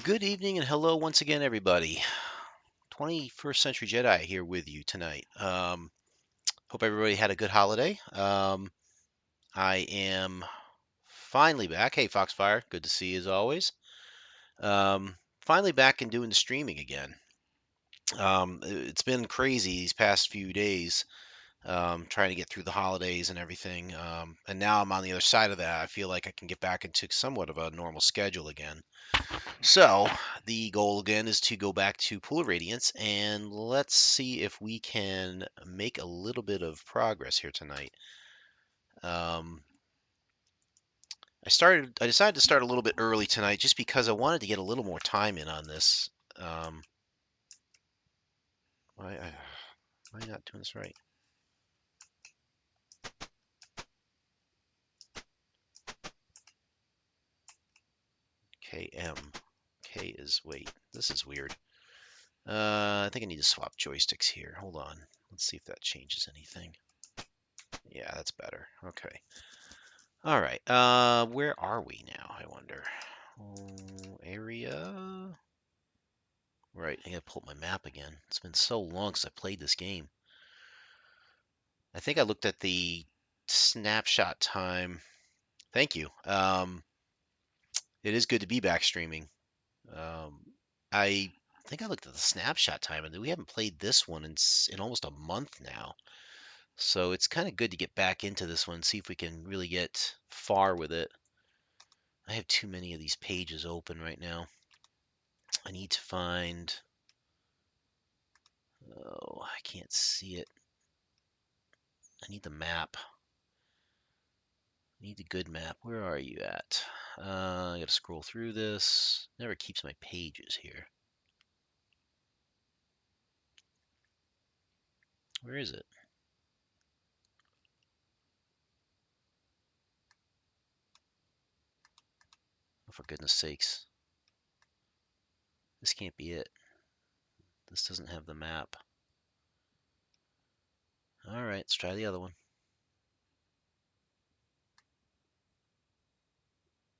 Good evening and hello once again, everybody. 21st Century Jedi here with you tonight. Hope everybody had a good holiday. I am finally back. Hey, Foxfire, good to see you as always. Finally back and doing the streaming again. It's been crazy these past few days, trying to get through the holidays and everything. And now I'm on the other side of that. I feel like I can get back into somewhat of a normal schedule again. So the goal again is to go back to Pool of Radiance and let's see if we can make a little bit of progress here tonight. Um, I decided to start a little bit early tonight just because I wanted to get a little more time in on this. Um, am I not doing this right? KM. K is, wait, this is weird. I think I need to swap joysticks here. Hold on. Let's see if that changes anything. Yeah, that's better. Okay. All right. Where are we now, I wonder? Area. Right, I gotta pull up my map again. It's been so long since I played this game. I think I looked at the snapshot time. Thank you. It is good to be back streaming. Um, I think I looked at the snapshot time, and we haven't played this one in almost a month now. So it's kind of good to get back into this one, see if we can really get far with it. I have too many of these pages open right now. I need to find. Oh, I can't see it. I need the map. I need the good map. Where are you at? I gotta scroll through this. Never keeps my pages here. Where is it? Oh, for goodness sakes. This can't be it. This doesn't have the map. Alright, let's try the other one.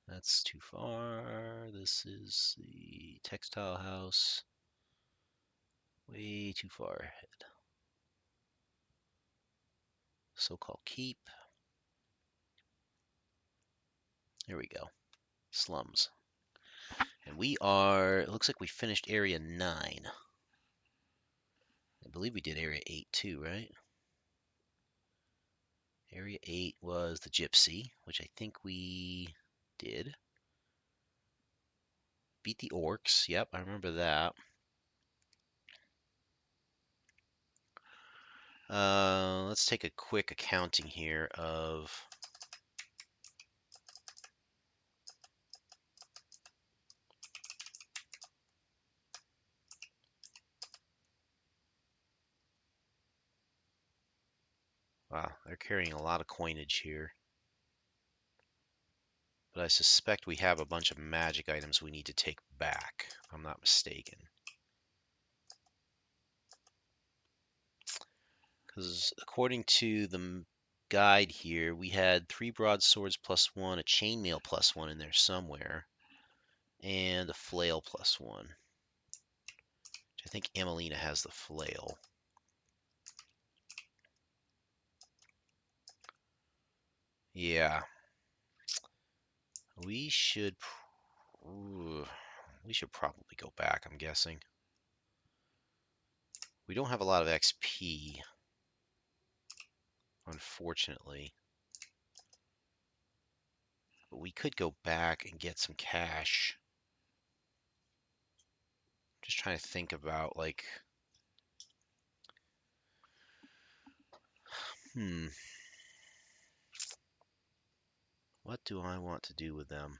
That's too far. This is the textile house. Way too far ahead. So-called keep. Here we go. Slums. And we are, it looks like we finished area 9. I believe we did area 8 too, right? Area 8 was the Gypsy, which I think we did. Beat the Orcs. Yep, I remember that. Let's take a quick accounting here of. Wow, they're carrying a lot of coinage here. But I suspect we have a bunch of magic items we need to take back, if I'm not mistaken. Because according to the guide here, we had 3 broadswords +1, a chainmail +1 in there somewhere, and a flail +1. I think Amelina has the flail. Yeah, we should we should probably go back, I'm guessing. We don't have a lot of XP, unfortunately. But we could go back and get some cash. Just trying to think about, like, what do I want to do with them?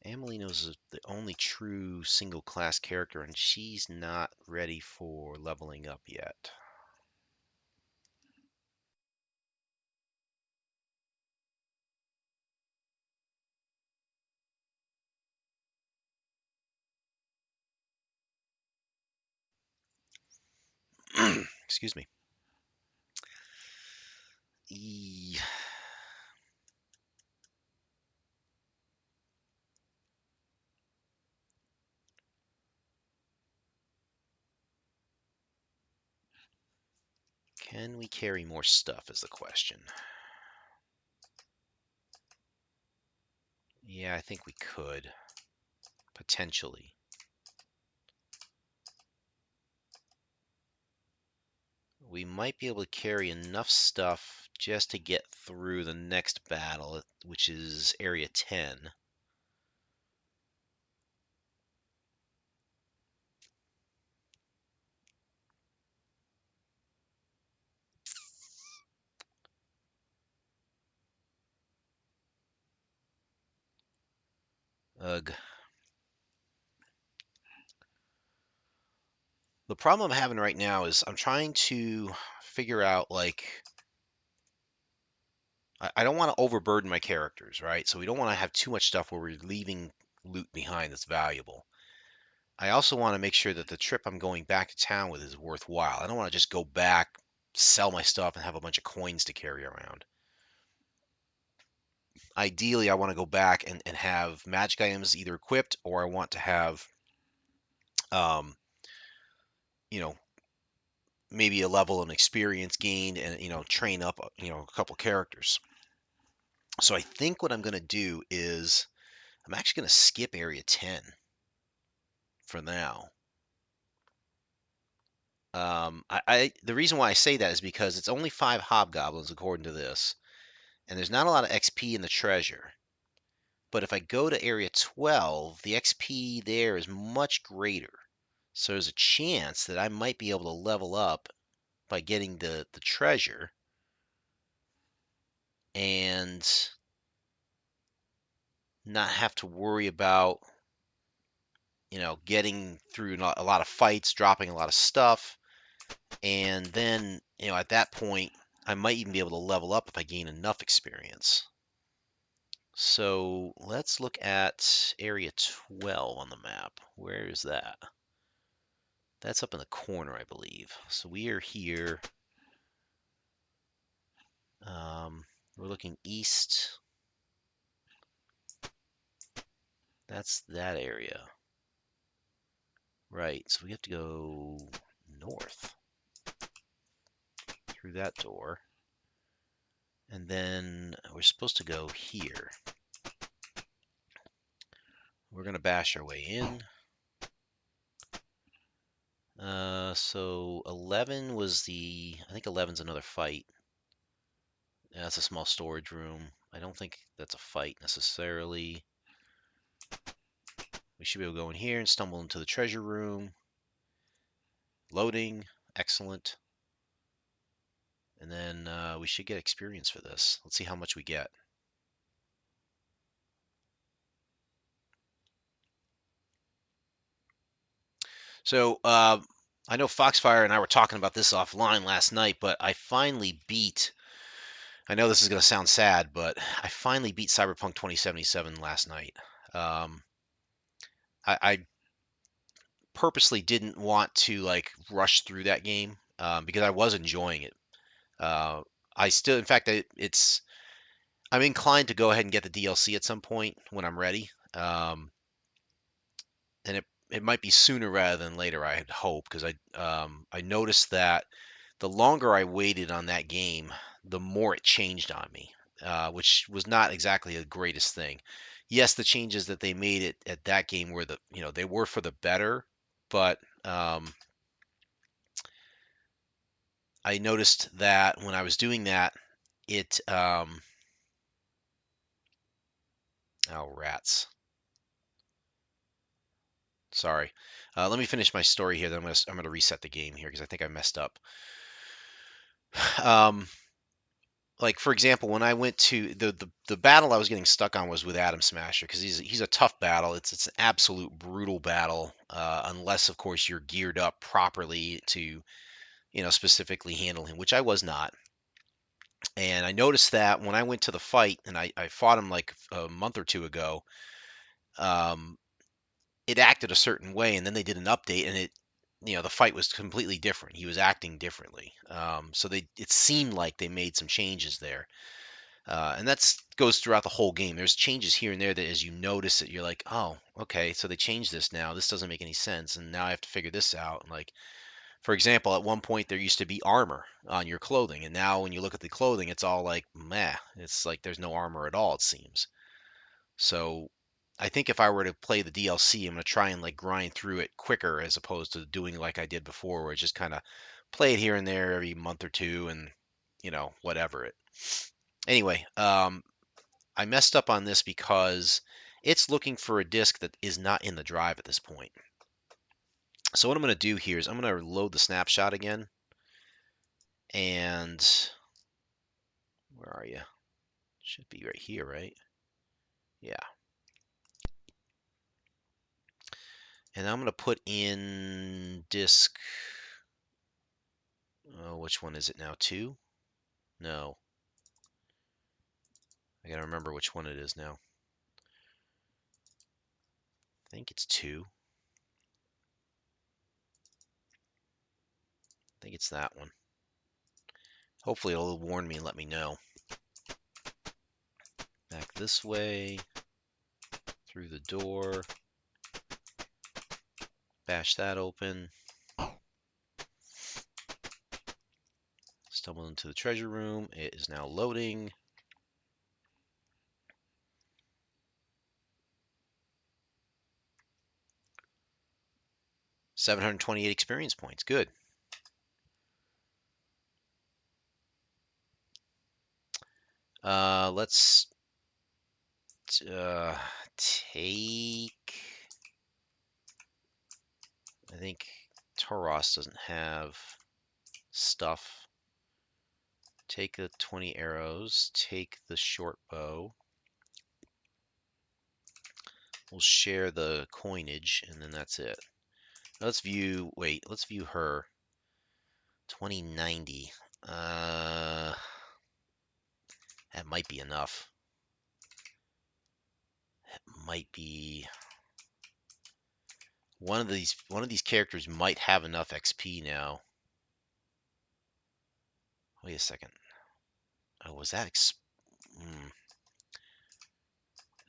Amelino's the only true single class character, and she's not ready for leveling up yet. Excuse me. Can we carry more stuff is the question. Yeah, I think we could, potentially. We might be able to carry enough stuff just to get through the next battle, which is Area 10. Ugh. The problem I'm having right now is I'm trying to figure out, like, I don't want to overburden my characters, right? So we don't want to have too much stuff where we're leaving loot behind that's valuable. I also want to make sure that the trip I'm going back to town with is worthwhile. I don't want to just go back, sell my stuff, and have a bunch of coins to carry around. Ideally, I want to go back and have magic items either equipped, or I want to have, um, you know, maybe a level of experience gained and, train up, a couple characters. So I think what I'm going to do is I'm actually going to skip Area 10 for now. The reason why I say that is because it's only 5 hobgoblins according to this, and there's not a lot of XP in the treasure. But if I go to Area 12, the XP there is much greater. So there's a chance that I might be able to level up by getting the treasure and not have to worry about, getting through a lot of fights, dropping a lot of stuff. And then, at that point, I might even be able to level up if I gain enough experience. So let's look at Area 12 on the map. Where is that? That's up in the corner, I believe. So we are here. We're looking east. That's that area. Right, so we have to go north through that door. And then we're supposed to go here. We're going to bash our way in. So 11 was I think 11's another fight. That's a small storage room. I don't think that's a fight necessarily. We should be able to go in here and stumble into the treasure room. Loading, excellent. And then we should get experience for this. Let's see how much we get. So I know Foxfire and I were talking about this offline last night, but I finally beat. I know this is going to sound sad, but I finally beat Cyberpunk 2077 last night. I purposely didn't want to like rush through that game because I was enjoying it. Uh, I still, in fact, I'm inclined to go ahead and get the DLC at some point when I'm ready. And it might be sooner rather than later, I had hope, because I noticed that the longer I waited on that game, the more it changed on me, which was not exactly the greatest thing. Yes, the changes that they made it at that game were they were for the better, but I noticed that when I was doing that, it oh rats. Sorry. Let me finish my story here. Then I'm gonna reset the game here because I think I messed up. Um, like for example, when I went to the battle I was getting stuck on was with Adam Smasher because he's a tough battle. It's an absolute brutal battle, unless of course you're geared up properly to specifically handle him, which I was not. And I noticed that when I went to the fight and I fought him like a month or two ago, um, it acted a certain way, and then they did an update, and the fight was completely different. He was acting differently. So it seemed like they made some changes there, and that goes throughout the whole game. There's changes here and there that, as you notice it, you're like, oh, okay, so they changed this now. This doesn't make any sense, and now I have to figure this out. And like, For example, at one point there used to be armor on your clothing, and now when you look at the clothing, it's all like meh. It's like there's no armor at all, it seems. So I think if I were to play the DLC, I'm gonna try and like grind through it quicker as opposed to doing like I did before, where it's just kind of play it here and there every month or two, and whatever it. Anyway, I messed up on this because it's looking for a disk that is not in the drive at this point. So what I'm going to do here is I'm going to load the snapshot again. And where are you? Should be right here, right? Yeah. And I'm going to put in disk. Oh, which one is it now? 2? No. I got to remember which one it is now. I think it's 2. I think it's that one. Hopefully it'll warn me and let me know. Back this way. Through the door. Bash that open. Stumble into the treasure room. It is now loading. $728 experience points. Good. Let's take. I think Taros doesn't have stuff. Take the 20 arrows. Take the short bow. We'll share the coinage, and then that's it. Let's view. Wait. Let's view her. 2090. That might be enough. That might be. One of these characters might have enough XP now. Wait a second. Oh, was that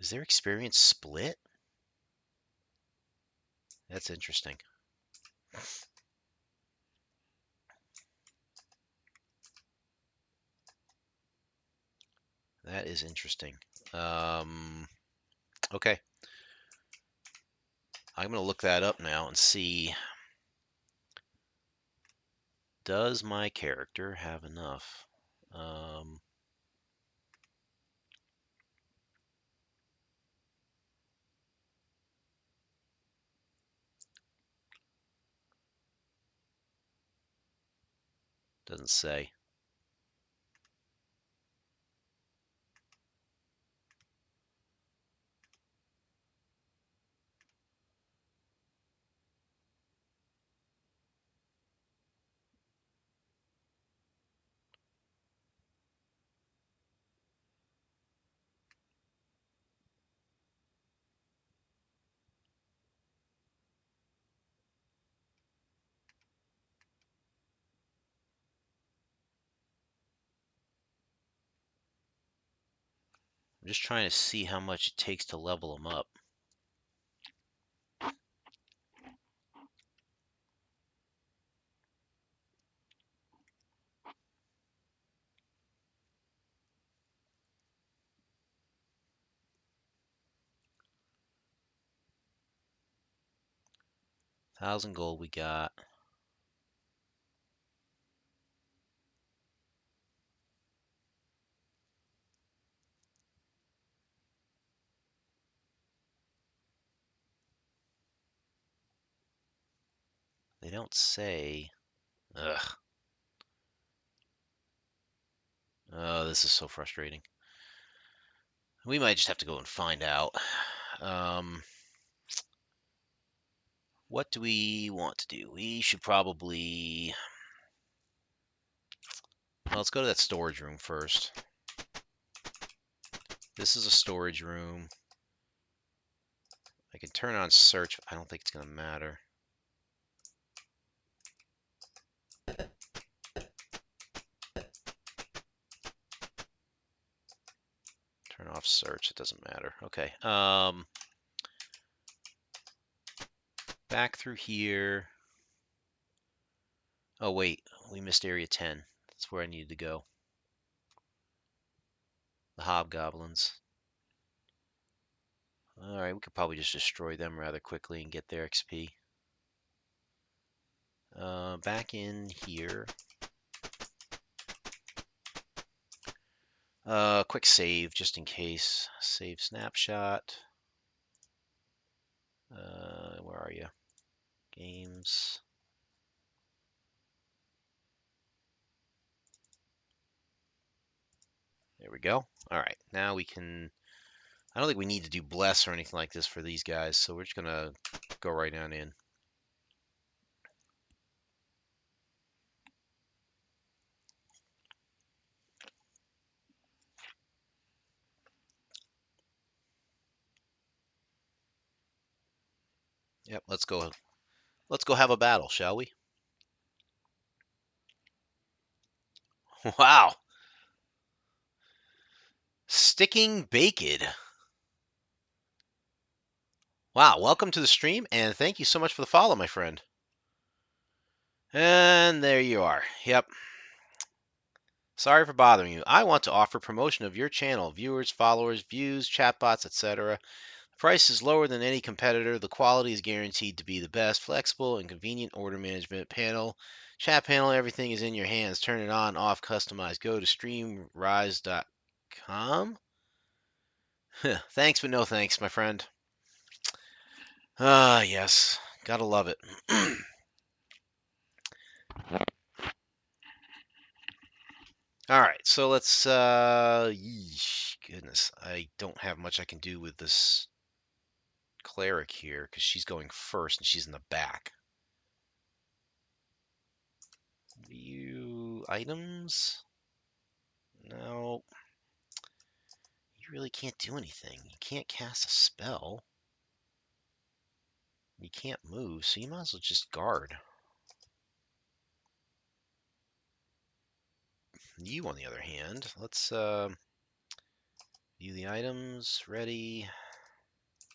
is their experience split? That's interesting. That is interesting. Okay. I'm going to look that up now and see, does my character have enough? Doesn't say. I'm just trying to see how much it takes to level them up. $1,000 gold we got. They don't say. Ugh. Oh, this is so frustrating. We might just have to go and find out. What do we want to do? We should probably. Well, let's go to that storage room first. This is a storage room. I can turn on search. I don't think it's going to matter. Turn off search. It doesn't matter. Okay. Back through here. Oh, wait. We missed Area 10. That's where I needed to go. The hobgoblins. Alright, we could probably just destroy them rather quickly and get their XP. Back in here. Quick save, just in case. Save snapshot. Where are you? Games. There we go. Alright, now we can... I don't think we need to do bless or anything like this for these guys, so we're just gonna go right on in. Yep, let's go. Let's go have a battle, shall we? Wow. Sticking Baked. Wow, welcome to the stream, and thank you so much for the follow, my friend. And there you are. Yep. Sorry for bothering you. I want to offer promotion of your channel. Viewers, followers, views, chatbots, etc. The price is lower than any competitor. The quality is guaranteed to be the best. Flexible and convenient order management panel. Chat panel, everything is in your hands. Turn it on, off, customize. Go to streamrise.com. Thanks, but no thanks, my friend. Ah, yes. Gotta love it. All right, so let's, yeesh, goodness, I don't have much I can do with this cleric here because she's going first and she's in the back. View items. No, you really can't do anything. You can't cast a spell. You can't move, so you might as well just guard. You, on the other hand, let's view the items. Ready.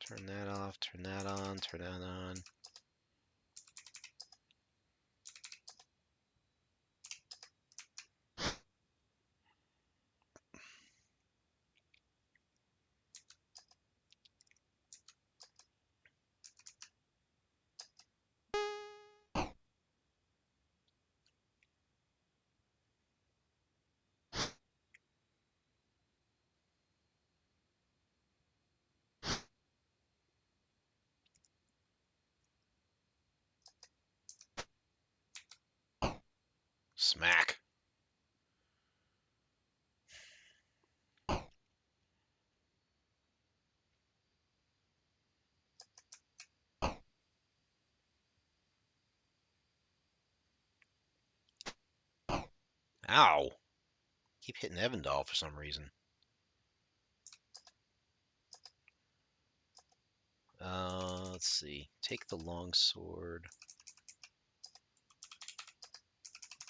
Turn that off, turn that on, turn that on. Smack. Ow. Keep hitting Evandal for some reason. Let's see. Take the longsword.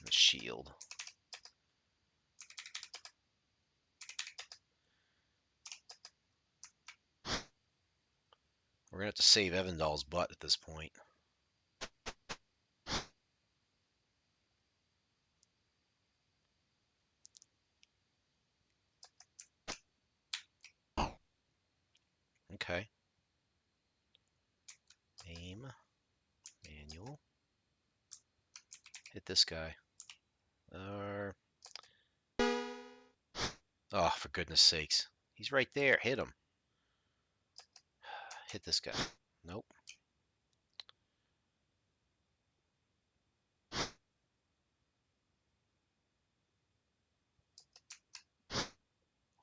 The shield. We're gonna have to save Evandal's butt at this point. Okay. Aim. Manual. Hit this guy. Oh, for goodness sakes. He's right there. Hit him. Hit this guy. Nope.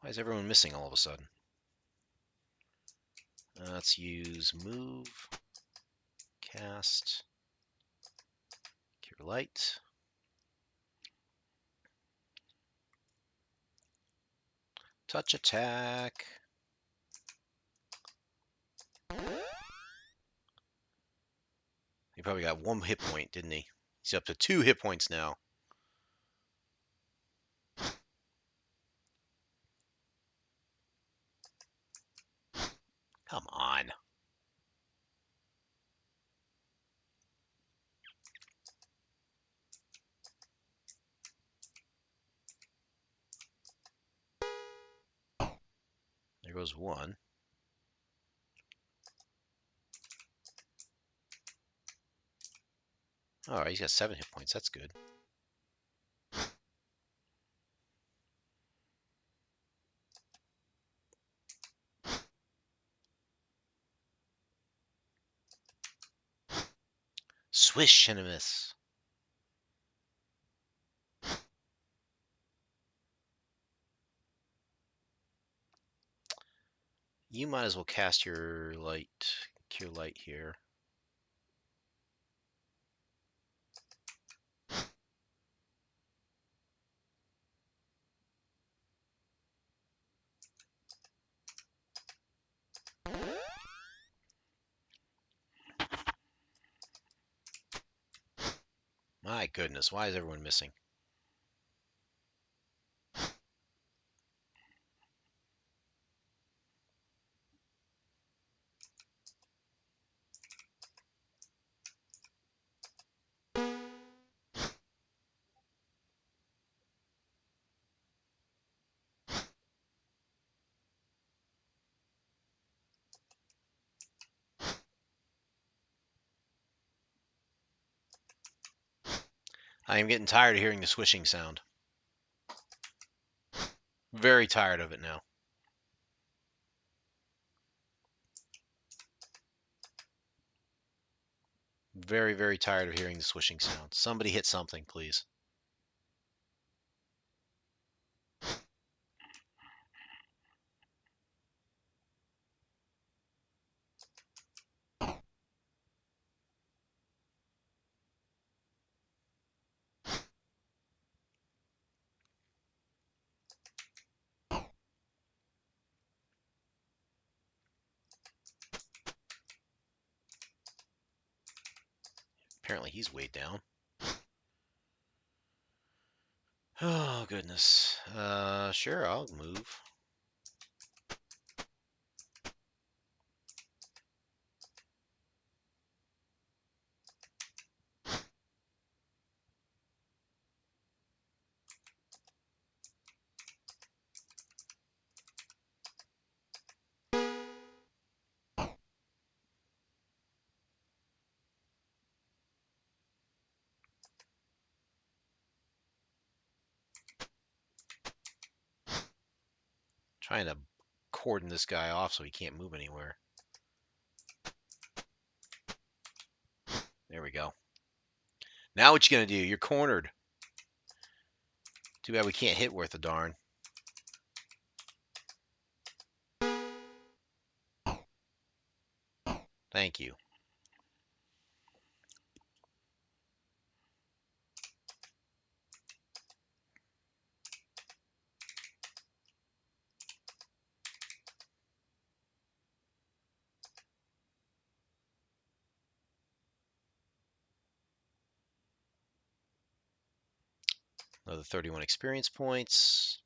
Why is everyone missing all of a sudden? Let's use move. Cast. Cure light. Touch attack. He probably got 1 hit point, didn't he? He's up to 2 hit points now. Come on. goes 1. All right, he's got 7 hit points. That's good. Swish and a miss. You might as well cast your cure light here. My goodness, why is everyone missing? I am getting tired of hearing the swishing sound. Very tired of it now. Very, very tired of hearing the swishing sound. Somebody hit something, please. Apparently he's weighed down. Oh, goodness. Sure, I'll move. Trying to cordon this guy off so he can't move anywhere. There we go. Now what you gonna do? You're cornered. Too bad we can't hit worth a darn. Thank you. Another 31 experience points.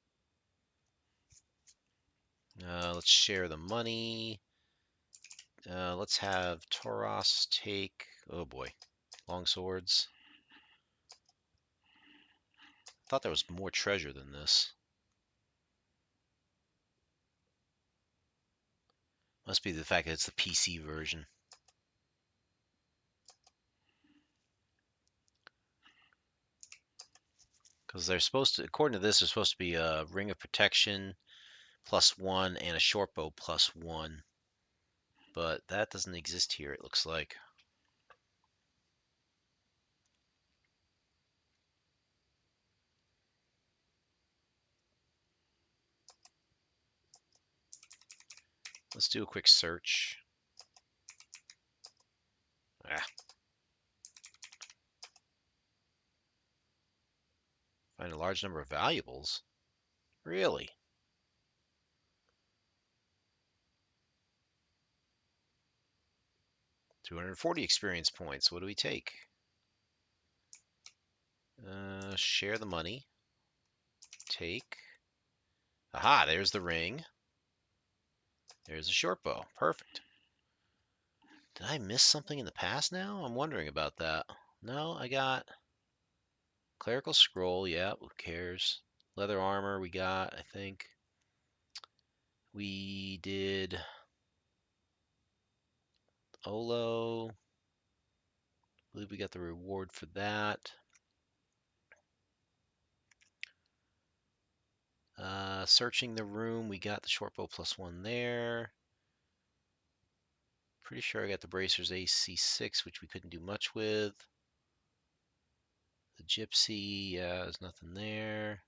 Let's share the money. Let's have Tauros take. Oh boy, long swords. Thought there was more treasure than this. Must be the fact that it's the PC version. Because they're supposed to, according to this, there's supposed to be a ring of protection +1 and a short bow +1. But that doesn't exist here, it looks like. Let's do a quick search. Ah, find a large number of valuables. Really? 240 experience points. What do we take? Share the money. Take. Aha, there's the ring. There's a short bow. Perfect. Did I miss something in the past now? I'm wondering about that. No, I got clerical scroll. Yeah, who cares? Leather armor we got, I think. We did Olo. I believe we got the reward for that. Searching the room, we got the short bow +1 there. Pretty sure I got the bracers AC6, which we couldn't do much with. The gypsy, yeah, there's nothing there.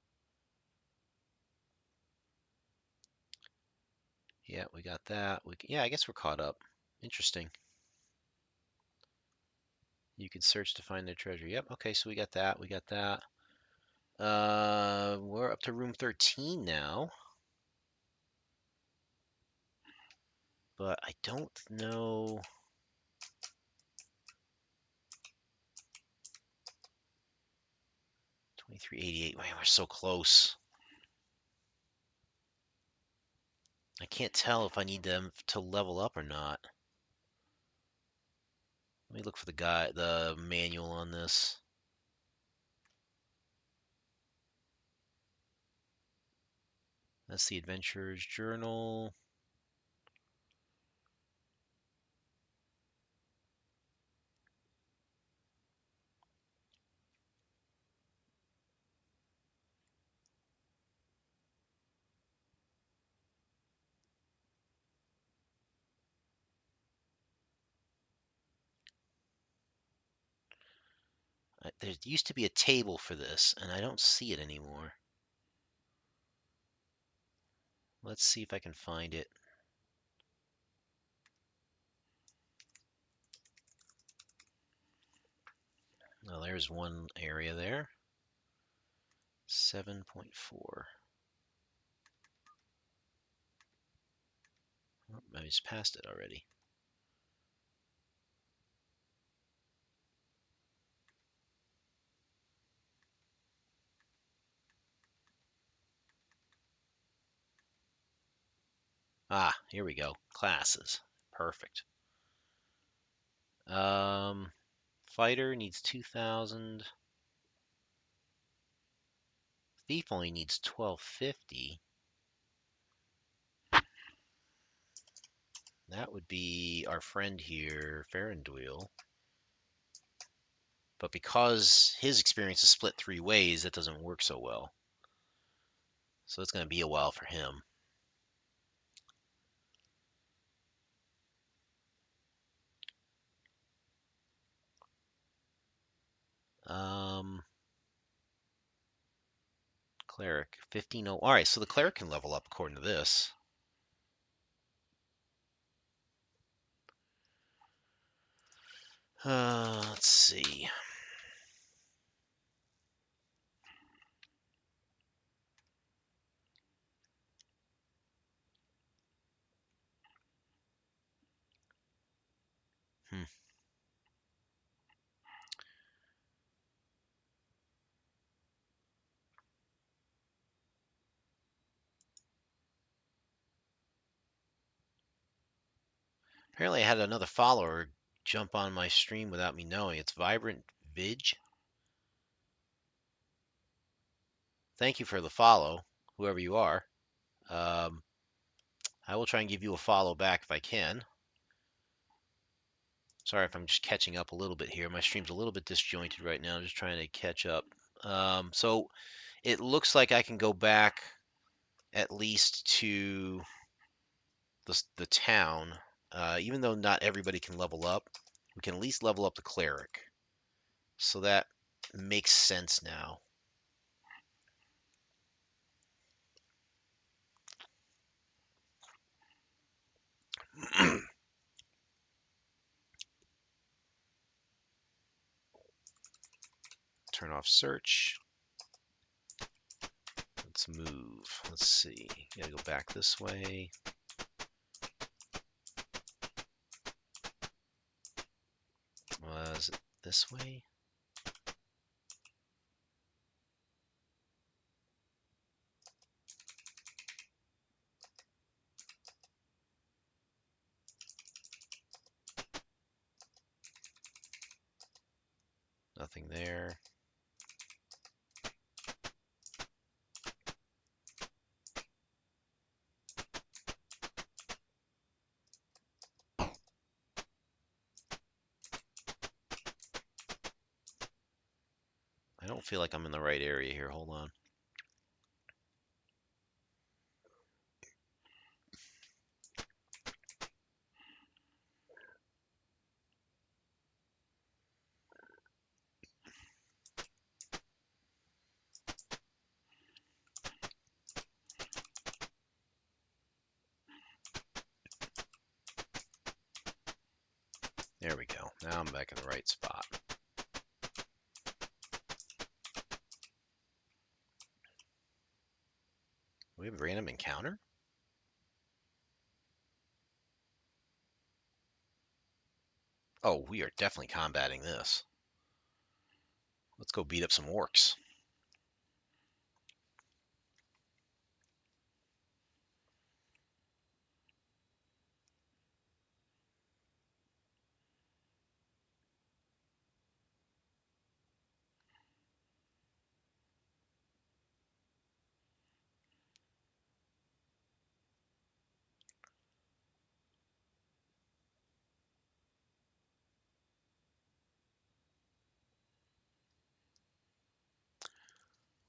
Yeah, we got that. Yeah, I guess we're caught up. Interesting. You can search to find their treasure. Yep, okay, so we got that. We got that. We're up to room 13 now. But I don't know. 2388. Man, we're so close. I can't tell if I need them to level up or not. Let me look for the manual on this. That's the Adventurer's Journal. There used to be a table for this, and I don't see it anymore. Let's see if I can find it. Oh, there's one area there. 7.4. Oh, I just passed it already. Ah, here we go. Classes. Perfect. Fighter needs 2,000. Thief only needs 1,250. That would be our friend here, Farandwheel. But because his experience is split 3 ways, that doesn't work so well. So it's going to be a while for him. Cleric, 15. All right, so the cleric can level up according to this. Let's see. Hmm. Apparently I had another follower jump on my stream without me knowing. It's Vibrant Vidge. Thank you for the follow, whoever you are. I will try and give you a follow back if I can. Sorry if I'm just catching up a little bit here. My stream's a little bit disjointed right now. I'm just trying to catch up. So it looks like I can go back at least to the town. Even though not everybody can level up, we can at least level up the cleric. So that makes sense now. Turn off search. Let's move. Let's see. Gotta go back this way. Was it this way? Nothing there. feel like I'm in the right area here. Hold on. There we go. Now I'm back in the right spot. We have a random encounter? Oh, we are definitely combating this. Let's go beat up some orcs.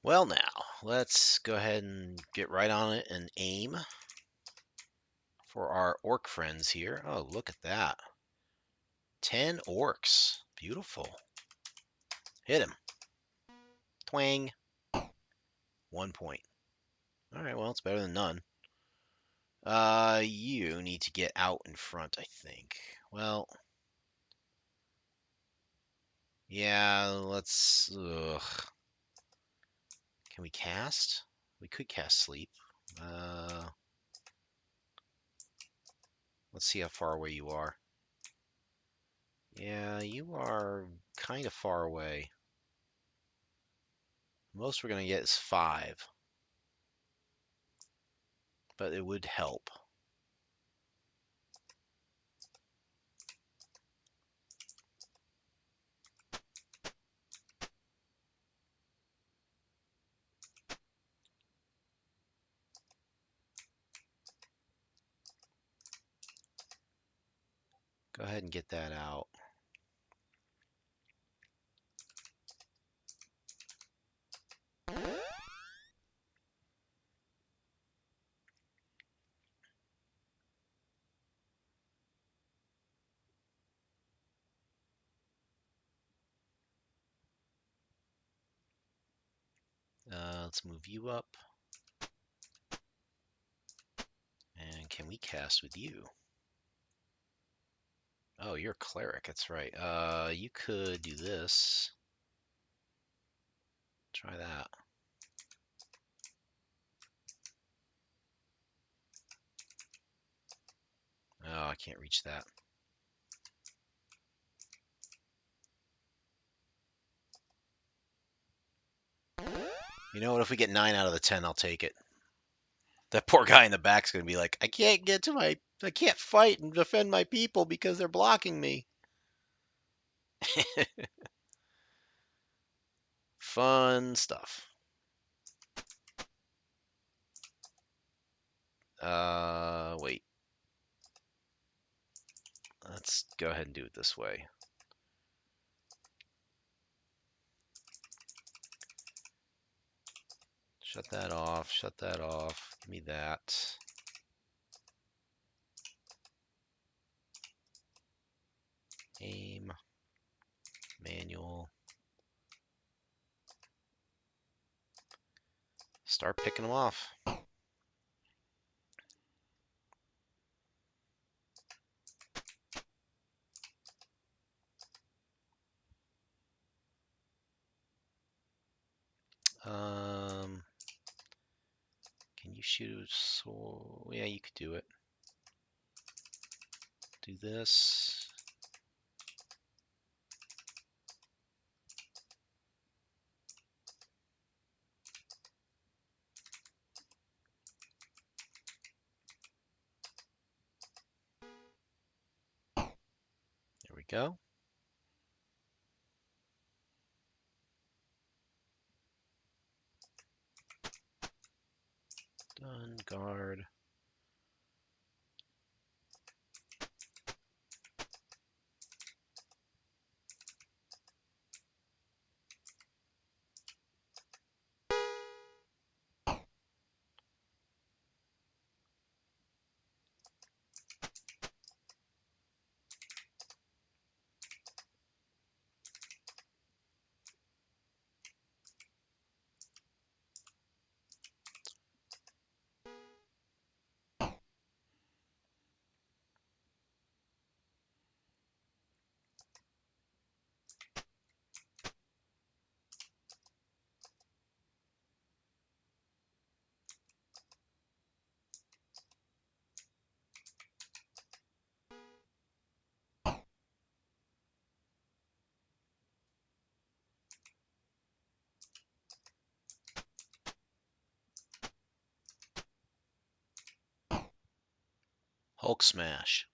Well, now, let's go ahead and get right on it and aim for our orc friends here. Oh, look at that. 10 orcs. Beautiful. Hit him. Twang. 1 point. All right, well, it's better than none. You need to get out in front, I think. Well, yeah, let's... Ugh. Can we cast? We could cast sleep. Uh, let's see how far away you are. Yeah, you are kind of far away. Most we're going to get is 5. But it would help. Go ahead and get that out. Let's move you up. And can we cast with you? Oh, you're a cleric, that's right. You could do this. Try that. Oh, I can't reach that. You know what? If we get 9 out of the 10, I'll take it. That poor guy in the back's gonna be like, I can't fight and defend my people because they're blocking me. Fun stuff. Wait. Let's go ahead and do it this way. Shut that off. Shut that off. Give me that. Aim. Manual. Start picking them off. Can you shoot a sword? Yeah, you could do it. Do this. There we go. Done. Guard. Hulk smash.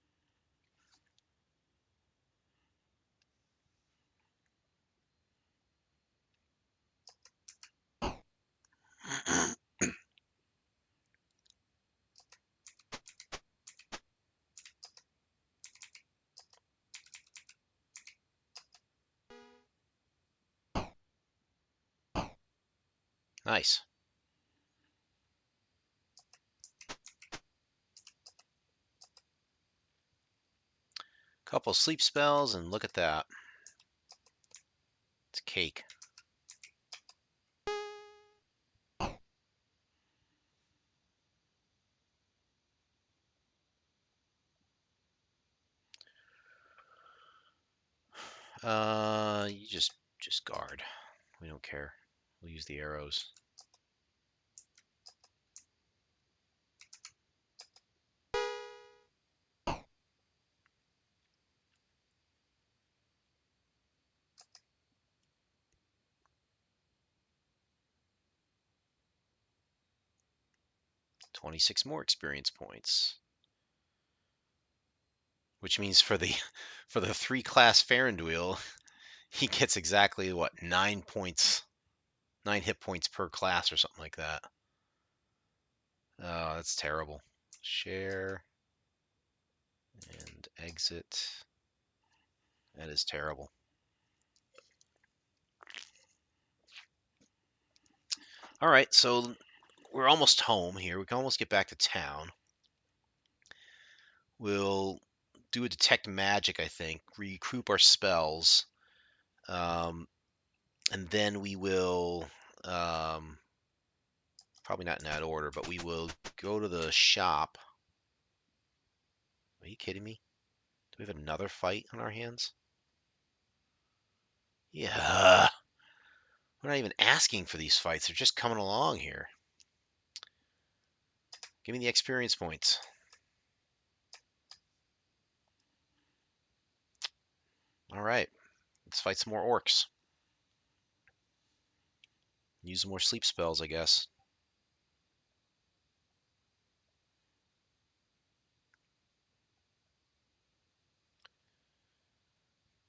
Nice. Couple sleep spells, and look at that. It's cake. You just guard. We don't care. We'll use the arrows. $26 more experience points. Which means for the 3-class Faranduil, he gets exactly what, 9 points, 9 hit points per class or something like that. Oh, that's terrible. Share and exit. That is terrible. All right, so we're almost home here. We can almost get back to town. We'll do a detect magic, I think, recruit our spells, and then we will, probably not in that order, but we will go to the shop. Are you kidding me? Do we have another fight on our hands? Yeah. We're not even asking for these fights. They're just coming along here. Give me the experience points. All right. Let's fight some more orcs. Use more sleep spells, I guess.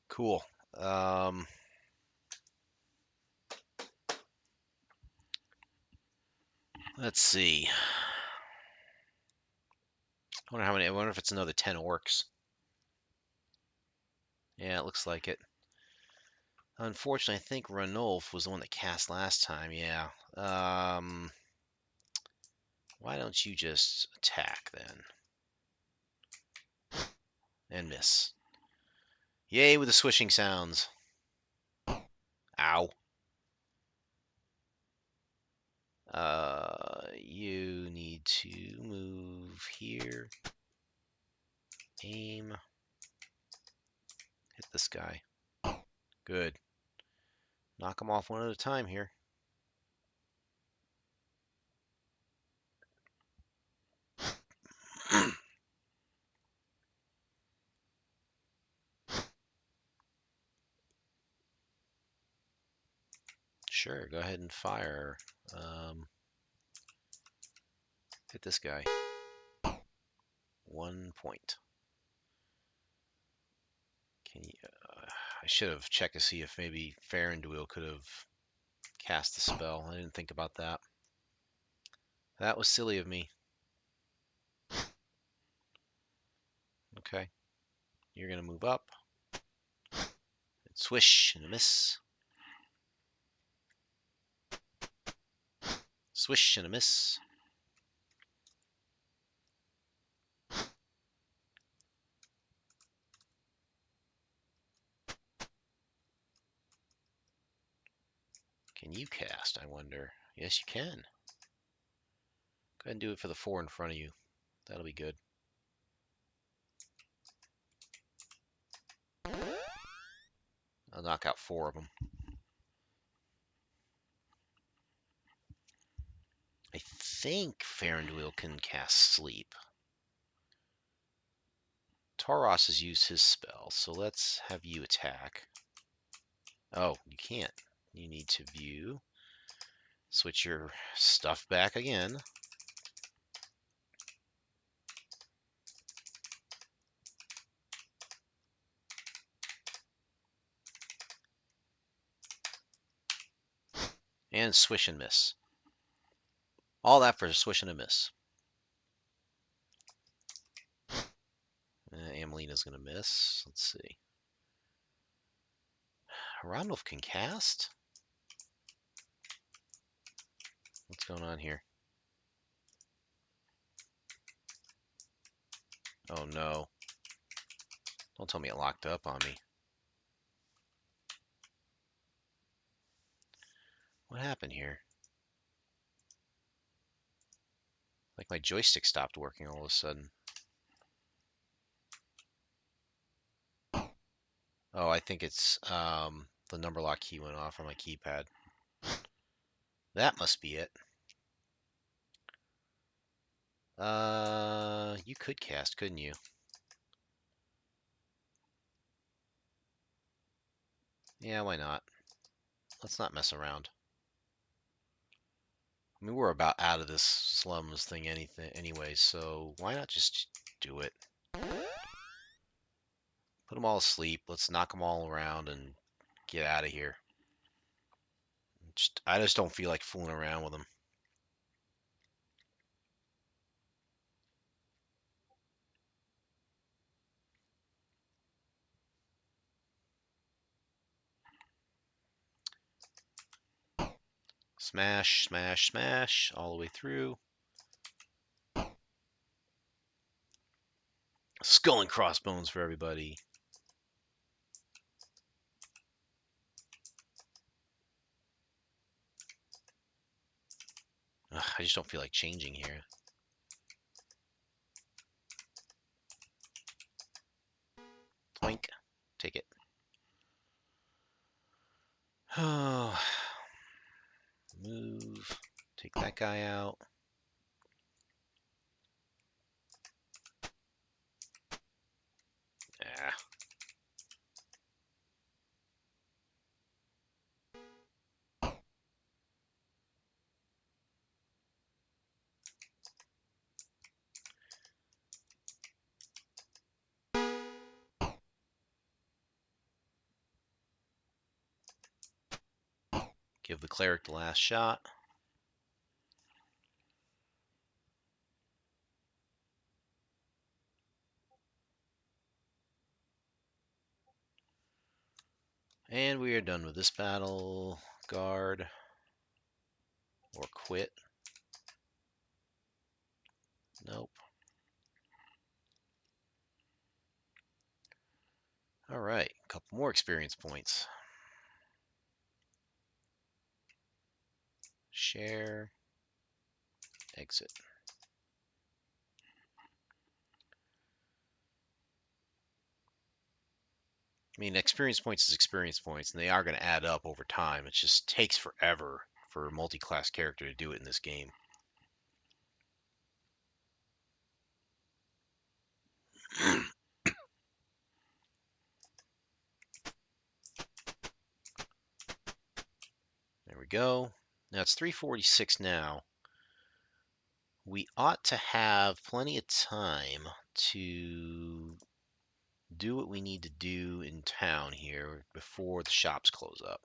Cool. Let's see. I wonder if it's another 10 orcs. Yeah, it looks like it. Unfortunately, I think Ranulf was the one that cast last time. Yeah. Why don't you just attack then? And miss. Yay with the swishing sounds. Ow. You need to move here. Aim. Hit this guy. Good. Knock them off one at a time here. Sure, go ahead and fire. Hit this guy. 1 point. Can you? I should have checked to see if maybe Faranduil could have cast the spell. I didn't think about that. That was silly of me. Okay. You're going to move up. Swish and a miss. Swish and a miss. Can you cast, I wonder? Yes, you can. Go ahead and do it for the 4 in front of you. That'll be good. I'll knock out 4 of them. I think Faranduil can cast Sleep. Tauros has used his spell, so let's have you attack. Oh, you can't. You need to view. Switch your stuff back again. And swish and miss. All that for a swish and a miss. Amelina's going to miss. Let's see. Randolph can cast? What's going on here? Oh no. Don't tell me it locked up on me. What happened here? Like my joystick stopped working all of a sudden. Oh, I think it's the number lock key went off on my keypad. That must be it. You could cast, couldn't you? Yeah, why not? Let's not mess around. I mean, we're about out of this slums thing anyway, so why not just do it? Put them all asleep. Let's knock them all around and get out of here. I just don't feel like fooling around with them. Smash, smash, smash, all the way through. Skull and crossbones for everybody. Ugh, I just don't feel like changing here. Twink. Take it. Oh. Move. Take that guy out. Yeah. Give the cleric the last shot. And we are done with this battle. Guard. Or quit. Nope. Alright, a couple more experience points. Share. Exit. I mean, experience points is experience points, and they are going to add up over time. It just takes forever for a multi-class character to do it in this game. There we go. Now it's 3:46 now. We ought to have plenty of time to do what we need to do in town here before the shops close up.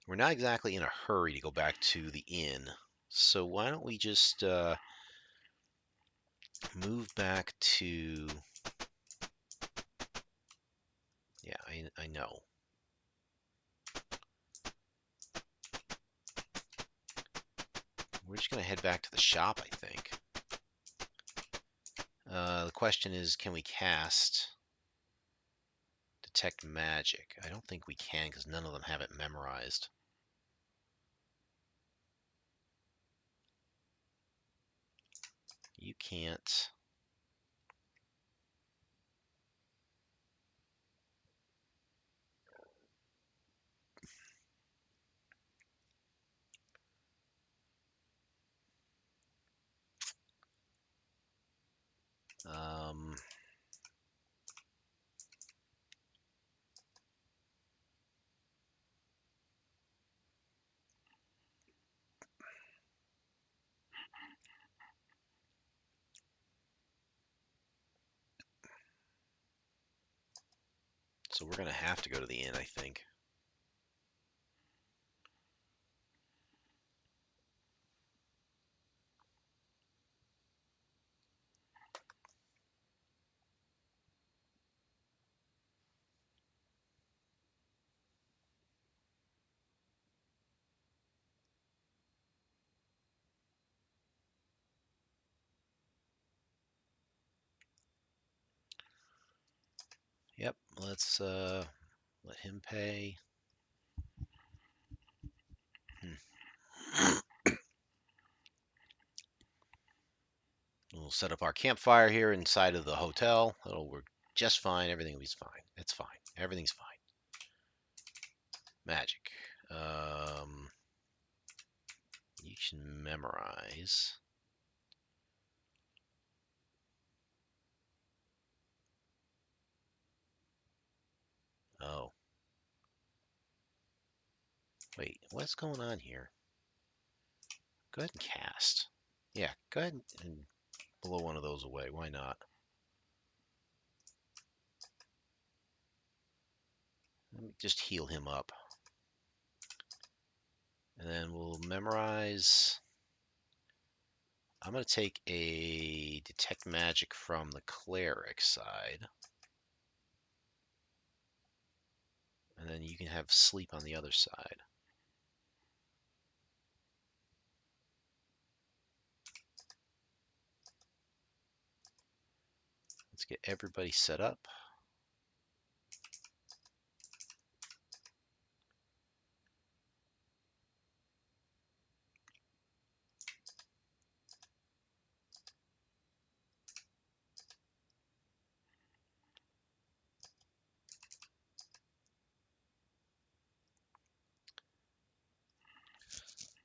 We're not exactly in a hurry to go back to the inn, so why don't we just move back to... Yeah, I know. We're just going to head back to the shop, I think. The question is, can we cast Detect Magic? I don't think we can because none of them have it memorized. You can't. Um, So we're going to have to go to the inn, I think. Yep, let's let him pay. We'll set up our campfire here inside of the hotel. It'll work just fine. Everything will be fine. It's fine. Everything's fine. Magic. You can memorize. Oh, wait. What's going on here? Go ahead and cast. Yeah, go ahead and blow one of those away. Why not? Let me just heal him up. And then we'll memorize. I'm going to take a detect magic from the cleric side. And then you can have sleep on the other side. Let's get everybody set up.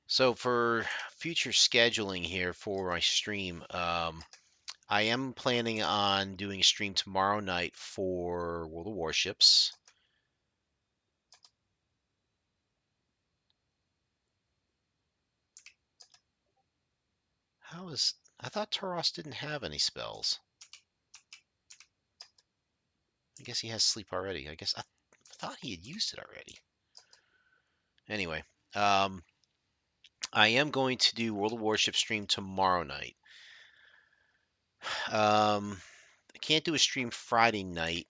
So for future scheduling here for my stream, I am planning on doing a stream tomorrow night for World of Warships. How is... I thought Taros didn't have any spells. I guess he has sleep already. I guess I thought he had used it already. Anyway, I am going to do World of Warships stream tomorrow night. I can't do a stream Friday night.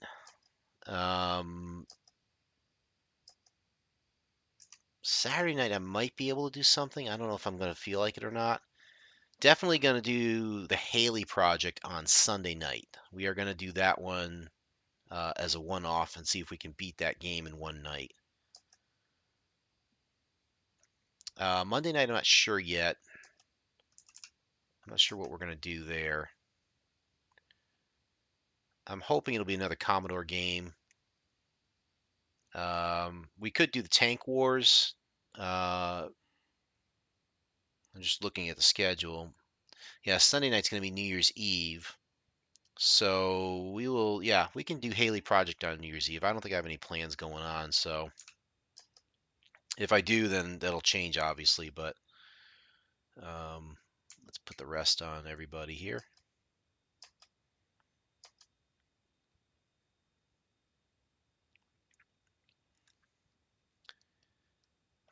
Saturday night I might be able to do something. I don't know if I'm going to feel like it or not. Definitely going to do the Haley project on Sunday night. We are going to do that one as a one-off and see if we can beat that game in one night. Monday night, I'm not sure yet. I'm not sure what we're going to do there. I'm hoping it'll be another Commodore game. We could do the Tank Wars. I'm just looking at the schedule. Yeah, Sunday night's going to be New Year's Eve. So we will, yeah, we can do Haley Project on New Year's Eve. I don't think I have any plans going on. So if I do, then that'll change, obviously. But let's put the rest on everybody here.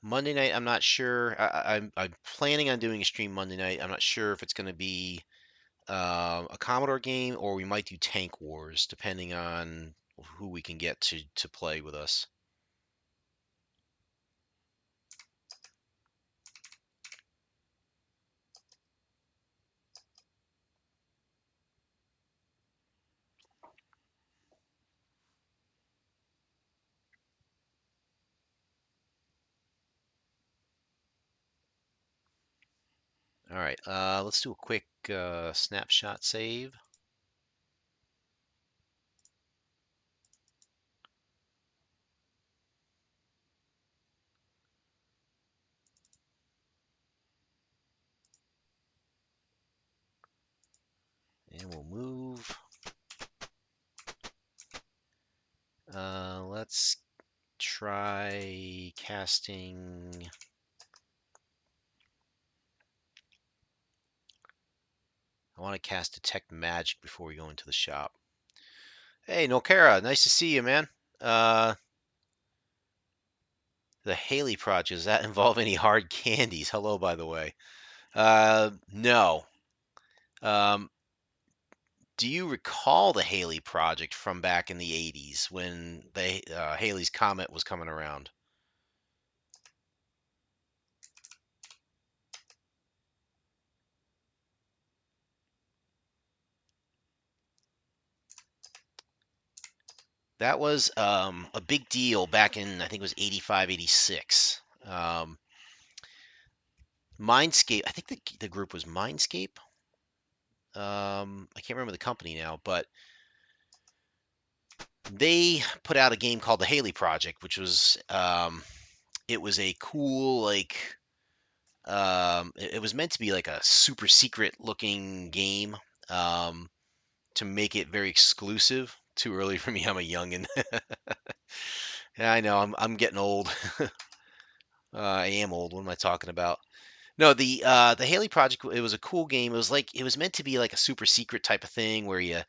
Monday night, I'm not sure. I'm planning on doing a stream Monday night. I'm not sure if it's going to be a Commodore game or we might do Tank Wars, depending on who we can get to play with us. All right, let's do a quick snapshot save. And we'll move. Let's try casting. I want to cast Detect Magic before we go into the shop. Hey, Nokara, nice to see you, man. Uh, the Haley Project, does that involve any hard candies? Hello, by the way. No. Um, do you recall the Haley Project from back in the 80s when Haley's Comet was coming around? That was a big deal back in, I think it was 85, 86. Mindscape, I think the group was Mindscape. I can't remember the company now, but they put out a game called the Haley Project, which was it was a cool it was meant to be like a super secret looking game um, to make it very exclusive. Too early for me. I'm a youngin. Yeah, I know. I'm getting old. I am old. What am I talking about? No, the Haley Project. It was a cool game. It was like it was meant to be like a super secret type of thing where you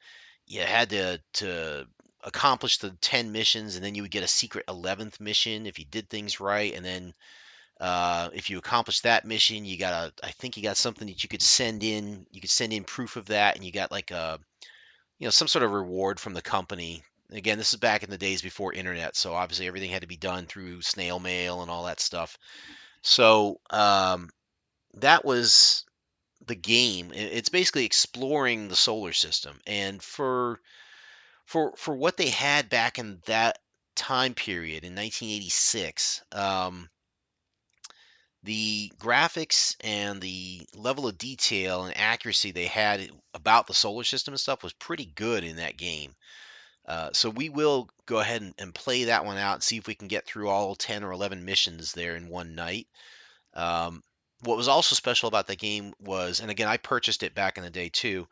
had to accomplish the 10 missions and then you would get a secret 11th mission if you did things right, and then if you accomplish that mission, I think you got something that you could send in. You could send in proof of that, and you got like some sort of reward from the company. Again, this is back in the days before internet, so obviously everything had to be done through snail mail and all that stuff. So that was the game. It's basically exploring the solar system, and for what they had back in that time period in 1986. The graphics and the level of detail and accuracy they had about the solar system and stuff was pretty good in that game. So we will go ahead and play that one out and see if we can get through all 10 or 11 missions there in one night. Um, what was also special about that game was, and again, I purchased it back in the day too,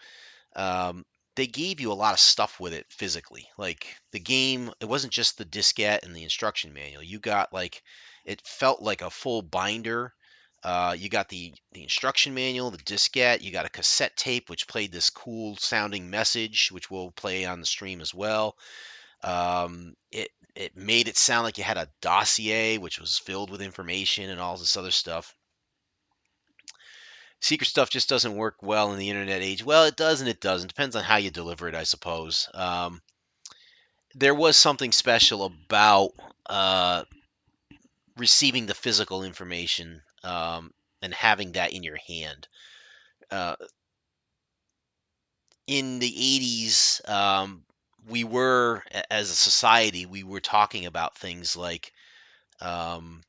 um, they gave you a lot of stuff with it physically. Like the game, it wasn't just the diskette and the instruction manual. You got like, it felt like a full binder. You got the instruction manual, the diskette. You got a cassette tape which played this cool sounding message, which we'll play on the stream as well. It made it sound like you had a dossier which was filled with information and all this other stuff. Secret stuff just doesn't work well in the internet age. Well, it does and it doesn't. Depends on how you deliver it, I suppose. There was something special about uh, receiving the physical information and having that in your hand. Uh, in the 80s, as a society, we were talking about things like, um,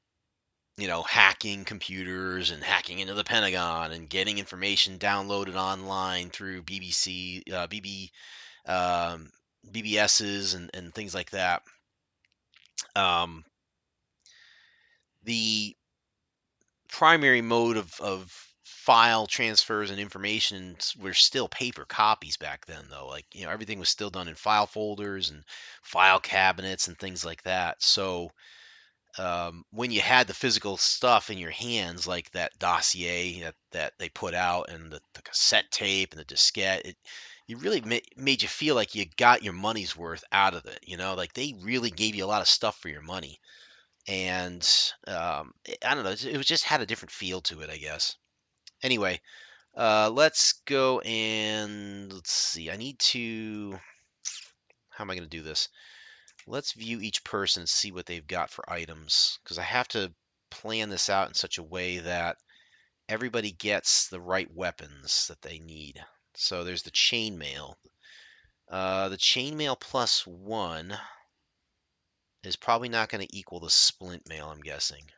hacking computers and hacking into the Pentagon and getting information downloaded online through BBC, um, BBSs and things like that. Um, the primary mode of file transfers and information were still paper copies back then, though. Like, everything was still done in file folders and file cabinets and things like that. So when you had the physical stuff in your hands, like that dossier that they put out and the cassette tape and the diskette, it really made you feel like you got your money's worth out of it. Like they really gave you a lot of stuff for your money. And I don't know, it was just had a different feel to it, I guess. Anyway, let's go and let's see. How am I going to do this? Let's view each person and see what they've got for items, because I have to plan this out in such a way that everybody gets the right weapons that they need. So there's the chainmail. The chainmail plus one is probably not going to equal the splint mail, I'm guessing.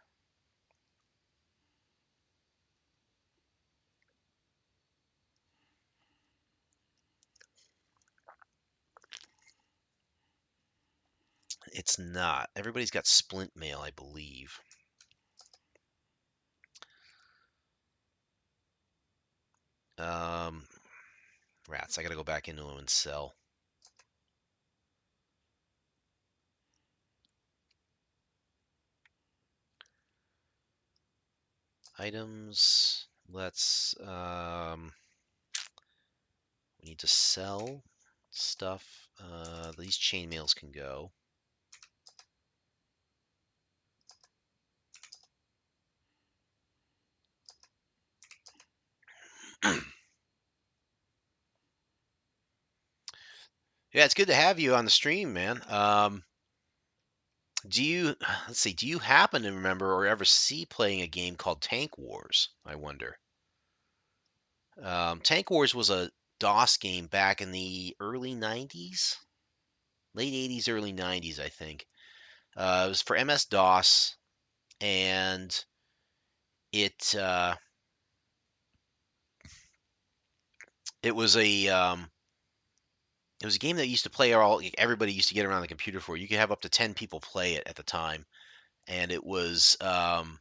It's not. Everybody's got splint mail, I believe. Um, Rats, I gotta go back into them and sell. Items. We need to sell stuff. These chainmails can go. Yeah, it's good to have you on the stream, man. Do you let's see, do you happen to remember or ever see playing a game called Tank Wars? I wonder. Tank Wars was a DOS game back in the early '90s, late '80s, early '90s, I think. It was for MS-DOS, and it it was a game that used to play all everybody used to get around the computer for. You could have up to 10 people play it at the time, and it was one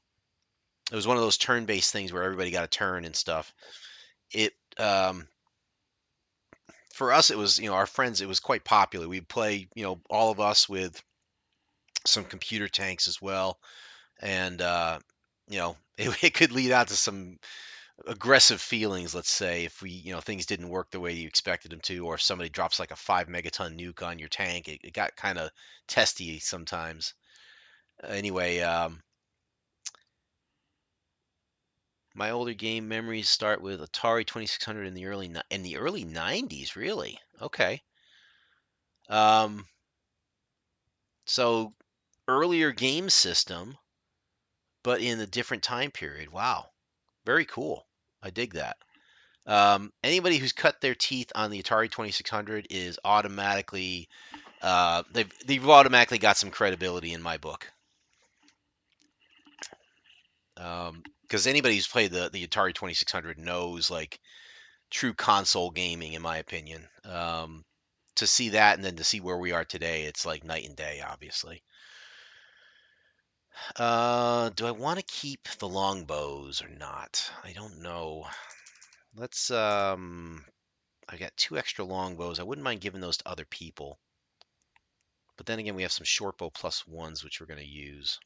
of those turn-based things where everybody got a turn and stuff. It For us, it was, our friends, it was quite popular. We'd play, all of us with some computer tanks as well, and it could lead out to some aggressive feelings, let's say, if things didn't work the way you expected them to, or if somebody drops like a 5 megaton nuke on your tank. It got kind of testy sometimes. Anyway, my older game memories start with Atari 2600 in the early 90s, really. Okay. Um, so earlier game system, but in a different time period. Wow. Very cool. I dig that. Anybody who's cut their teeth on the Atari 2600 is automatically they've automatically got some credibility in my book. Because anybody who's played the Atari 2600 knows like true console gaming, in my opinion. To see that and then to see where we are today, it's like night and day, obviously. Do I want to keep the longbows or not? I don't know. Let's I got 2 extra longbows. I wouldn't mind giving those to other people. But then again, we have some shortbow plus ones, which we're going to use.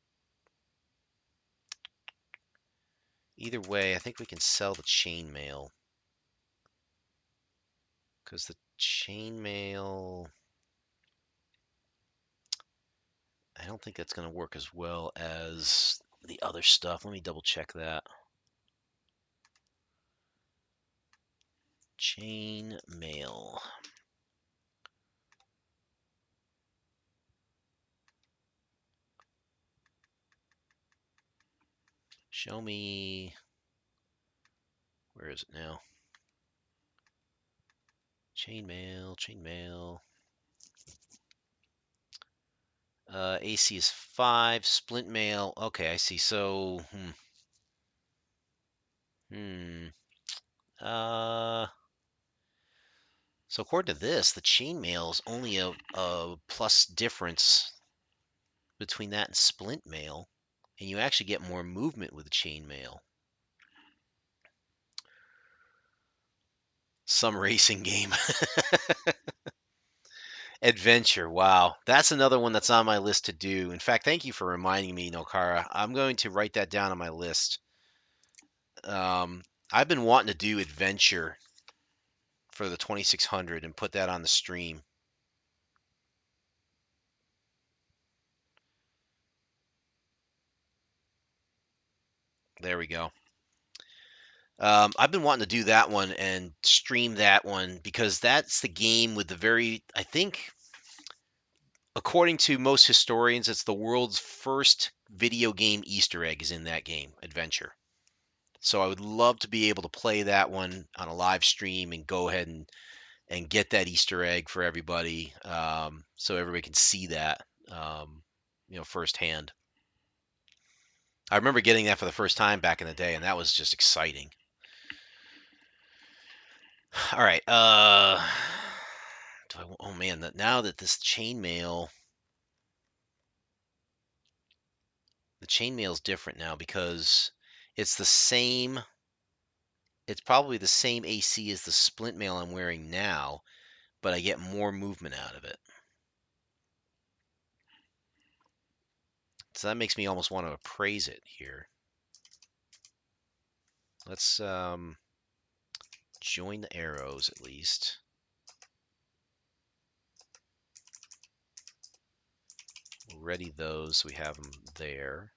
Either way, I think we can sell the chainmail. Because the chainmail, I don't think that's going to work as well as the other stuff. Let me double check that. Chainmail. Show me. Where is it now? Chainmail, chainmail. AC is 5. Splint mail. Okay, I see. So, Uh, so according to this, the chainmail is only a plus difference between that and splint mail, and you actually get more movement with the chainmail. Some racing game. Adventure. Wow. That's another one that's on my list to do. In fact, thank you for reminding me, Nokara. I'm going to write that down on my list. I've been wanting to do adventure for the 2600 and put that on the stream. There we go. I've been wanting to do that one and stream that one because that's the game with the I think, according to most historians, it's the world's first video game Easter egg is in that game, Adventure. So I would love to be able to play that one on a live stream and go ahead and get that Easter egg for everybody, so everybody can see that, firsthand. I remember getting that for the first time back in the day, and that was just exciting. All right. Oh man, now that this chainmail, the chainmail is different now because it's the same. It's probably the same AC as the splint mail I'm wearing now, but I get more movement out of it. So that makes me almost want to appraise it here. Let's join the arrows at least. Ready those so we have them there.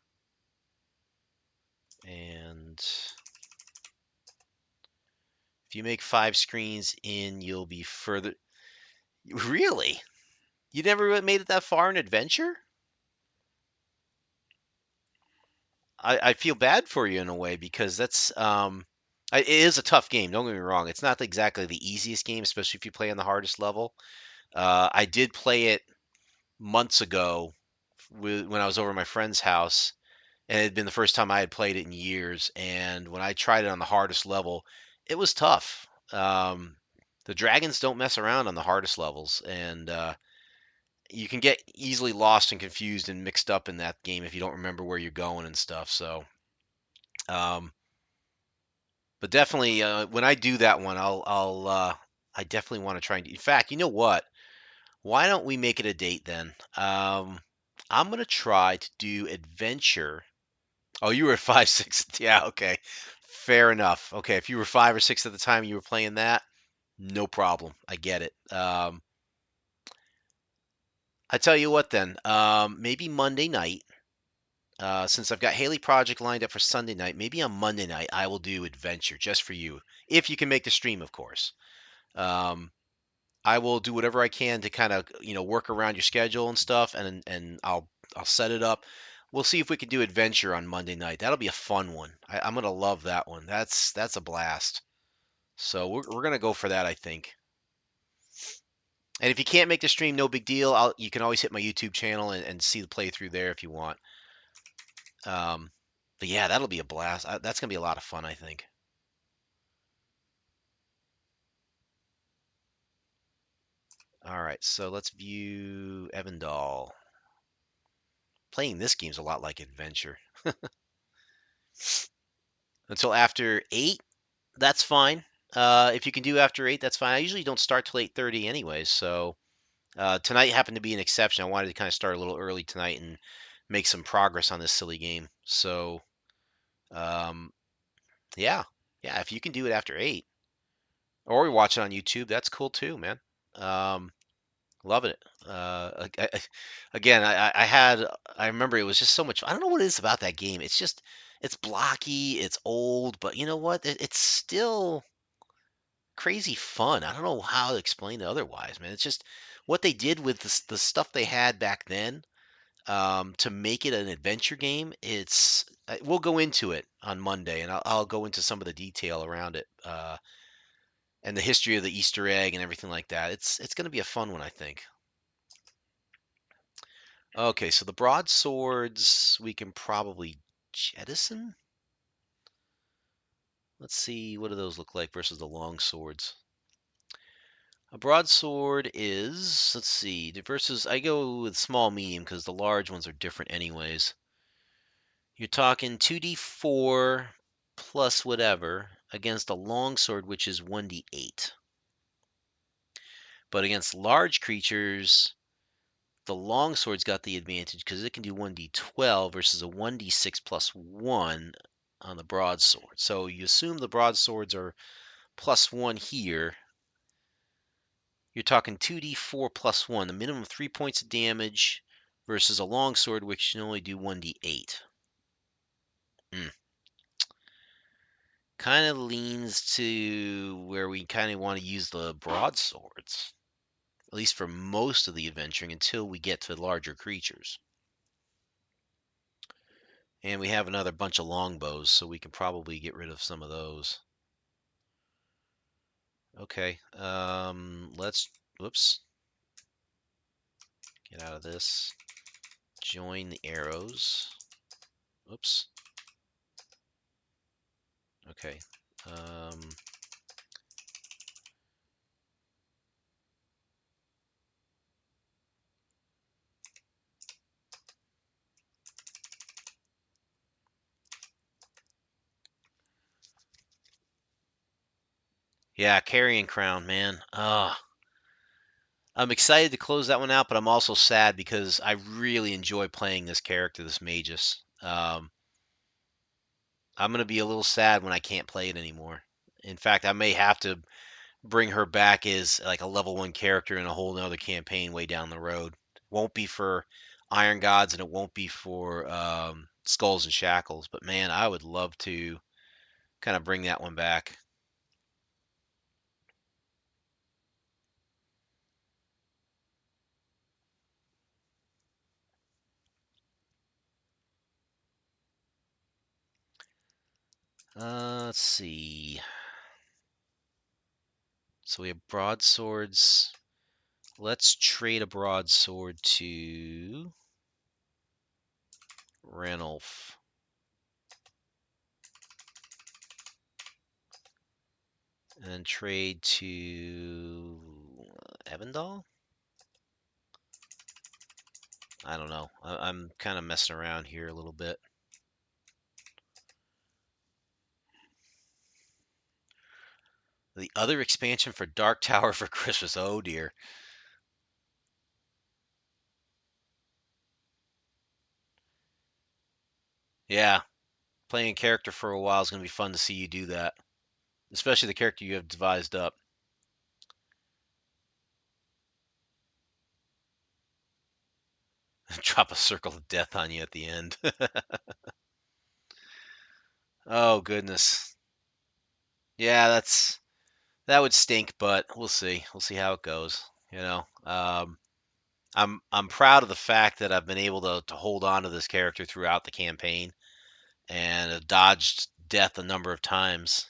And If you make 5 screens in, you'll be further. Really? You never really made it that far in adventure? I feel bad for you in a way because it is a tough game. Don't get me wrong. It's not exactly the easiest game, especially if you play on the hardest level. I did play it months ago when I was over at my friend's house, and it had been the first time I had played it in years. And when I tried it on the hardest level, it was tough. The dragons don't mess around on the hardest levels, and you can get easily lost and confused and mixed up in that game if you don't remember where you're going and stuff. So, um, but definitely when I do that one, I definitely want to try and. In fact, you know what? Why don't we make it a date then? I'm gonna try to do adventure. Oh, you were 5, 6. Yeah, okay. Fair enough. Okay, if you were 5 or 6 at the time you were playing that, no problem. I get it. I tell you what then, maybe Monday night, since I've got Haley Project lined up for Sunday night, maybe on Monday night I will do adventure just for you. If you can make the stream, of course. Um, I will do whatever I can to kind of, work around your schedule and stuff, and I'll set it up. We'll see if we can do adventure on Monday night. That'll be a fun one. I'm gonna love that one. That's a blast. So we're gonna go for that, I think. And if you can't make the stream, no big deal. You can always hit my YouTube channel and see the playthrough there if you want. Um, but yeah, that'll be a blast. That's gonna be a lot of fun, I think. All right, so let's view Evandal. Playing this game's a lot like adventure. Until after 8, that's fine. If you can do after 8, that's fine. I usually don't start till 8:30 anyways, so tonight happened to be an exception. I wanted to kind of start a little early tonight and make some progress on this silly game. So, um, yeah, yeah. If you can do it after 8, or we watch it on YouTube, that's cool too, man. Um, Loving it. Again, I remember it was just so much. I don't know what it is about that game. It's blocky, it's old, but you know what? It's still crazy fun. I don't know how to explain it otherwise, man. It's just what they did with the stuff they had back then, to make it an adventure game. We'll go into it on Monday, and I'll go into some of the detail around it, and the history of the Easter egg and everything like that. It's going to be a fun one, I think. Okay, so the broadswords we can probably jettison. Let's see, what do those look like versus the long swords? A broadsword is, let's see, versus, I go with small medium because the large ones are different anyways. You're talking 2d4 plus whatever against a longsword, which is 1d8. But against large creatures, the longsword's got the advantage because it can do 1d12 versus a 1d6 plus 1 on the broadsword. So you assume the broadswords are plus 1 here. You're talking 2d4 plus 1, the minimum 3 points of damage versus a longsword, which can only do 1d8. Mm. Kind of leans to where we kind of want to use the broadswords, at least for most of the adventuring until we get to larger creatures. And we have another bunch of longbows, so we can probably get rid of some of those. Okay, whoops, get out of this. Join the arrows. Oops. Okay. Um, yeah, carrying crown, man. I'm excited to close that one out, but I'm also sad because I really enjoy playing this character, this Magus. I'm gonna be a little sad when I can't play it anymore. In fact, I may have to bring her back as like a level 1 character in a whole nother campaign way down the road. Won't be for Iron Gods and it won't be for Skulls and Shackles, but man, I would love to kind of bring that one back. Let's see. So we have broadswords. Let's trade a broadsword to Ranulf. And trade to Evandal? I don't know. I'm kind of messing around here a little bit. The other expansion for Dark Tower for Christmas. Oh dear. Yeah, playing character for a while is going to be fun to see you do that, especially the character you have devised up. Drop a circle of death on you at the end. Oh goodness. Yeah, that would stink, but we'll see. We'll see how it goes. You know, I'm proud of the fact that I've been able to hold on to this character throughout the campaign and have dodged death a number of times.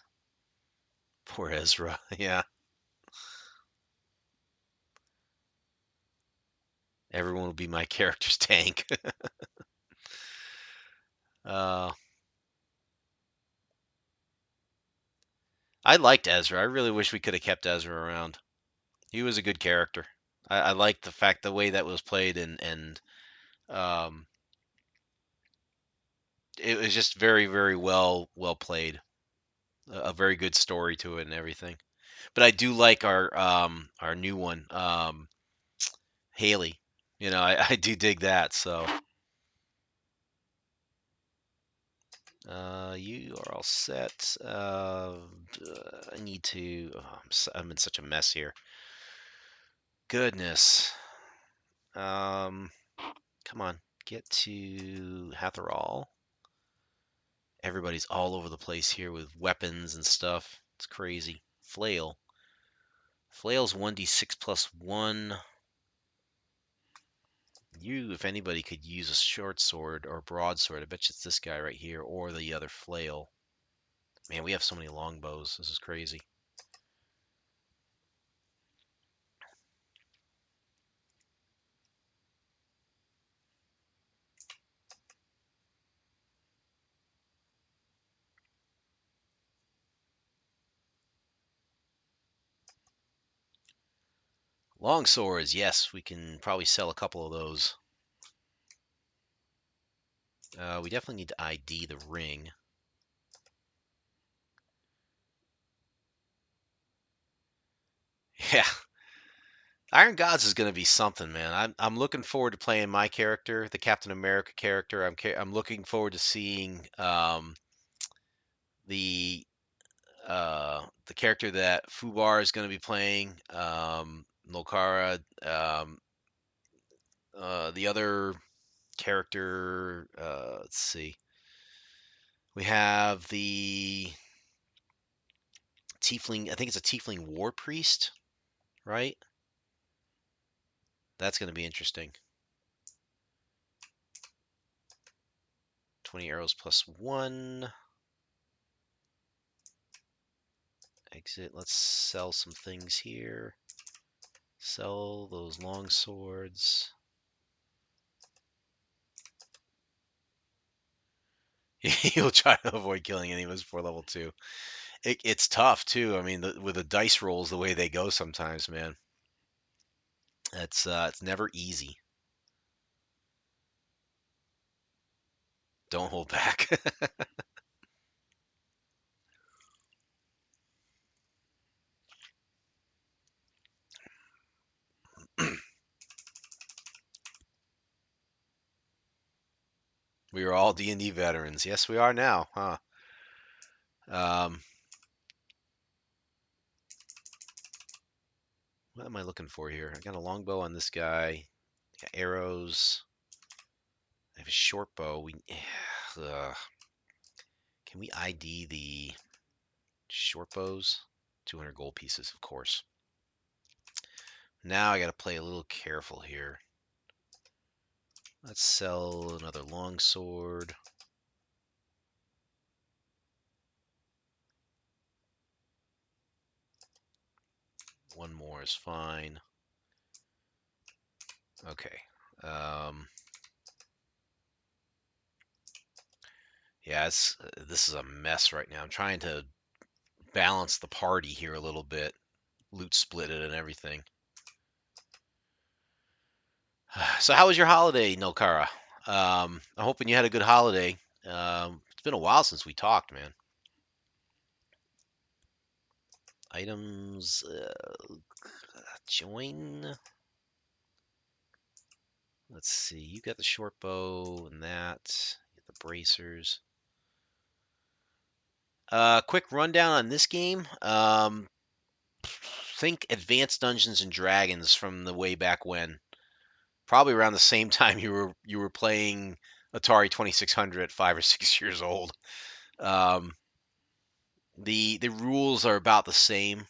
Poor Ezra. Yeah, everyone will be my character's tank. uh, I liked Ezra. I really wish we could have kept Ezra around. He was a good character. I liked the fact the way that was played and um, it was just very well played. A very good story to it and everything. But I do like our new one, Haley. You know, I do dig that. So you are all set. I need to. Oh, I'm in such a mess here. Goodness. Um, come on, get to Hatherall. Everybody's all over the place here with weapons and stuff. It's crazy. Flail. Flail's 1d6 plus 1. You, if anybody, could use a short sword or broadsword. I bet you it's this guy right here or the other flail. Man, we have so many longbows. This is crazy. Long swords, yes, we can probably sell a couple of those. We definitely need to ID the ring. Yeah, Iron Gods is going to be something, man. I'm looking forward to playing my character, the Captain America character. I'm looking forward to seeing the the character that Fubar is going to be playing, Nolkara, the other character. Let's see. We have the Tiefling. I think it's a Tiefling War Priest, right? That's going to be interesting. 20 arrows plus 1. Exit. Let's sell some things here. Sell those long swords. He'll try to avoid killing any of us before level 2. It's tough, too. I mean, with the dice rolls, the way they go sometimes, man. It's never easy. Don't hold back. We are all D&D veterans. Yes, we are now, huh? Um, what am I looking for here? I got a longbow on this guy. Got arrows. I have a short bow. Can we ID the short bows? 200 gold pieces, of course. Now I got to play a little careful here. Let's sell another longsword. One more is fine. Okay. Um, yeah, this is a mess right now. I'm trying to balance the party here a little bit, loot split it and everything. So how was your holiday, Nilkara? I'm hoping you had a good holiday. It's been a while since we talked, man. Items, join. Let's see. You got the short bow and that. You got the bracers. Quick rundown on this game. Think Advanced Dungeons and Dragons from the way back when. Probably around the same time you were playing Atari 2600 at 5 or 6 years old. Um, the rules are about the same,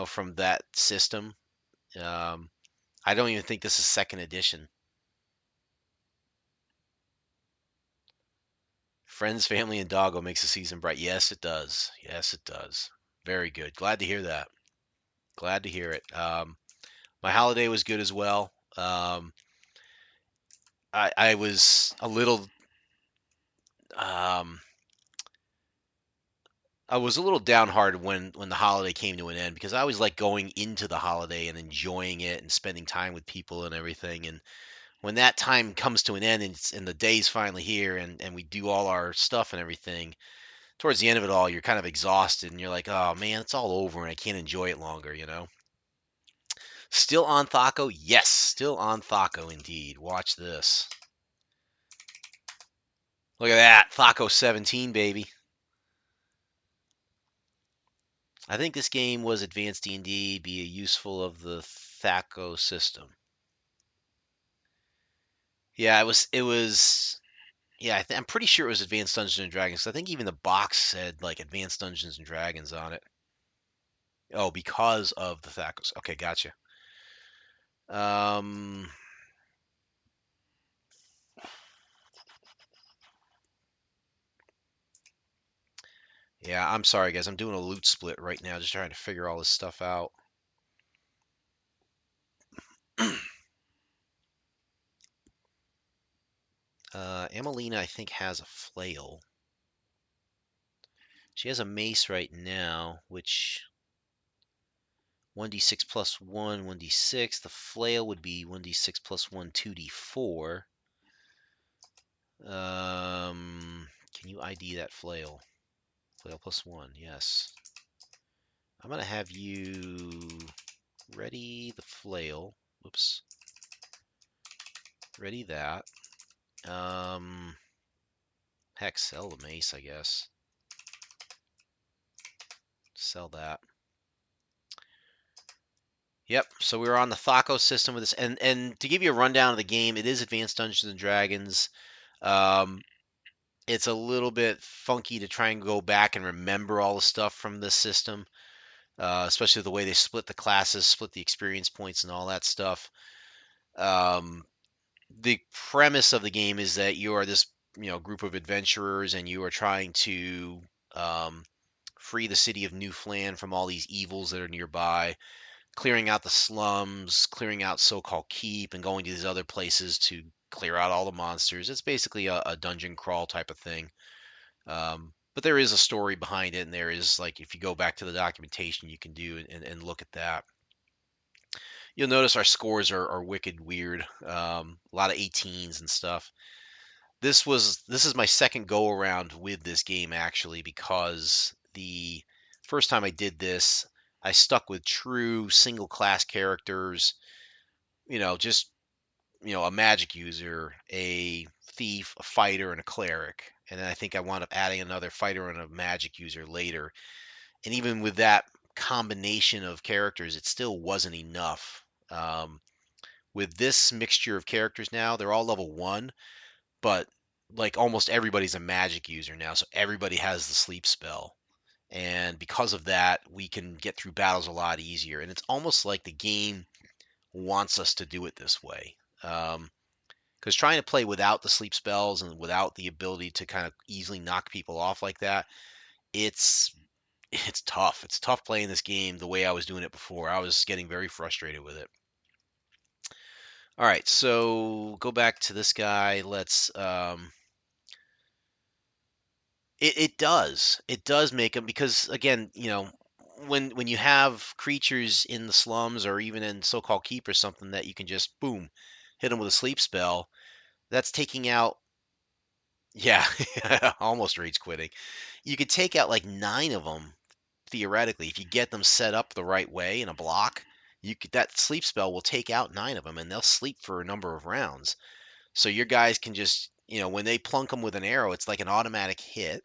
from that system. Um, I don't even think this is second edition. Friends, family, and doggo makes the season bright. Yes, it does. Yes, it does. Very good. Glad to hear that. Glad to hear it. My holiday was good as well. I was a little um, I was a little downhearted when the holiday came to an end because I always like going into the holiday and enjoying it and spending time with people and everything. And when that time comes to an end and the day's finally here and we do all our stuff and everything, towards the end of it all, you're kind of exhausted and you're like, oh man, it's all over and I can't enjoy it longer. Still on Thaco? Yes, still on Thaco indeed. Watch this. Look at that. Thaco 17, baby. I think this game was advanced D&D, be a useful of the Thaco system. Yeah, it was yeah, I'm pretty sure it was Advanced Dungeons and Dragons. I think even the box said like Advanced Dungeons and Dragons on it. Oh, because of the Thacos. Okay, gotcha. Um, yeah, I'm sorry guys. I'm doing a loot split right now, just trying to figure all this stuff out. Emelina, I think, has a flail. She has a mace right now, which 1d6 plus 1, 1d6. The flail would be 1d6 plus 1, 2d4. Can you ID that flail? Flail plus 1, yes. I'm going to have you ready the flail. Whoops. Ready that. Heck, sell the mace, I guess. Sell that. Yep. So we were on the Thaco system with this, and to give you a rundown of the game, it is Advanced Dungeons and Dragons. Um, it's a little bit funky to try and go back and remember all the stuff from this system, especially the way they split the classes, split the experience points, and all that stuff. Um, the premise of the game is that you are this group of adventurers, and you are trying to um, free the city of Newfland from all these evils that are nearby, clearing out the slums, clearing out so-called keep, and going to these other places to clear out all the monsters. It's basically a dungeon crawl type of thing. But there is a story behind it, and there is, like, if you go back to the documentation, you can do and look at that. You'll notice our scores are wicked weird. A lot of 18s and stuff. This is my second go around with this game actually, because the first time I did this, I stuck with true single class characters. Just a magic user, a thief, a fighter, and a cleric. And then I think I wound up adding another fighter and a magic user later. And even with that combination of characters, it still wasn't enough. Um, with this mixture of characters now, they're all level 1, but like almost everybody's a magic user now, so everybody has the sleep spell. And because of that, we can get through battles a lot easier. And it's almost like the game wants us to do it this way. Because trying to play without the sleep spells and without the ability to kind of easily knock people off like that, it's It's tough. It's tough playing this game the way I was doing it before. I was getting very frustrated with it. All right, so go back to this guy. Let's. It does make them because again, when you have creatures in the slums or even in so-called keep or something that you can just boom hit them with a sleep spell. That's taking out. Yeah, almost rage quitting. You could take out like 9 of them theoretically if you get them set up the right way in a block. That sleep spell will take out 9 of them and they'll sleep for a number of rounds. So your guys can just, when they plunk them with an arrow, it's like an automatic hit.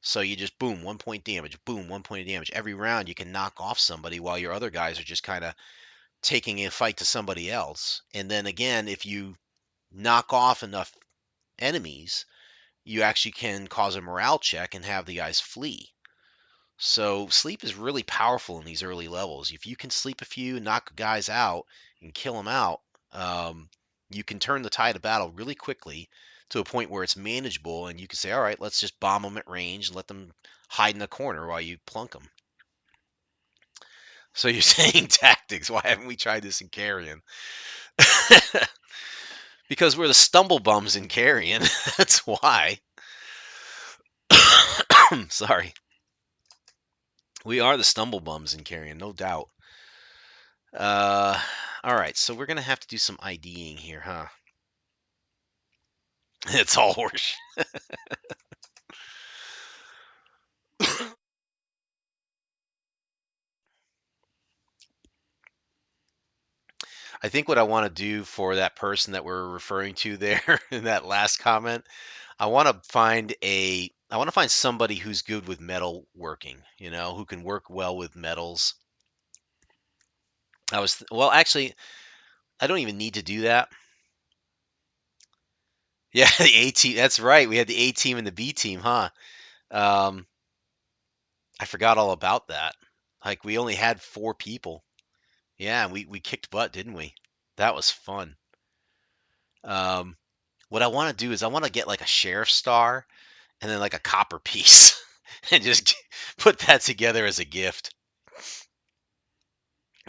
So you just boom, 1 point damage, boom, 1 point of damage. Every round you can knock off somebody while your other guys are just kind of taking a fight to somebody else. And then again, if you knock off enough enemies, you actually can cause a morale check and have the guys flee. So sleep is really powerful in these early levels. If you can sleep a few, knock guys out, and kill them out, you can turn the tide of battle really quickly to a point where it's manageable, and you can say, "All right, let's just bomb them at range and let them hide in the corner while you plunk them." So you're saying tactics? Why haven't we tried this in Carrion? Because we're the stumble bums in Carrion. That's why. Sorry, we are the stumble bums in Carrion, no doubt. Uh, all right, so we're gonna have to do some IDing here, huh? It's all horseshit. I think what I want to do for that person that we're referring to there in that last comment, I want to find somebody who's good with metal working, who can work well with metals. Well, actually, I don't even need to do that. Yeah, the A team. That's right. We had the A team and the B team, huh? Um, I forgot all about that. Like we only had 4 people. Yeah, we kicked butt, didn't we? That was fun. Um, what I want to do is I want to get like a sheriff star and then like a copper piece and just put that together as a gift.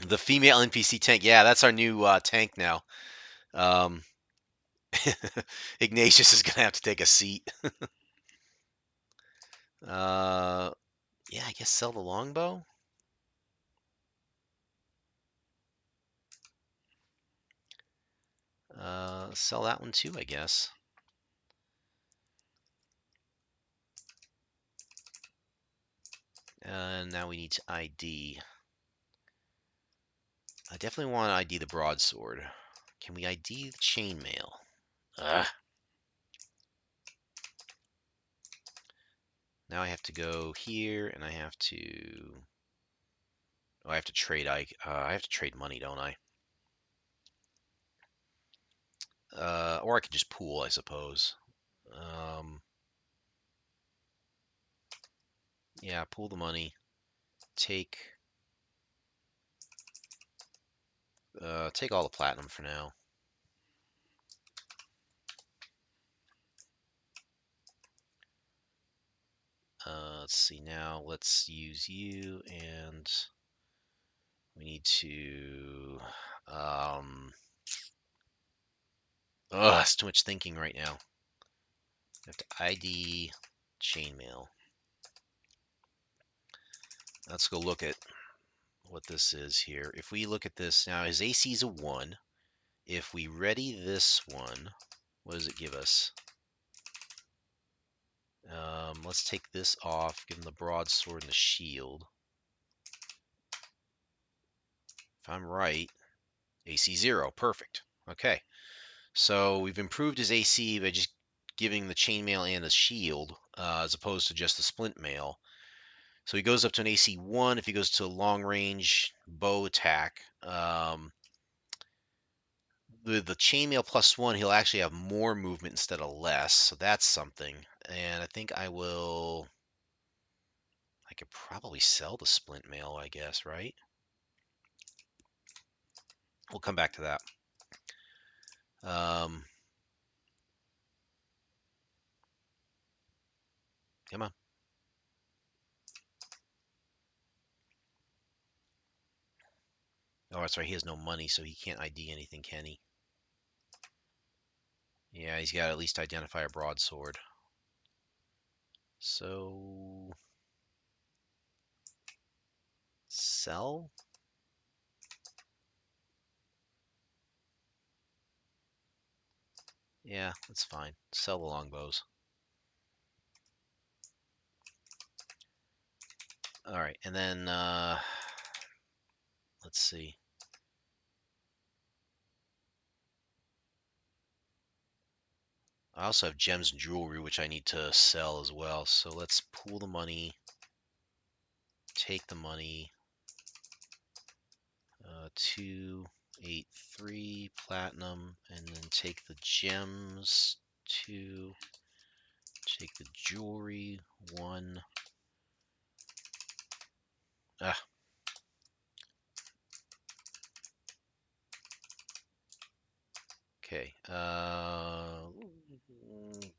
The female NPC tank. Yeah, that's our new tank now. Um, Ignatius is gonna have to take a seat. Uh, yeah, I guess sell the longbow. Sell that one too, I guess. And now we need to ID. I definitely want to ID the broadsword. Can we ID the chainmail? Ugh. Now I have to go here, and I have to. Oh, I have to trade. I have to trade money, don't I? Or I could just pool, I suppose. Um, yeah, pool the money. Take take all the platinum for now. Let's see now. Let's use you, and we need to. It's too much thinking right now. I have to ID chainmail. Let's go look at what this is here. If we look at this now, his AC is a 1. If we ready this one, what does it give us? Let's take this off, give him the broadsword and the shield. If I'm right, AC 0, perfect. Okay, so we've improved his AC by just giving the chainmail and the shield, as opposed to just the splint mail. So he goes up to an AC 1 if he goes to a long range bow attack. With the chainmail +1, he'll actually have more movement instead of less, so that's something. And I think I could probably sell the splint mail, I guess, right? We'll come back to that. Um, Come on. Oh, that's right. He has no money, so he can't ID anything, can he? Yeah, he's got to at least identify a broadsword. So sell? Yeah, that's fine. Sell the longbows. All right, and then let's see. I also have gems and jewelry, which I need to sell as well. So let's pool the money, take the money. 283 platinum, and then take the gems. 2. Take the jewelry. 1. Ah, okay.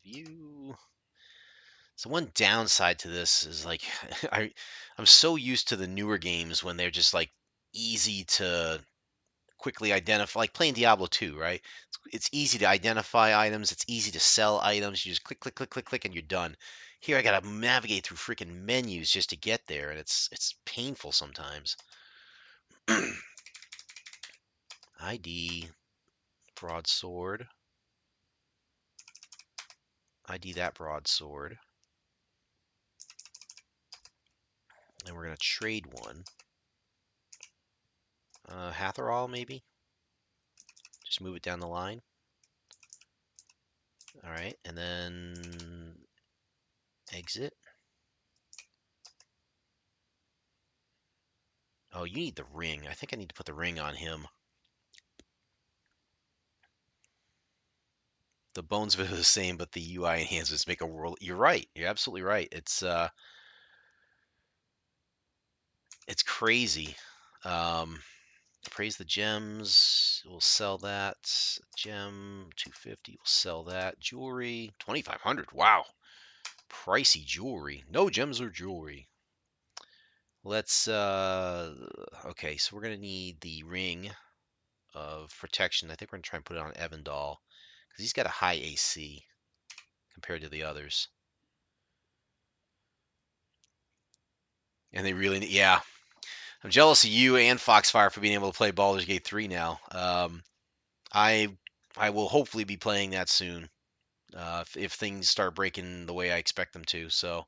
View. So one downside to this is like I'm so used to the newer games when they're just like easy to quickly identify, like playing Diablo 2, right? It's easy to identify items, it's easy to sell items. You just click, click, click, click, click, and you're done. Here, I gotta navigate through freaking menus just to get there, and it's painful sometimes. ID broadsword. ID that broadsword, and we're gonna trade one. Hatherall, maybe. Just move it down the line. All right, and then exit. Oh, you need the ring. I think I need to put the ring on him. The bones of it are the same, but the UI enhancements make a world. You're right. You're absolutely right. It's crazy. Um, Praise the gems. We'll sell that. Gem 250. We'll sell that. Jewelry 2500. Wow, pricey jewelry. No gems or jewelry. Let's. Okay, so we're gonna need the ring of protection. I think we're gonna try and put it on Evandal because he's got a high AC compared to the others. And they really, yeah, I'm jealous of you and Foxfire for being able to play Baldur's Gate 3 now. I I will hopefully be playing that soon if things start breaking the way I expect them to. So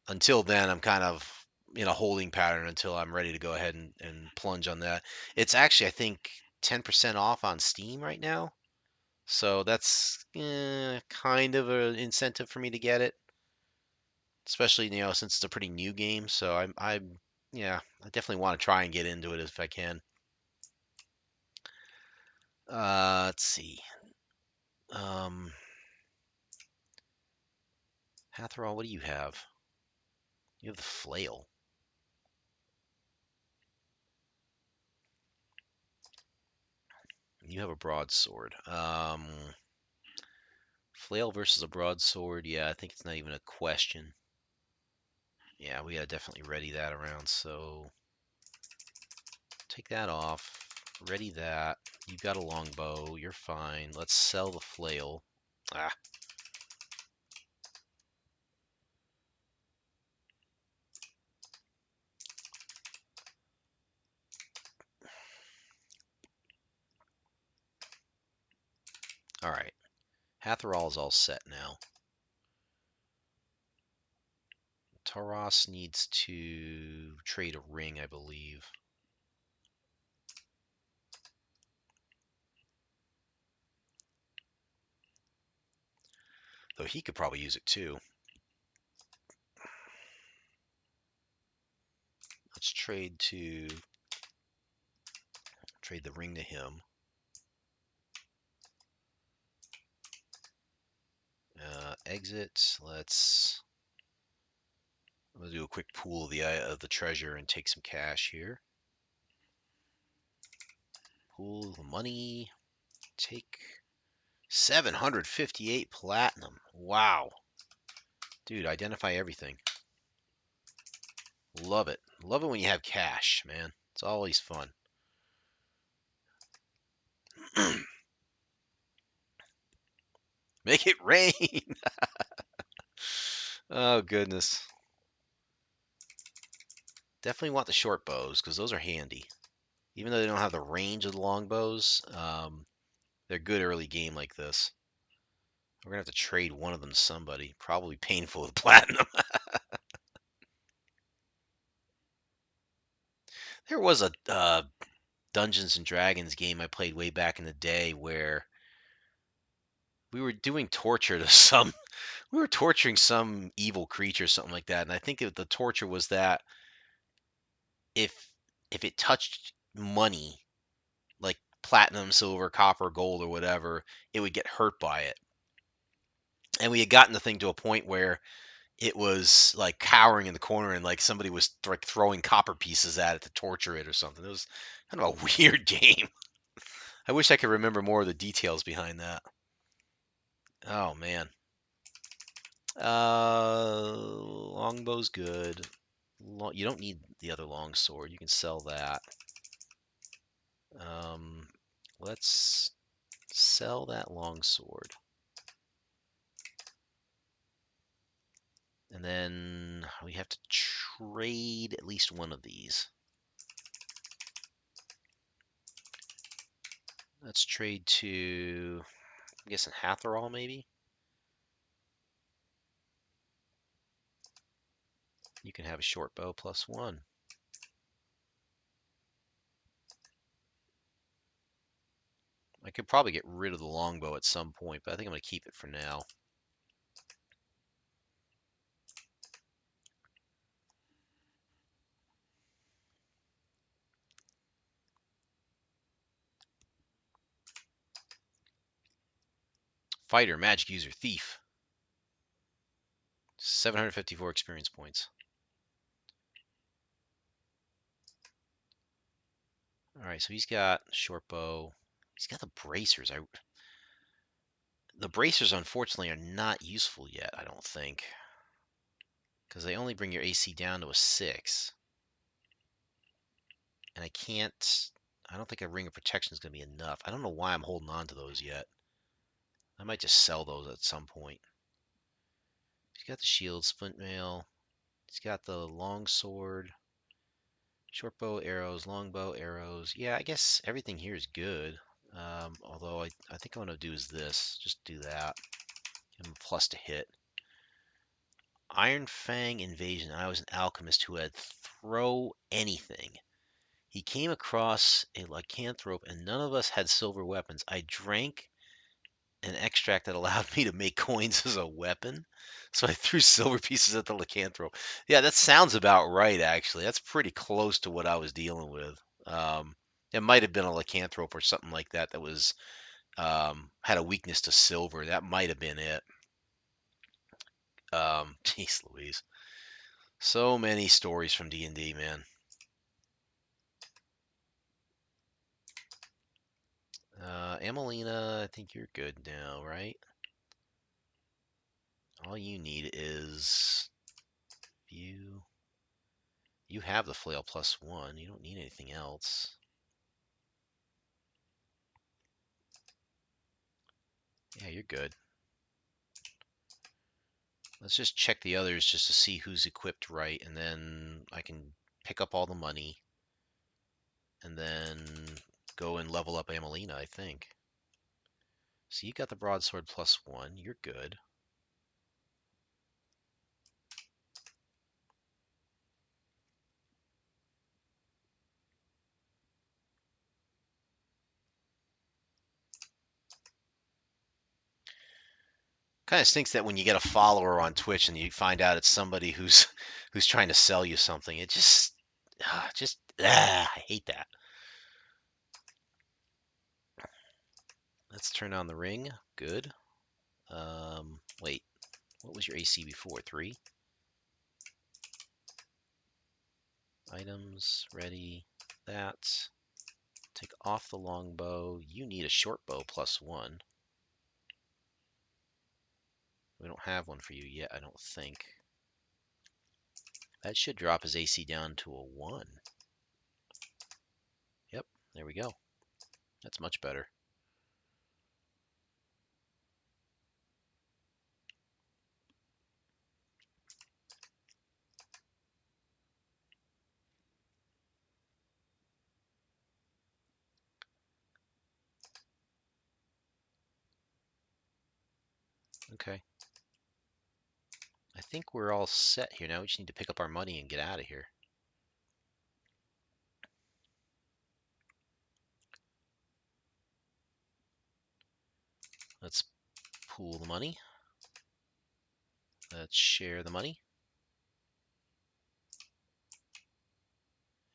until then, I'm kind of in a holding pattern until I'm ready to go ahead and plunge on that. It's actually, I think, 10% off on Steam right now. So that's kind of an incentive for me to get it, especially since it's a pretty new game. So I'm yeah, I definitely want to try and get into it if I can. Let's see. Um, Hatherall, what do you have? You have the flail. You have a broadsword. Flail versus a broadsword. Yeah, I think it's not even a question. Yeah, we gotta definitely ready that around. So take that off. Ready that. You've got a longbow. You're fine. Let's sell the flail. Ah, all right. Hatherall is all set now. Taras needs to trade a ring, I believe. Though he could probably use it too. Let's trade the ring to him. Exit. We'll do a quick pool of the treasure and take some cash here. Pool the money. Take 758 platinum. Wow. Dude, identify everything. Love it. Love it when you have cash, man. It's always fun. Make it rain. Oh goodness. Definitely want the short bows because those are handy. Even though they don't have the range of the long bows, they're good early game like this. We're gonna have to trade one of them to somebody. Probably painful with platinum. There was a Dungeons and Dragons game I played way back in the day where we were doing torture to some. We were torturing some evil creature, something like that. And I think the torture was that if it touched money, like platinum, silver, copper, gold, or whatever, it would get hurt by it. And we had gotten the thing to a point where it was like cowering in the corner and like somebody was like throwing copper pieces at it to torture it or something. It was kind of a weird game. I wish I could remember more of the details behind that. Oh man. Longbow's good. You don't need the other long sword. You can sell that. Um, let's sell that long sword. And then we have to trade at least one of these. Let's trade to, I'm guessing Hatherall maybe? You can have a short bow +1. I could probably get rid of the longbow at some point, but I think I'm going to keep it for now. Fighter, magic user, thief. 754 experience points. All right, so he's got short bow. He's got the bracers. The bracers, unfortunately, are not useful yet, I don't think, because they only bring your AC down to a 6. And I don't think a ring of protection is going to be enough. I don't know why I'm holding on to those yet. I might just sell those at some point. He's got the shield, splint mail. He's got the long sword, short bow, arrows, long bow, arrows. Yeah, I guess everything here is good. Although I think I'm going to do is this. Just do that. Give him a plus to hit. Iron Fang Invasion. I was an alchemist who had throw anything. He came across a lycanthrope and none of us had silver weapons. I drank an extract that allowed me to make coins as a weapon. So I threw silver pieces at the lycanthrope. Yeah, that sounds about right, actually. That's pretty close to what I was dealing with. It might have been a lycanthrope or something like that that was had a weakness to silver. That might have been it. Jeez Louise. So many stories from D&D, man. Amelina, I think you're good now, right? All you need is you. You have the flail +1. You don't need anything else. Yeah, you're good. Let's just check the others just to see who's equipped right, and then I can pick up all the money and then go and level up Amelina, I think. So you got the broadsword +1. You're good. Kind of stinks that when you get a follower on Twitch and you find out it's somebody who's who's trying to sell you something, it I hate that. Let's turn on the ring. Good. Wait, what was your AC before? 3? Items, ready, that. Take off the longbow. You need a short bow +1. We don't have one for you yet, I don't think. That should drop his AC down to a 1. There we go. That's much better. Okay. I think we're all set here now. We just need to pick up our money and get out of here. Let's pool the money. Let's share the money.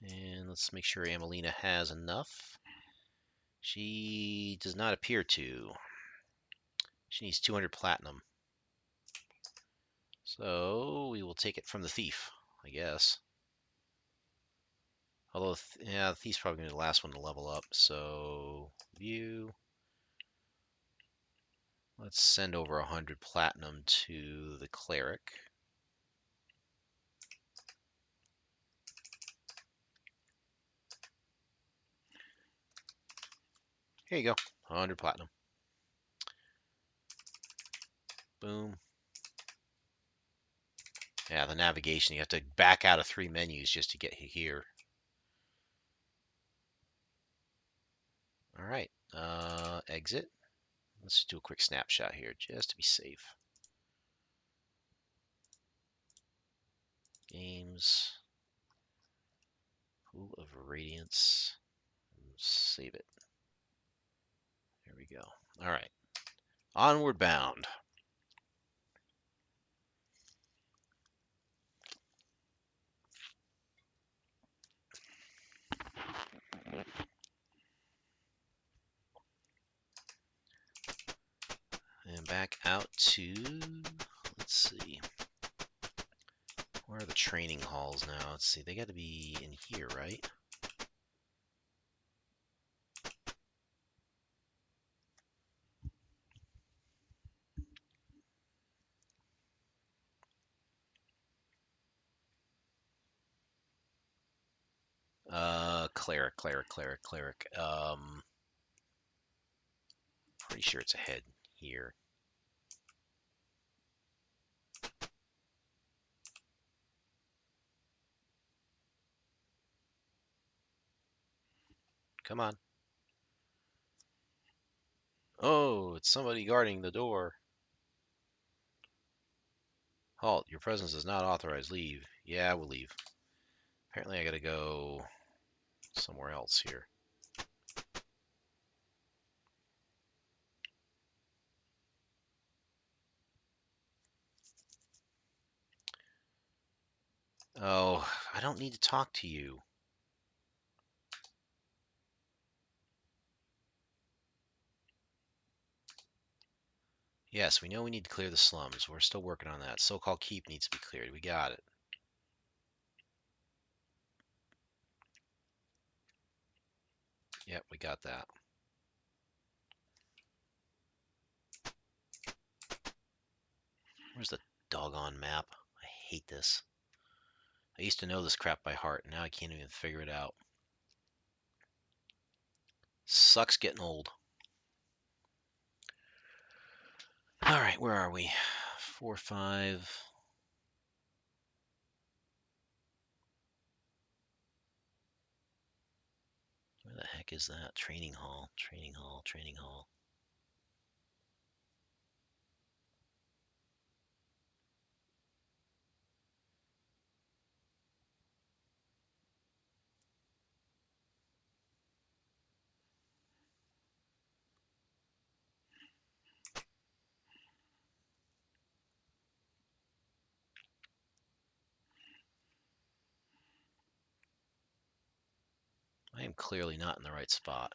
And let's make sure Amelina has enough. She does not appear to. She needs 200 platinum. So we will take it from the thief, I guess. Although, yeah, the thief's probably going to be the last one to level up. So, view. Let's send over 100 platinum to the cleric. Here you go, 100 platinum. Boom. Yeah, the navigation, you have to back out of 3 menus just to get here. All right, exit. Let's do a quick snapshot here just to be safe. Games, Pool of Radiance, save it. There we go. All right, onward bound. And back out to, let's see, where are the training halls now? Let's see, they got to be in here, right? Cleric. Pretty sure it's ahead here. Come on. Oh, it's somebody guarding the door. Halt, your presence is not authorized. Leave. Yeah, we'll leave. Apparently I gotta go somewhere else here. Oh, I don't need to talk to you. Yes, we know we need to clear the slums. We're still working on that. So-called keep needs to be cleared. We got it. Yep, we got that. Where's the doggone map? I hate this. I used to know this crap by heart, and now I can't even figure it out. Sucks getting old. All right, where are we? 4, 5. Where the heck is that? Training hall. I am clearly not in the right spot.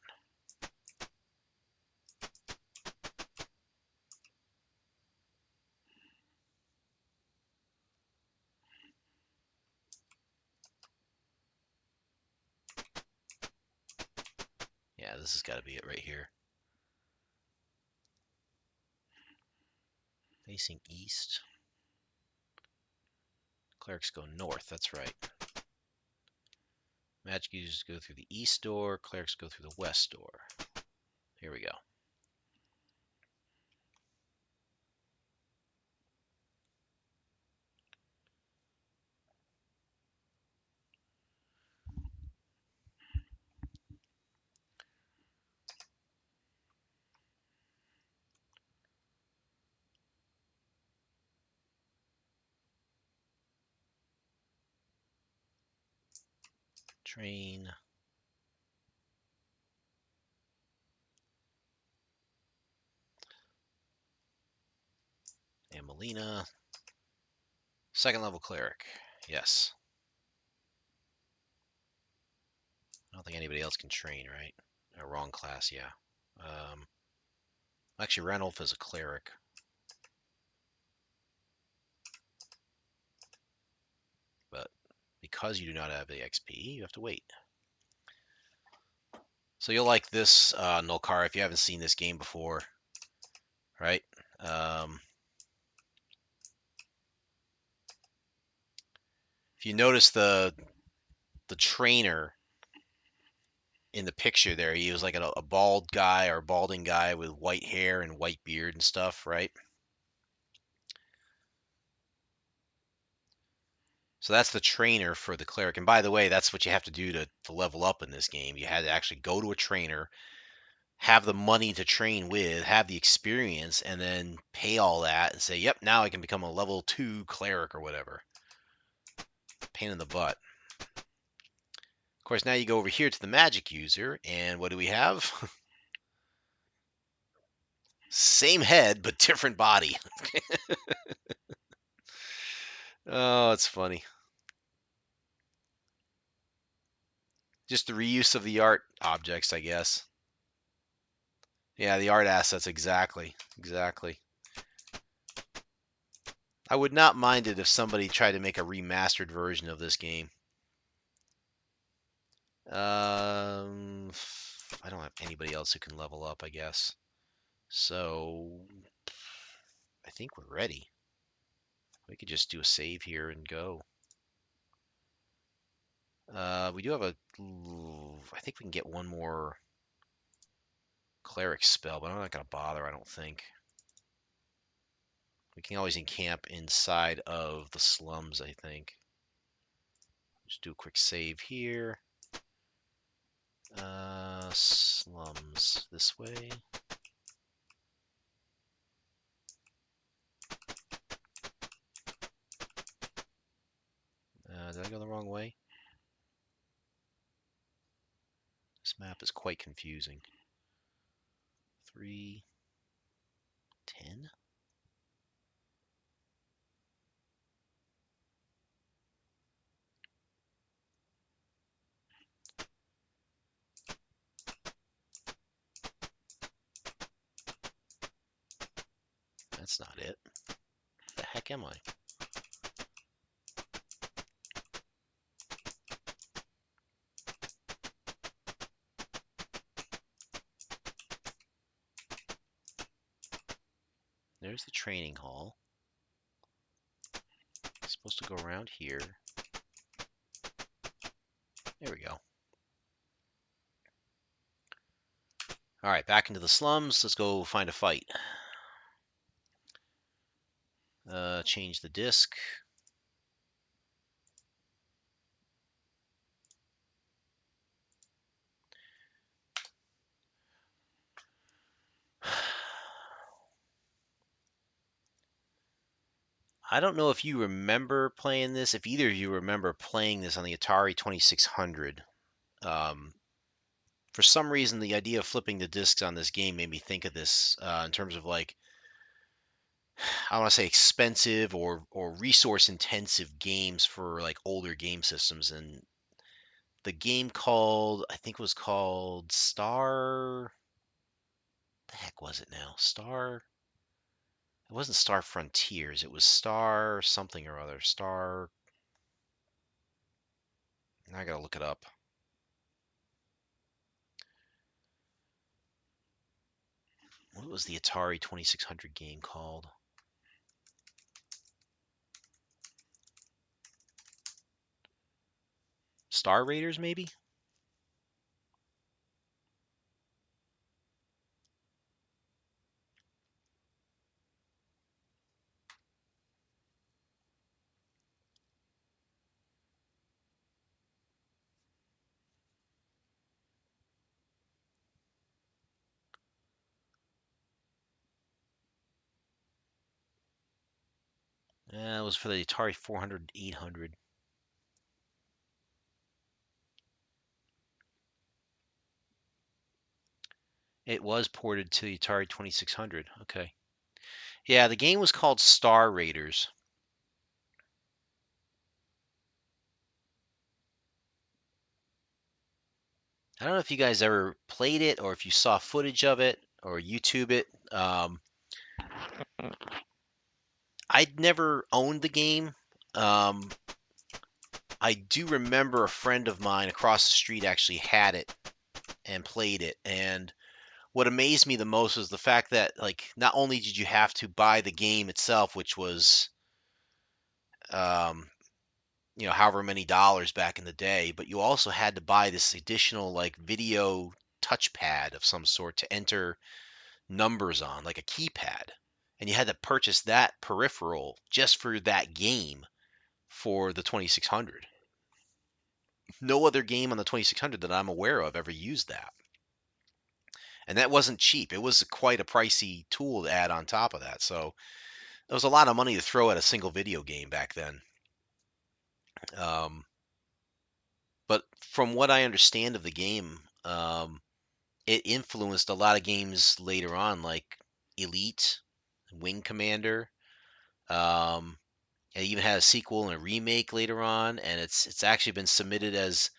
Yeah, this has got to be it right here. Facing east. Clerics go north, that's right. Magic users go through the east door, clerics go through the west door. Here we go. Train. And Melina. Second level cleric. Yes. I don't think anybody else can train, right? Wrong class, yeah. Actually, Ranulf is a cleric. But because you do not have the XP, you have to wait. So you'll like this, Nulkar, if you haven't seen this game before, right? If you notice the trainer in the picture there, he was like a bald guy or balding guy with white hair and white beard and stuff, right? So that's the trainer for the cleric. And by the way, that's what you have to do to level up in this game. You had to actually go to a trainer, have the money to train with, have the experience, and then pay all that and say, yep, now I can become a level 2 cleric or whatever. Pain in the butt. Of course, now you go over here to the magic user, and what do we have? Same head, but different body. Oh, it's funny. Just the reuse of the art objects, I guess. Yeah, the art assets, exactly. Exactly. I would not mind it if somebody tried to make a remastered version of this game. I don't have anybody else who can level up, I guess. So I think we're ready. We could just do a save here and go. We do have a. I think we can get one more cleric spell, but I'm not gonna bother. I don't think. We can always encamp inside of the slums, I think. Just do a quick save here. Slums this way. Did I go the wrong way? This map is quite confusing. 310? That's not it. What the heck am I? There's the training hall. It's supposed to go around here. There we go. All right, back into the slums. Let's go find a fight. Change the disc. I don't know if you remember playing this, if either of you remember playing this on the Atari 2600. For some reason, the idea of flipping the discs on this game made me think of this in terms of like, I want to say expensive or resource intensive games for like older game systems. And the game called, I think it was called Star. The heck was it now? Star. It wasn't Star Frontiers. It was Star something or other. Star. I gotta look it up. What was the Atari 2600 game called? Star Raiders, maybe? It was for the Atari 400, 800. It was ported to the Atari 2600. Okay. Yeah, the game was called Star Raiders. I don't know if you guys ever played it or if you saw footage of it or YouTube it. I'd never owned the game. Um, I do remember a friend of mine across the street actually had it and played it. And what amazed me the most was the fact that, like, not only did you have to buy the game itself, which was, um, however many dollars back in the day, but you also had to buy this additional, like, video touchpad of some sort to enter numbers on, like a keypad. And you had to purchase that peripheral just for that game for the 2600. No other game on the 2600 that I'm aware of ever used that. And that wasn't cheap. It was quite a pricey tool to add on top of that. So it was a lot of money to throw at a single video game back then. Um, but from what I understand of the game, it influenced a lot of games later on, like Elite, Wing Commander. Um, it even had a sequel and a remake later on, and it's actually been submitted as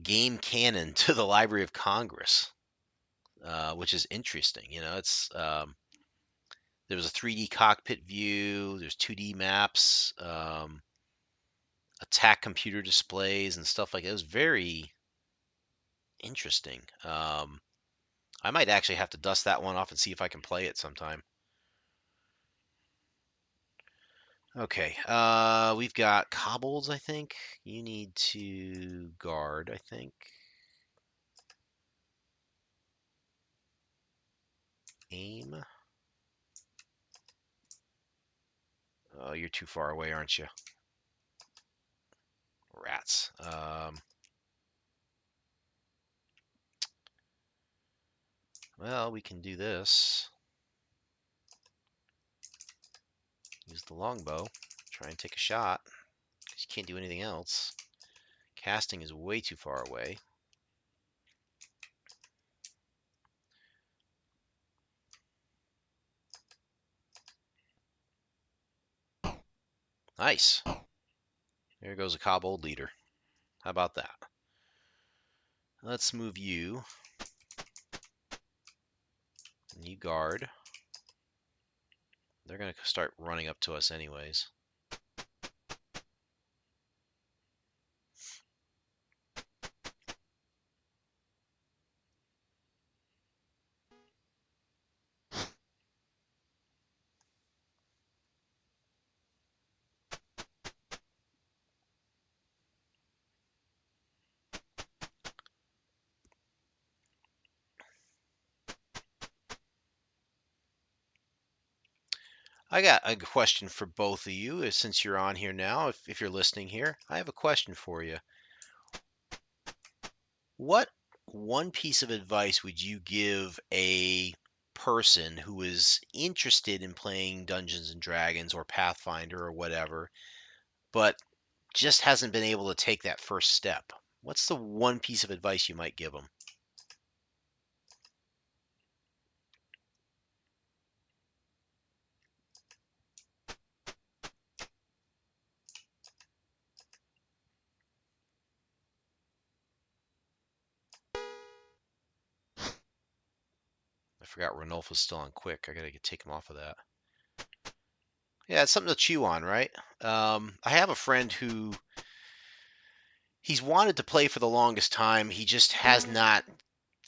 game canon to the Library of Congress, which is interesting. There was a 3D cockpit view. There's 2D maps, attack computer displays, and stuff like that. It was very interesting. I might actually have to dust that one off and see if I can play it sometime. Okay, we've got kobolds, I think. You need to guard, I think. Aim. Oh, you're too far away, aren't you? Rats. Well, we can do this. Use the longbow. Try and take a shot. You can't do anything else. Casting is way too far away. Nice. There goes a kobold leader. How about that? Let's move you. And you guard. They're going to start running up to us anyways. I got a question for both of you since you're on here now. If you're listening here, I have a question for you. What one piece of advice would you give a person who is interested in playing Dungeons and Dragons or Pathfinder or whatever, but just hasn't been able to take that first step? What's the one piece of advice you might give them? I forgot Ranulf was still on quick. I gotta take him off of that. Yeah, it's something to chew on, right? I have a friend who he's wanted to play for the longest time. He just has not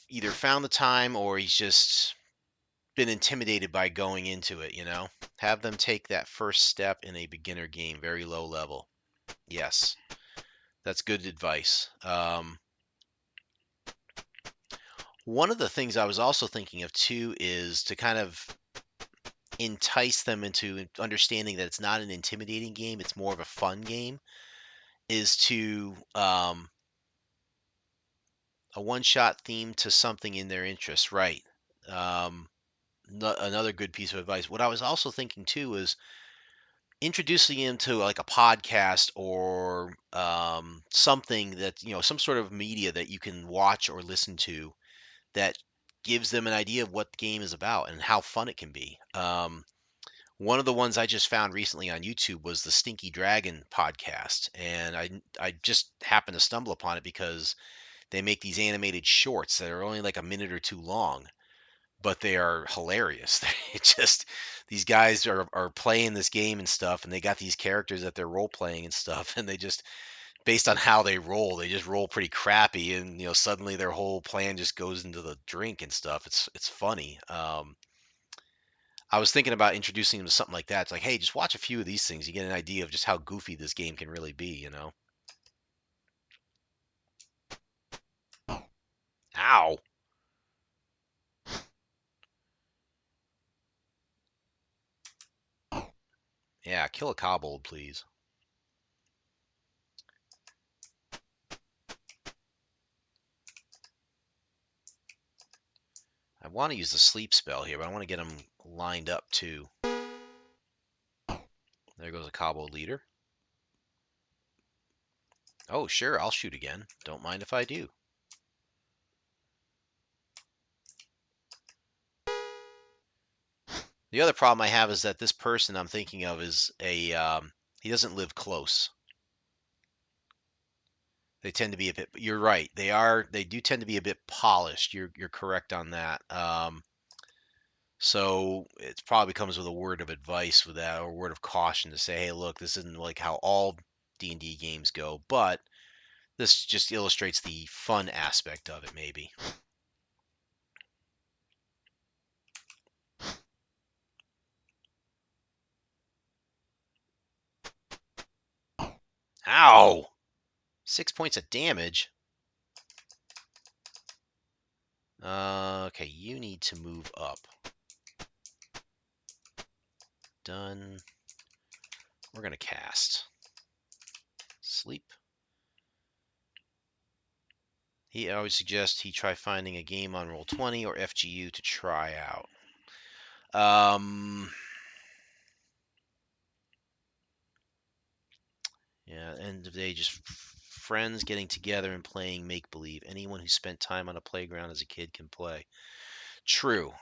either found the time or he's just been intimidated by going into it. Have them take that first step in a beginner game, very low level. Yes. That's good advice. One of the things I was also thinking of too is to kind of entice them into understanding that it's not an intimidating game, it's more of a fun game, is to a one-shot theme to something in their interest, right? Um, Another good piece of advice. What I was also thinking too is introducing him to like a podcast or something that some sort of media that you can watch or listen to that gives them an idea of what the game is about and how fun it can be. One of the ones I just found recently on YouTube was the Stinky Dragon podcast, and I just happened to stumble upon it because they make these animated shorts that are only like a minute or two long, but they are hilarious. They just these guys are playing this game and stuff, and they got these characters that they're role playing and stuff, and they just based on how they just roll pretty crappy, and suddenly their whole plan just goes into the drink and stuff. It's funny. I was thinking about introducing them to something like that. It's like, hey, just watch a few of these things. You get an idea of just how goofy this game can really be. Ow. Yeah, kill a kobold, please. I want to use the sleep spell here, but I want to get them lined up too. There goes a kobold leader. Oh, sure, I'll shoot again. Don't mind if I do. The other problem I have is that this person I'm thinking of is he doesn't live close. They tend to be a bit. You're right. They do tend to be a bit polished. You're correct on that. So it probably comes with a word of advice with that, or a word of caution to say, hey, look, this isn't like how all D&D games go, but this just illustrates the fun aspect of it, maybe. Ow! 6 points of damage. Okay, you need to move up. Done. We're gonna cast. Sleep. I would suggest he try finding a game on Roll20 or FGU to try out. Yeah, end of the day, just friends getting together and playing make believe. Anyone who spent time on a playground as a kid can play. True.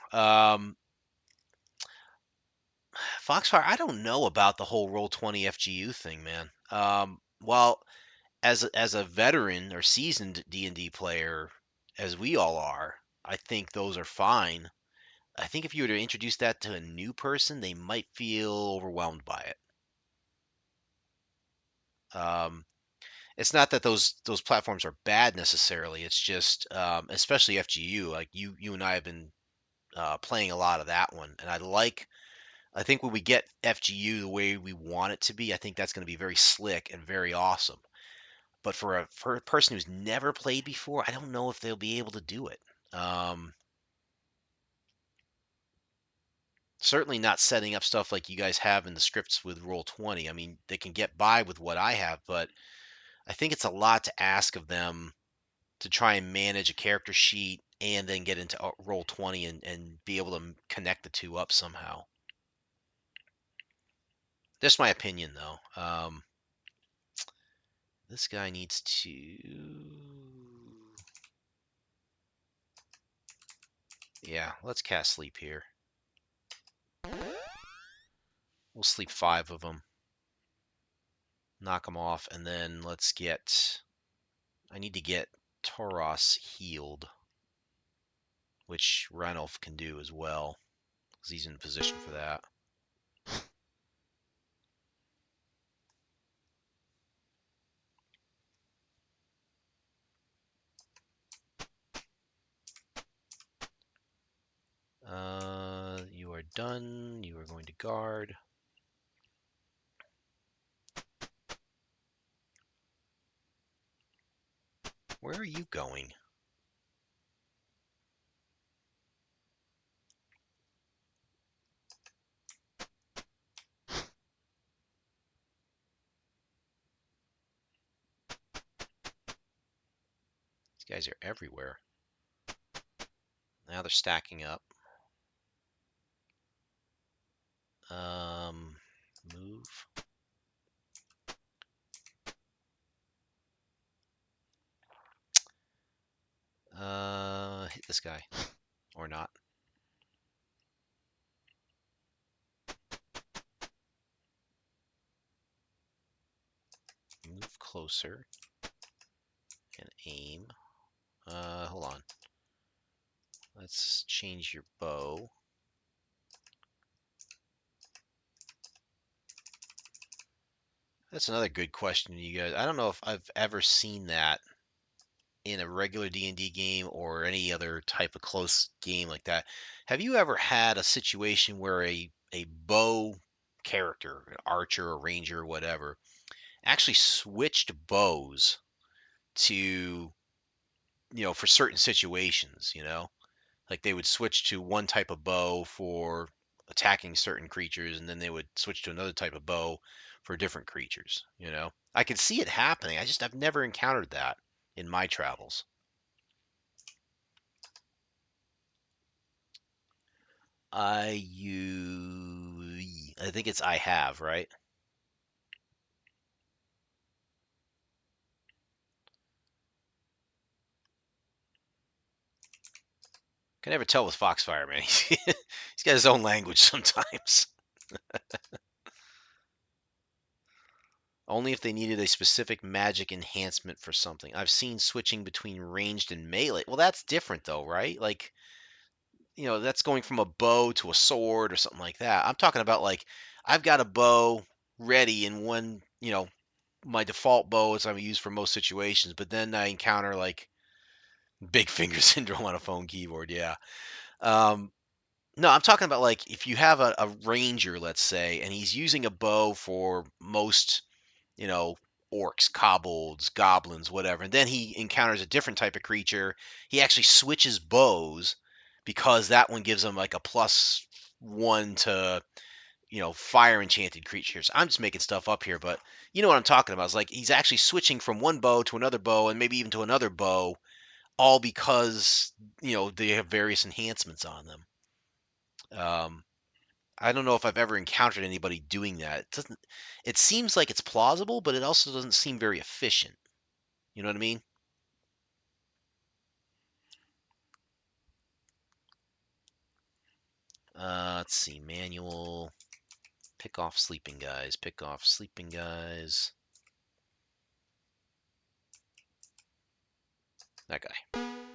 Foxfire, I don't know about the whole Roll20 FGU thing, man. Well, as a veteran or seasoned D&D player, as we all are, I think those are fine. I think if you were to introduce that to a new person, they might feel overwhelmed by it. It's not that those platforms are bad necessarily. It's just, especially FGU, like you and I have been playing a lot of that one, and I think when we get FGU the way we want it to be, I think that's going to be very slick and very awesome. But for a person who's never played before, I don't know if they'll be able to do it. Um, Certainly not setting up stuff like you guys have in the scripts with Roll20. I mean, they can get by with what I have, but I think it's a lot to ask of them to try and manage a character sheet and then get into Roll20 and be able to connect the two up somehow. Just my opinion, though. This guy needs to. Yeah, let's cast sleep here. We'll sleep 5 of them. Knock them off, and then let's get. I need to get Toros healed, which Ranulf can do as well, because he's in position for that. You are done. You are going to guard. Where are you going? These guys are everywhere. Now they're stacking up. Move. Hit this guy. Or not. Move closer. And aim. Hold on. Let's change your bow. That's another good question, you guys. I don't know if I've ever seen that in a regular D&D game or any other type of close game like that. Have you ever had a situation where a bow character, an archer, a ranger, or whatever, actually switched bows to, for certain situations, Like they would switch to one type of bow for attacking certain creatures, and then they would switch to another type of bow for different creatures. I could see it happening. I've never encountered that in my travels. I think it's I have, right? Can never tell with Foxfire, man. He's got his own language sometimes. Only if they needed a specific magic enhancement for something. I've seen switching between ranged and melee. Well, that's different though, right? Like, that's going from a bow to a sword or something like that. I'm talking about like I've got a bow ready in one, my default bow is I'm used for most situations, but then I encounter like big finger syndrome on a phone keyboard. Yeah. Um, no, I'm talking about like if you have a ranger, let's say, and he's using a bow for most, you know, orcs, kobolds, goblins, whatever, and then he encounters a different type of creature. He actually switches bows because that one gives him like a +1 to, fire enchanted creatures. I'm just making stuff up here, but you know what I'm talking about. It's like he's actually switching from one bow to another bow and maybe even to another bow, all because, they have various enhancements on them. Um, I don't know if I've ever encountered anybody doing that. It seems like it's plausible, but it also doesn't seem very efficient. You know what I mean? Let's see. Manual. Pick off sleeping guys. Pick off sleeping guys. That guy.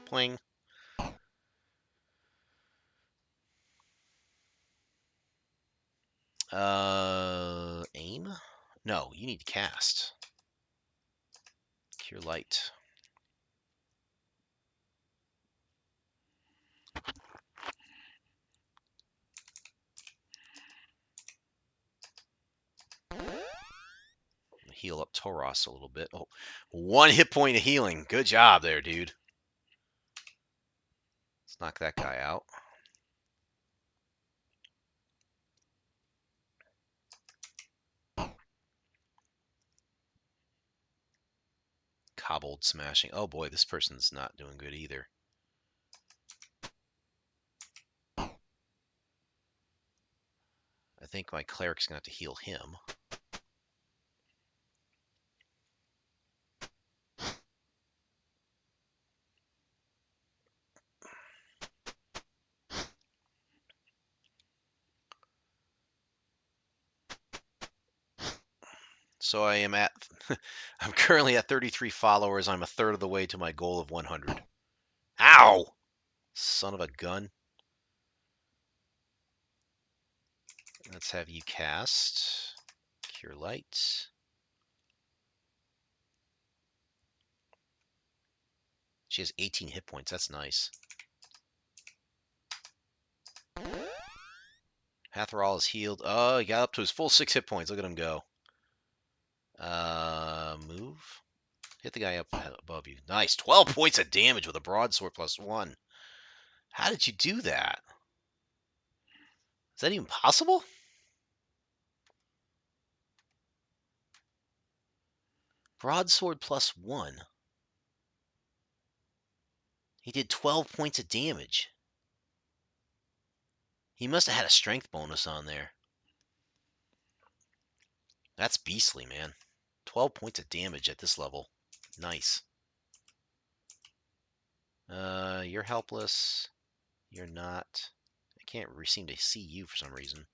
Pling. Aim? No, you need to cast. Cure light. Heal up Toros a little bit. Oh, 1 hit point of healing. Good job there, dude. Let's knock that guy out. Cobbled smashing. Oh boy, this person's not doing good either. I think my cleric's going to have to heal him. So I'm currently at 33 followers. I'm a third of the way to my goal of 100. Ow! Son of a gun. Let's have you cast Cure Light. She has 18 hit points. That's nice. Hathral is healed. Oh, he got up to his full 6 hit points. Look at him go. Move. Hit the guy up above you. Nice. 12 points of damage with a broadsword +1. How did you do that? Is that even possible? Broadsword +1. He did 12 points of damage. He must have had a strength bonus on there. That's beastly, man. 12 points of damage at this level. Nice. You're helpless. You're not. I can't seem to see you for some reason.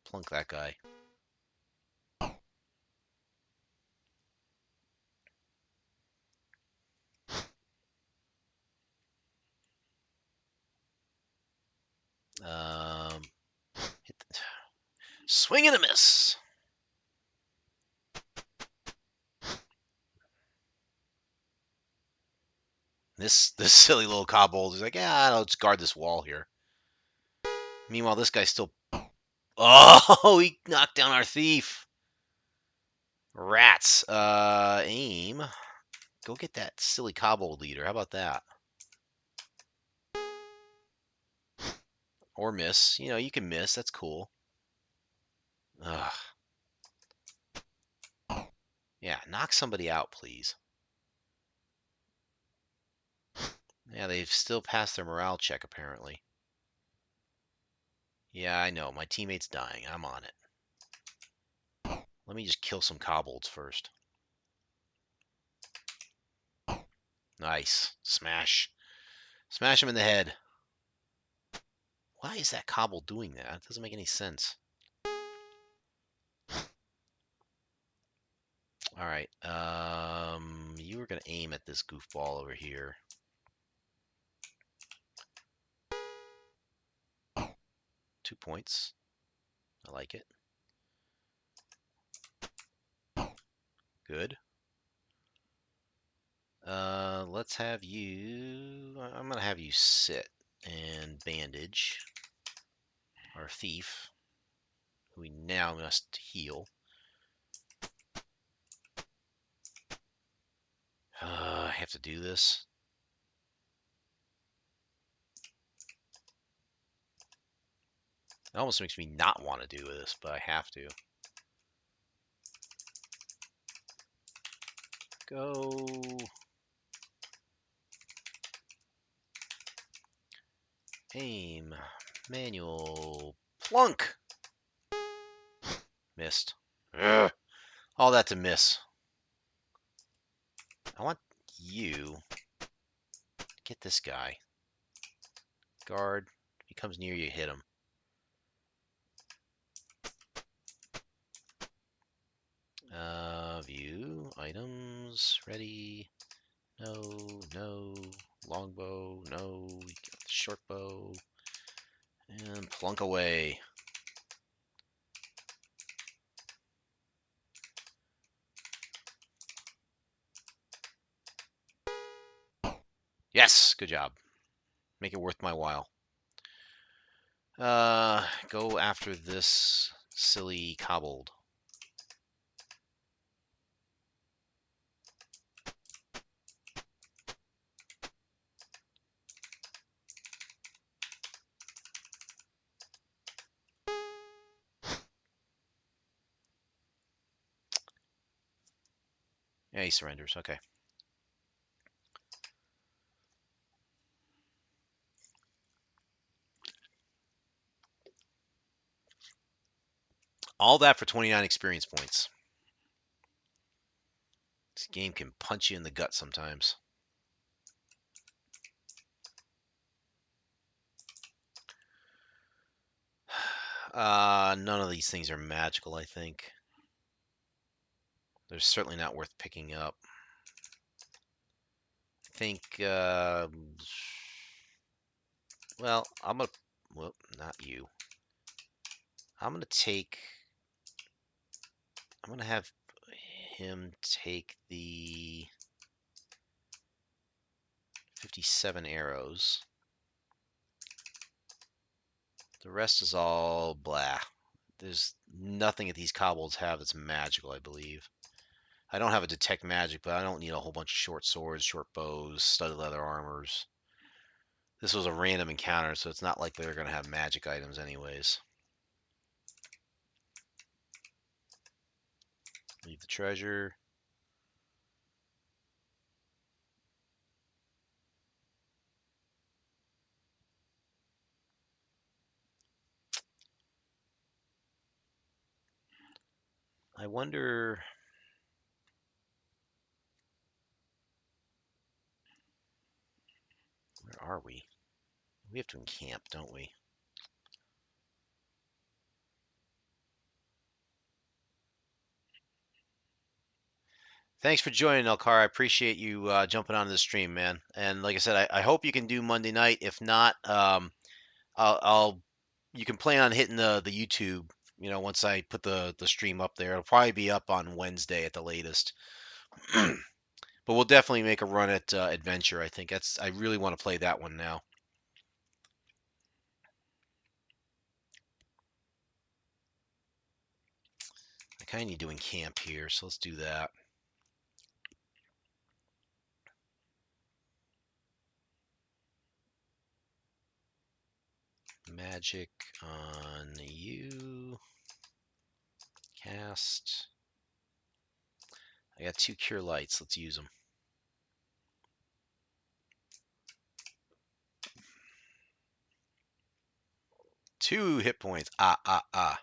Plunk that guy. Hit the... Swing and a miss. This silly little kobold is like, yeah, I'll just guard this wall here. Meanwhile, this guy's still... Oh, he knocked down our thief. Rats. Aim. Go get that silly kobold leader. How about that? Or miss. You know, you can miss. That's cool. Ugh. Yeah, knock somebody out, please. Yeah, they've still passed their morale check, apparently. Yeah, I know. My teammate's dying. I'm on it. Let me just kill some kobolds first. Nice. Smash. Smash him in the head. Why is that kobold doing that? It doesn't make any sense. All right. You were going to aim at this goofball over here. 2 points. I like it. Good. Let's have you... I'm going to have you sit and bandage our thief, who we now must heal. I have to do this. It almost makes me not want to do this, but I have to. Go. Aim. Manual. Plunk. Missed. Ugh. All that to miss. I want you. Get this guy. Guard. If he comes near you, hit him. View. Items. Ready. No. No. Longbow. No. Short bow. And plunk away. Yes. Good job. Make it worth my while. Go after this silly kobold. Yeah, he surrenders. Okay. All that for 29 experience points. This game can punch you in the gut sometimes. None of these things are magical, I think. They're certainly not worth picking up. I think, well, I'm gonna, well, not you. I'm gonna have him take the 57 arrows. The rest is all blah. There's nothing that these kobolds have that's magical, I believe. I don't have a detect magic, but I don't need a whole bunch of short swords, short bows, studded leather armors. This was a random encounter, so it's not like they're going to have magic items anyways. Leave the treasure. I wonder... Where are we? We have to encamp, don't we? Thanks for joining, Elcar. I appreciate you jumping onto the stream, man. And like I said, I hope you can do Monday night. If not, I'll you can plan on hitting the YouTube. You know, once I put the stream up there, it'll probably be up on Wednesday at the latest. But we'll definitely make a run at Adventure. I think I really want to play that one now. I kind of need to encamp here, so let's do that. Magic on you. Cast. I got 2 cure lights. Let's use them. 2 hit points. Ah, ah, ah.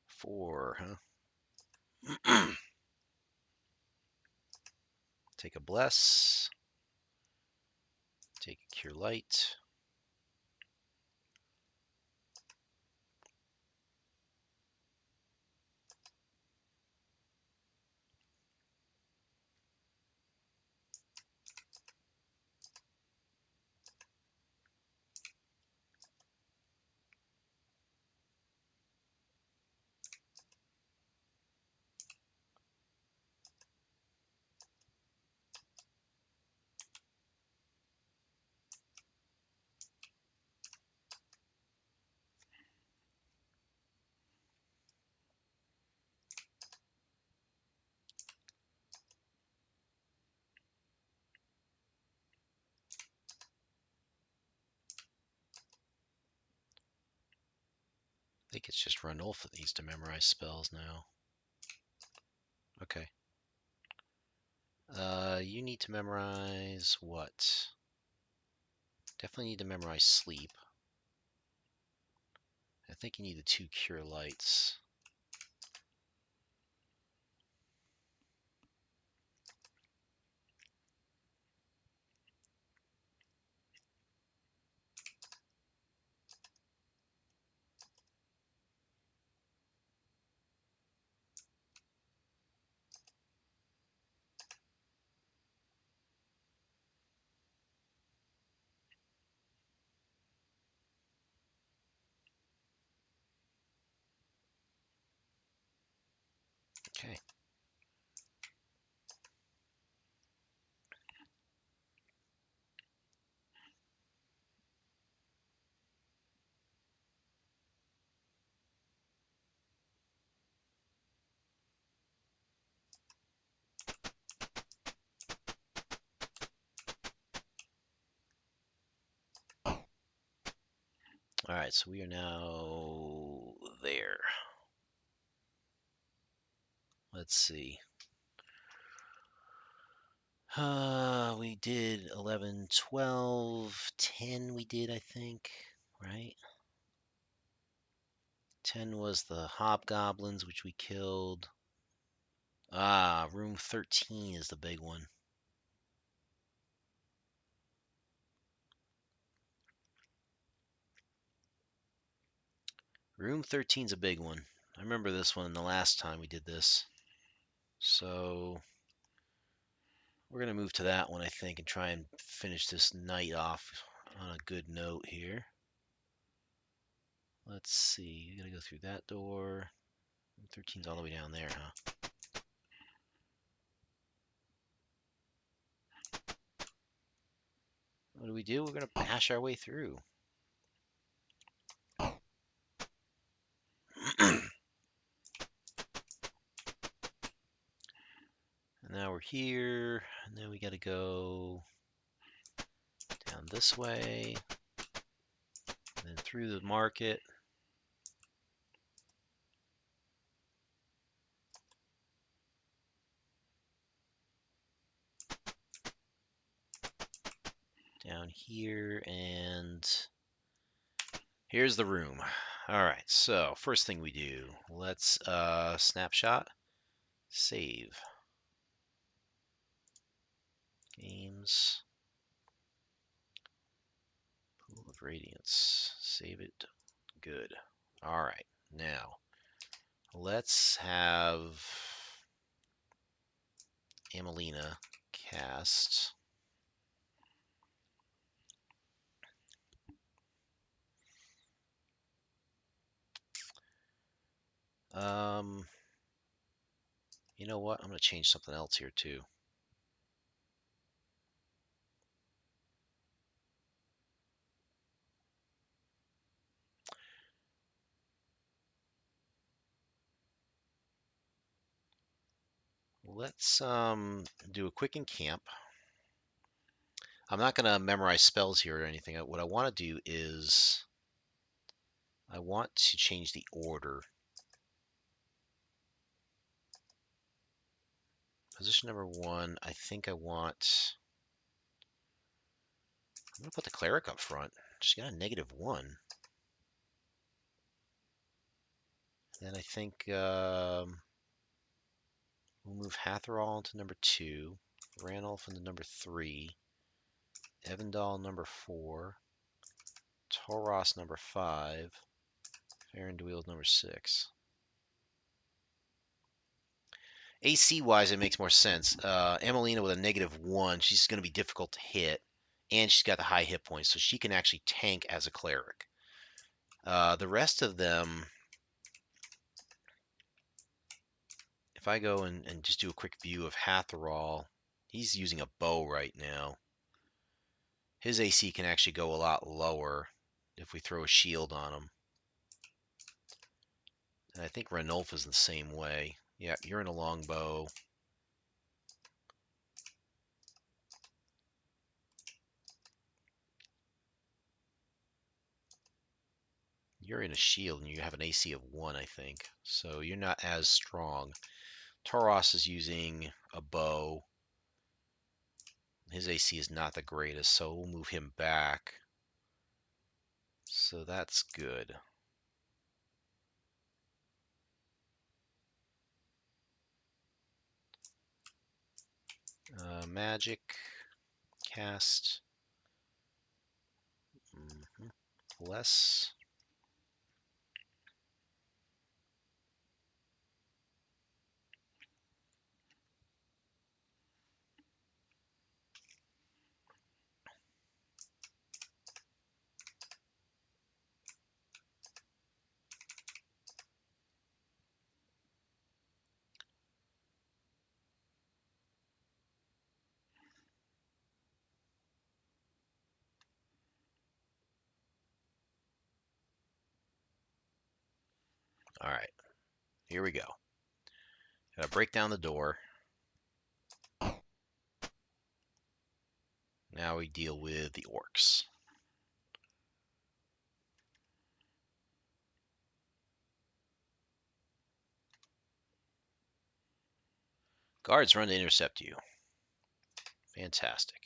4, huh? Take a bless. Take a cure light. I think it's just Ranulph that needs to memorize spells now. Okay. You need to memorize what? Definitely need to memorize sleep. I think you need the 2 cure lights. Okay. All right, so we are now there. Let's see. We did 11, 12, 10 we did, I think, right? 10 was the hobgoblins, which we killed. Ah, room 13 is the big one. Room 13's a big one. I remember this one the last time we did this. So we're going to move to that one, I think, and try and finish this night off on a good note here. Let's see. You got to go through that door. Room 13's all the way down there, huh? What do? We're going to bash our way through. here, and then we got to go down this way, and then through the market. Down here, and here's the room. All right, so first thing we do, let's snapshot, save, games, pool of Radiance, save it, good. All right, now let's have Amelina cast. Um, you know what? I'm going to change something else here too. Let's do a quick encamp. I'm not going to memorize spells here or anything. What I want to do is I want to change the order. Position number 1, I think I'm going to put the cleric up front. She's got a -1. Then I think we'll move Hatherall into number 2, Ranulph into number 3, Evandal number 4, Tauros number 5, Farenduil number 6. AC wise, it makes more sense. Emelina with a -1, she's going to be difficult to hit, and she's got the high hit points, so she can actually tank as a cleric. The rest of them, if I go and just do a quick view of Hatherall, he's using a bow right now. His AC can actually go a lot lower if we throw a shield on him. And I think Ranulph is the same way. Yeah, you're in a longbow. You're in a shield and you have an AC of 1, I think. So you're not as strong. Tauros is using a bow. His AC is not the greatest, so we'll move him back. So that's good. Magic, cast, less. All right, here we go. Gotta break down the door. Now we deal with the orcs. Guards run to intercept you. Fantastic.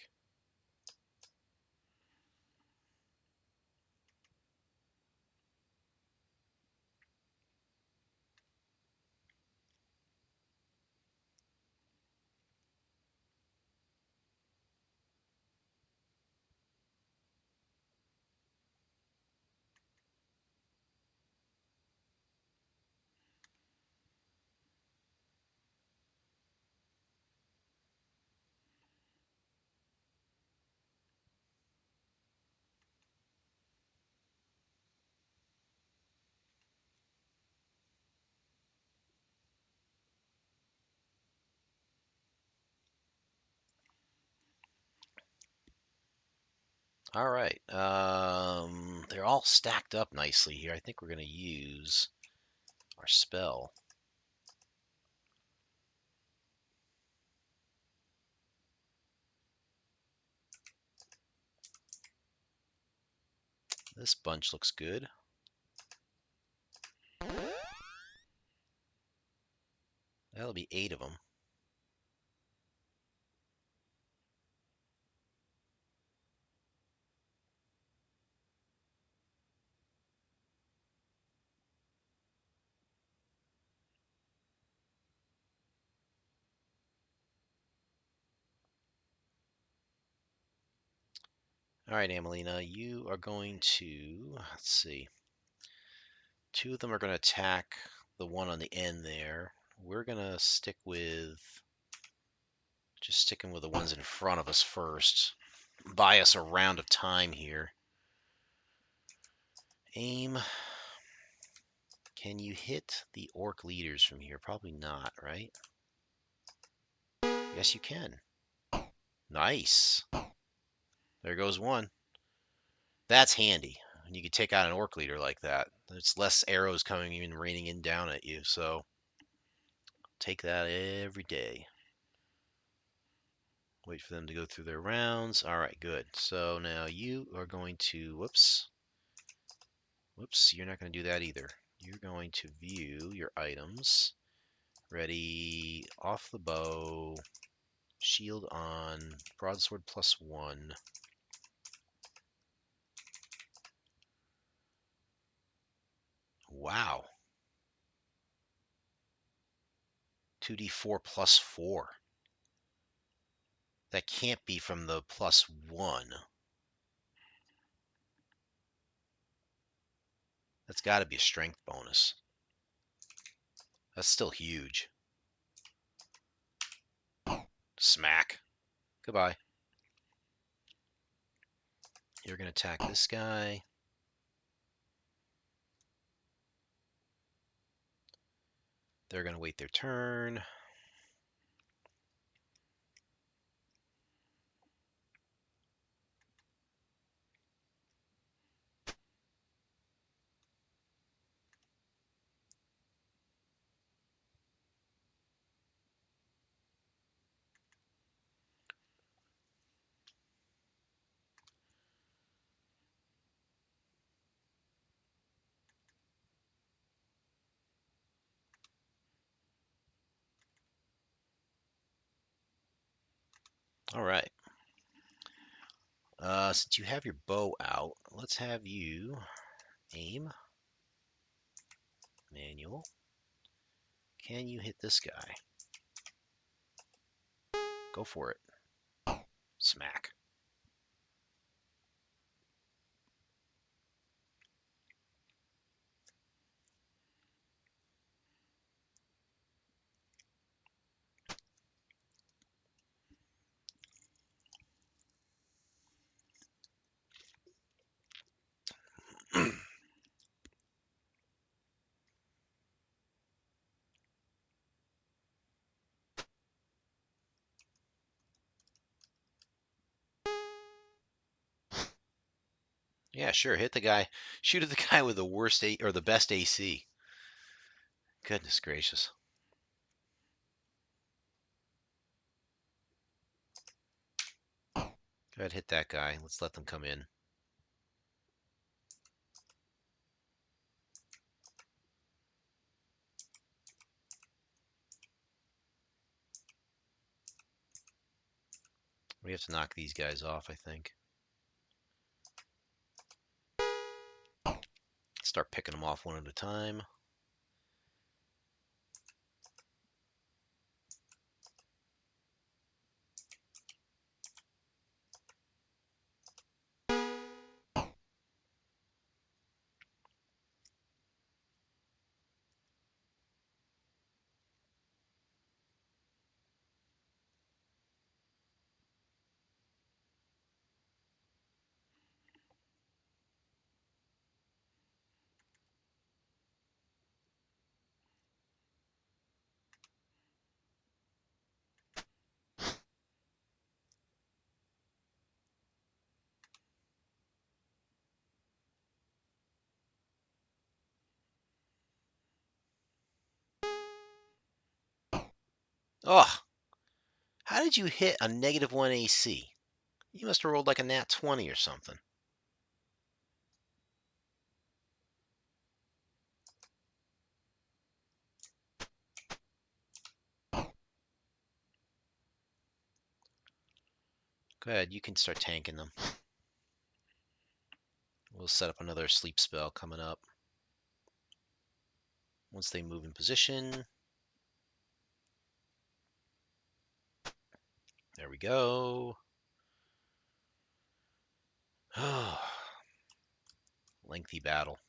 All right. They're all stacked up nicely here. I think we're going to use our spell. This bunch looks good. That'll be 8 of them. All right, Amelina, you are going to, let's see, 2 of them are going to attack the one on the end there. We're going to stick with, just sticking with the ones in front of us first. Buy us a round of time here. Aim. Can you hit the orc leaders from here? Probably not, right? Yes, you can. Nice. There goes one. That's handy. And you can take out an orc leader like that. There's less arrows coming in, raining in down at you. So take that every day. Wait for them to go through their rounds. All right, good. So now you are going to, whoops, you're not going to do that either. You're going to view your items. Ready, off the bow, shield on, broadsword +1. Wow. 2d4 +4. That can't be from the +1. That's got to be a strength bonus. That's still huge. Smack. Goodbye. You're going to attack this guy. They're going to wait their turn. All right. Since you have your bow out, let's have you aim. Manual. Can you hit this guy? Go for it. Smack. Yeah, sure. Hit the guy. Shoot at the guy with the worst or the best AC. Goodness gracious. Go ahead, hit that guy. Let's let them come in. We have to knock these guys off, I think. Start picking them off one at a time. Oh, how did you hit a -1 AC? You must have rolled like a nat 20 or something. Go ahead, you can start tanking them. We'll set up another sleep spell coming up. Once they move in position. There we go. Lengthy battle.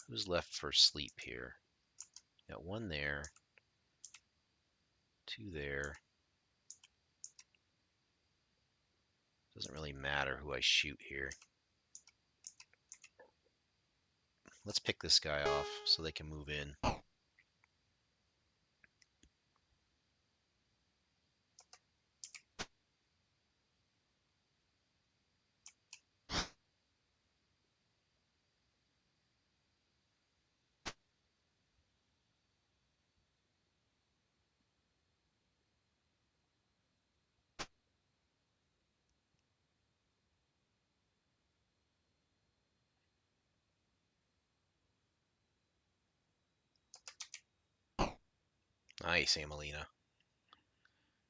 Who's left for sleep here? Got one there. Two there. Doesn't really matter who I shoot here. Let's pick this guy off so they can move in. Nice, Amelina.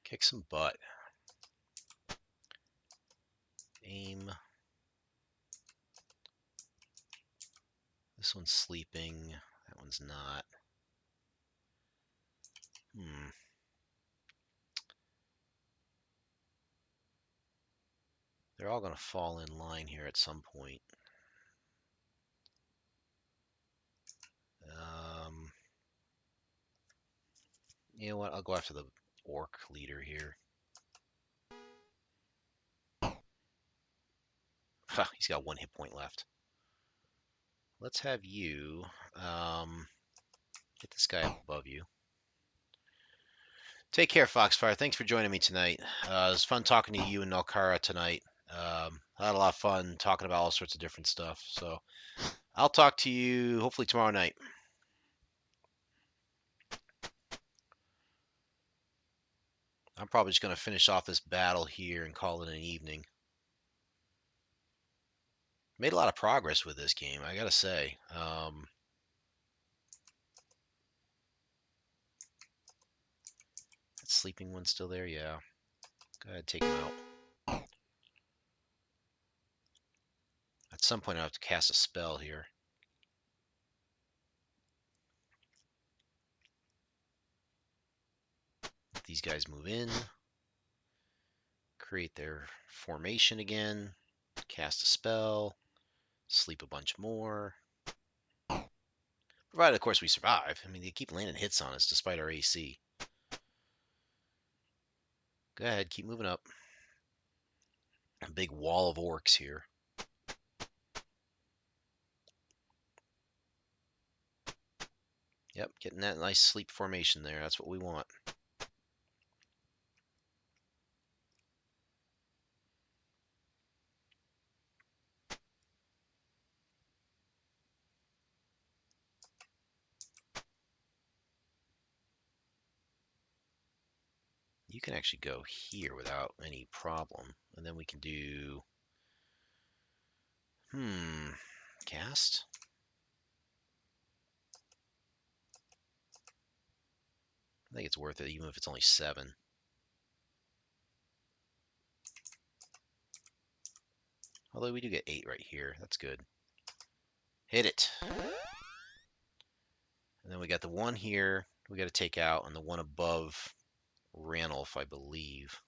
Kick some butt. Aim. This one's sleeping. That one's not. They're all going to fall in line here at some point. You know what? I'll go after the orc leader here. He's got 1 hit point left. Let's have you get this guy up above you. Take care, Foxfire. Thanks for joining me tonight. It was fun talking to you and Nalkara tonight. I had a lot of fun talking about all sorts of different stuff. So I'll talk to you hopefully tomorrow night. I'm probably just going to finish off this battle here and call it an evening. Made a lot of progress with this game, I gotta say. That sleeping one still there? Yeah. Go ahead, take him out. At some point, I have to cast a spell here. Let these guys move in. Create their formation again. Cast a spell. Sleep a bunch more. Provided, of course, we survive. I mean, they keep landing hits on us despite our AC. Go ahead, keep moving up. A big wall of orcs here. Yep, getting that nice sleep formation there. That's what we want. You can actually go here without any problem. And then we can do... Cast? I think it's worth it, even if it's only 7. Although we do get 8 right here. That's good. Hit it. And then we got the one here we got to take out, and the one above Ranulph, I believe.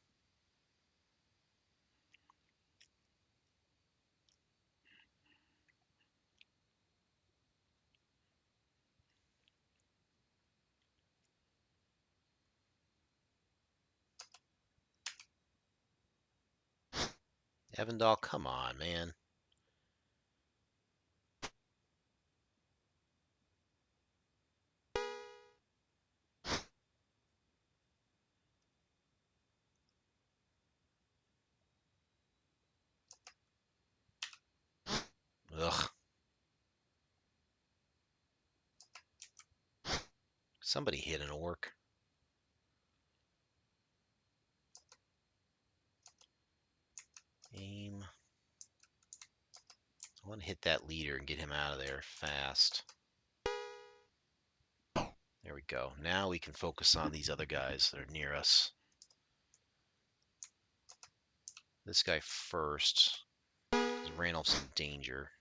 Evandal, come on, man. Ugh. Somebody hit an orc. Aim. I want to hit that leader and get him out of there fast. There we go. Now we can focus on these other guys that are near us. This guy first, because Randolph's in danger.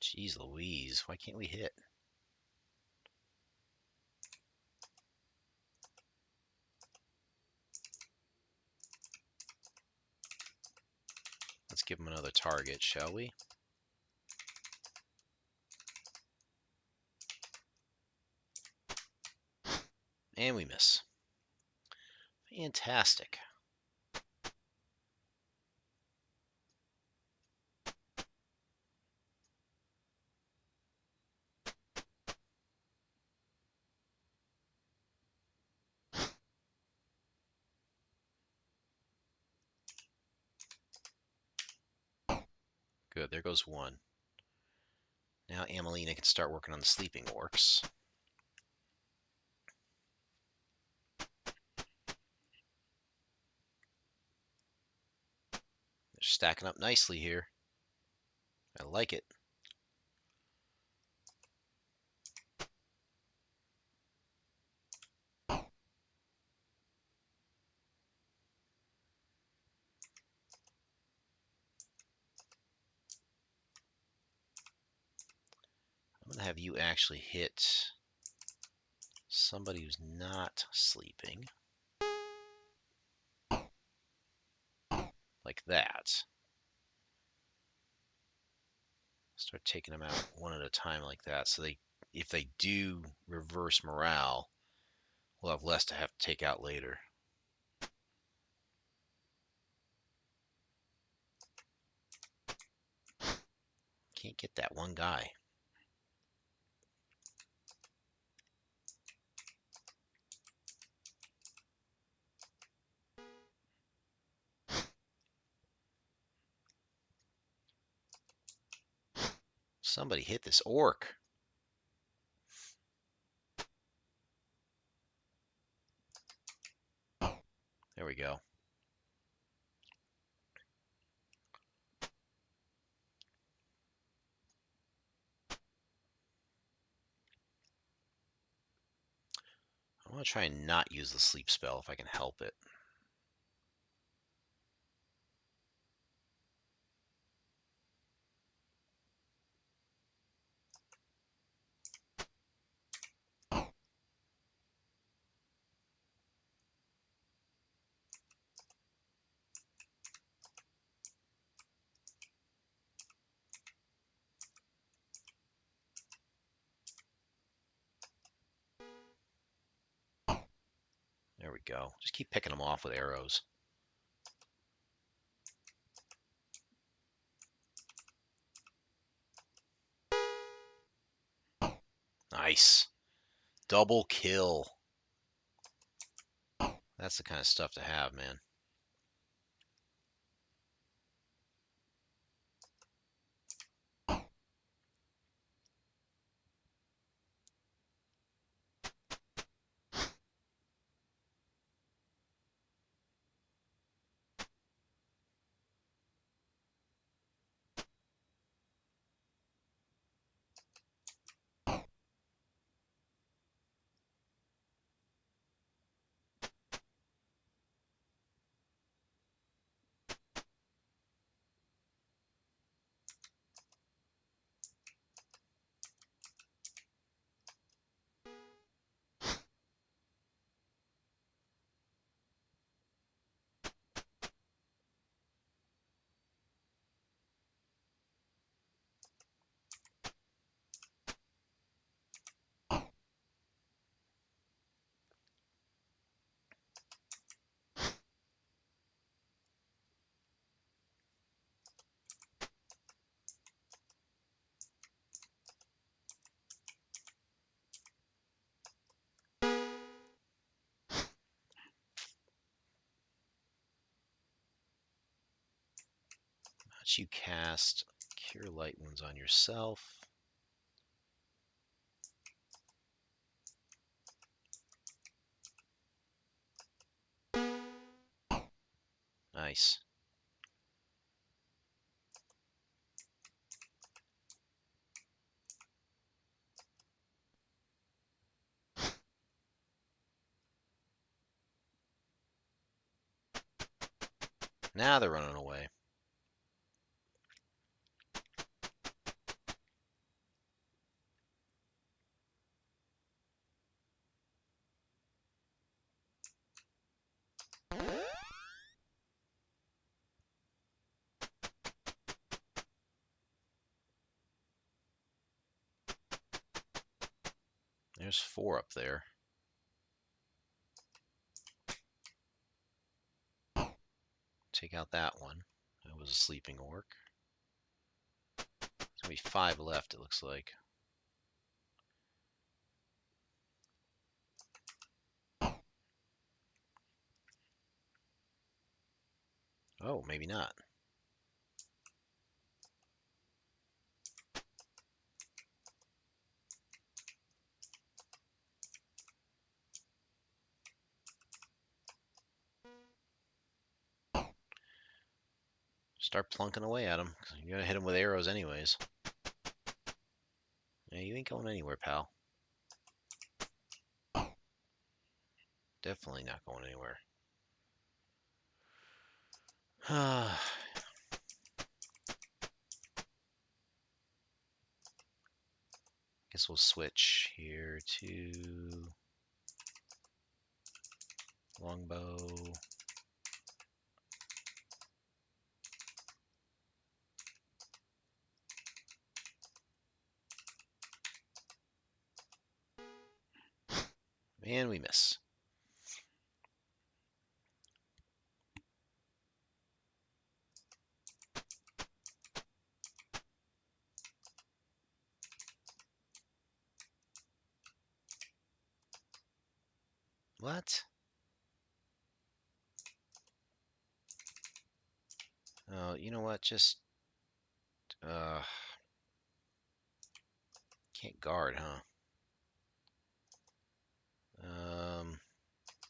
Jeez Louise, why can't we hit? Let's give him another target, shall we? And we miss. Fantastic. Good, there goes one. Now Amelina can start working on the sleeping orcs. They're stacking up nicely here. I like it. I'm going to have you actually hit somebody who's not sleeping. Like that. Start taking them out one at a time like that. So if they do reverse morale, we'll have less to have to take out later. Can't get that one guy. Somebody hit this orc. There we go. I want to try and not use the sleep spell if I can help it. There we go. Just keep picking them off with arrows. Nice. Double kill. That's the kind of stuff to have, man. Watch you cast Cure Light Wounds on yourself. Nice. Now they're running away. There's 4 up there. Take out that one. That was a sleeping orc. There's gonna be 5 left, it looks like. Oh, maybe not. Start plunking away at him. You're gonna hit him with arrows anyways. Yeah, you ain't going anywhere, pal. Definitely not going anywhere. Guess we'll switch here to longbow. And we miss. What? Oh, you know what? Just uh can't guard, huh?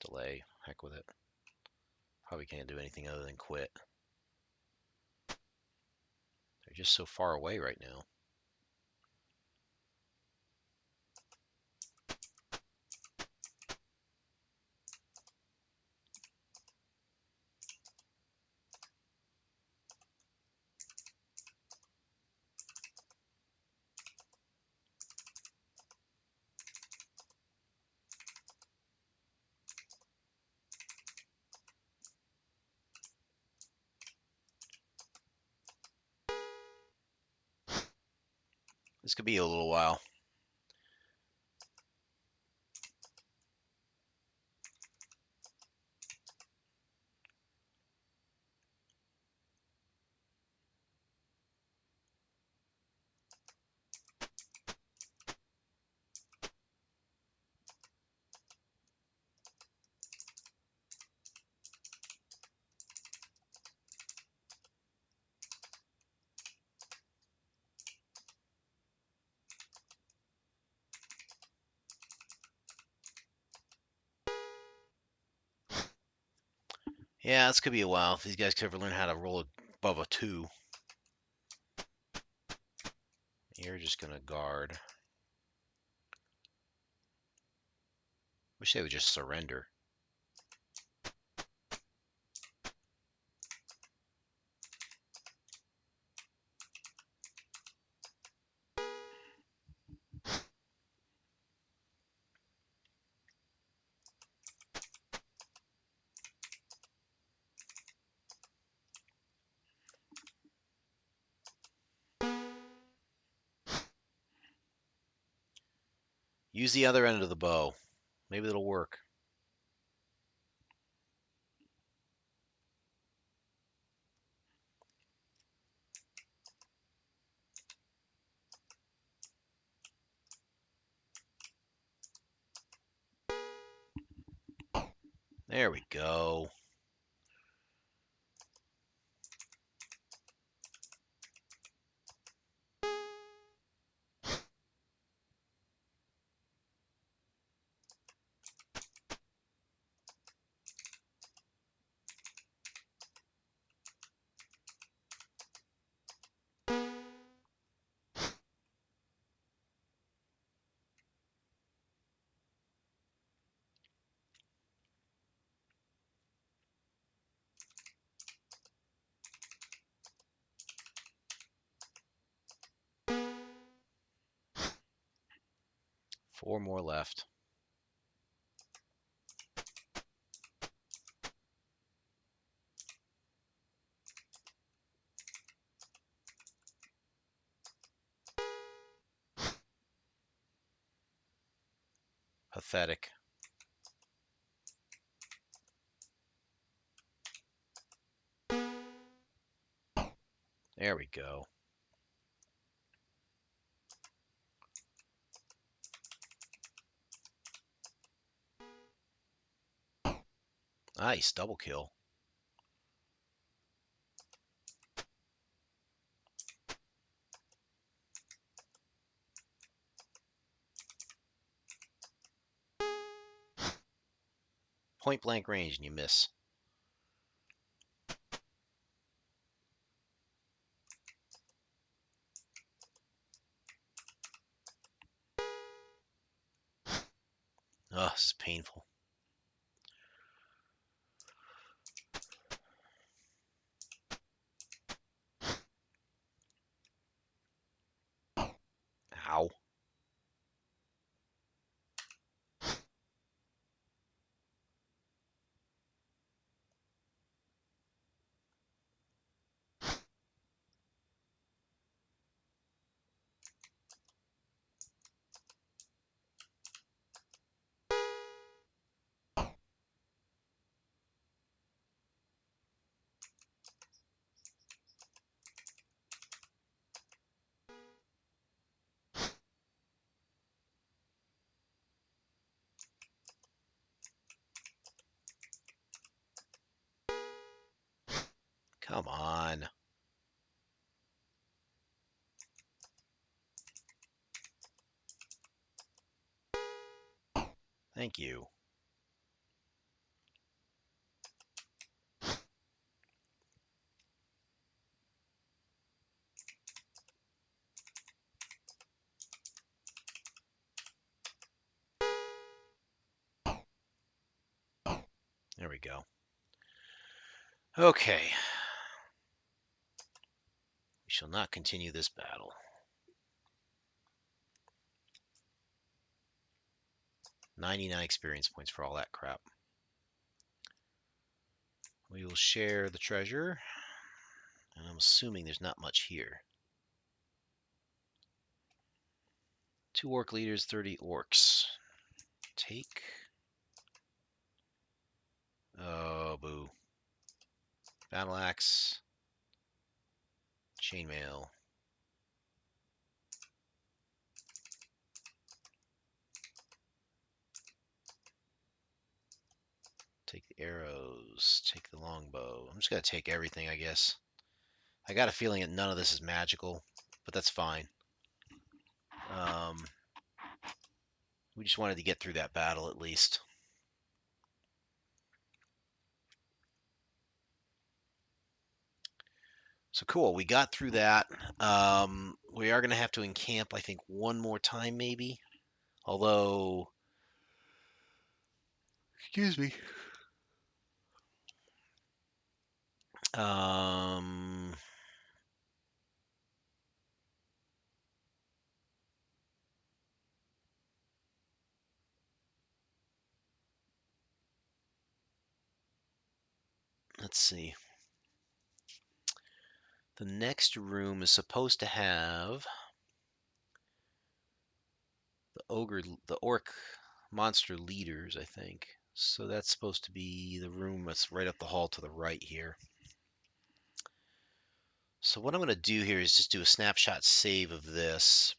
Delay. Heck with it. Probably can't do anything other than quit. They're just so far away right now. This could be a little while. Yeah, this could be a while if these guys could ever learn how to roll above a 2. You're just gonna guard. Wish they would just surrender. Use the other end of the bow. Maybe it'll work. There we go. 4 more left. Pathetic. There we go. Nice, double kill. Point blank range and you miss. Oh, this is painful. Ow. Come on. Thank you. There we go. Okay. We shall not continue this battle. 99 experience points for all that crap. We will share the treasure. And I'm assuming there's not much here. 2 orc leaders, 30 orcs. Take. Oh, boo. Battle axe. Chainmail. Take the arrows. Take the longbow. I'm just going to take everything, I guess. I got a feeling that none of this is magical, but that's fine. We just wanted to get through that battle at least. So cool, we got through that. We are going to have to encamp, I think, one more time maybe. Although, excuse me. Let's see. The next room is supposed to have the orc monster leaders, I think. So that's supposed to be the room that's right up the hall to the right here. So what I'm going to do here is just do a snapshot save of this.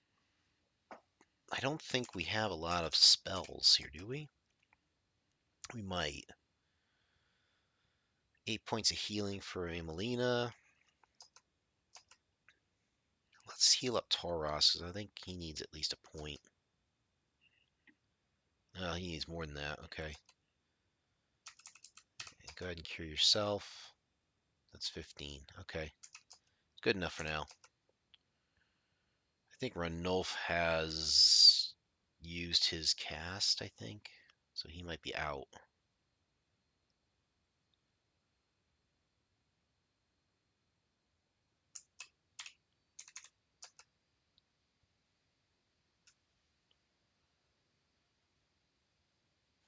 I don't think we have a lot of spells here, do we? We might. 8 points of healing for Emelina. Let's heal up Tauros, because I think he needs at least a point. Oh, he needs more than that. Okay. Go ahead and cure yourself. That's 15. Okay. Good enough for now. I think Ranulf has used his cast, I think. So he might be out.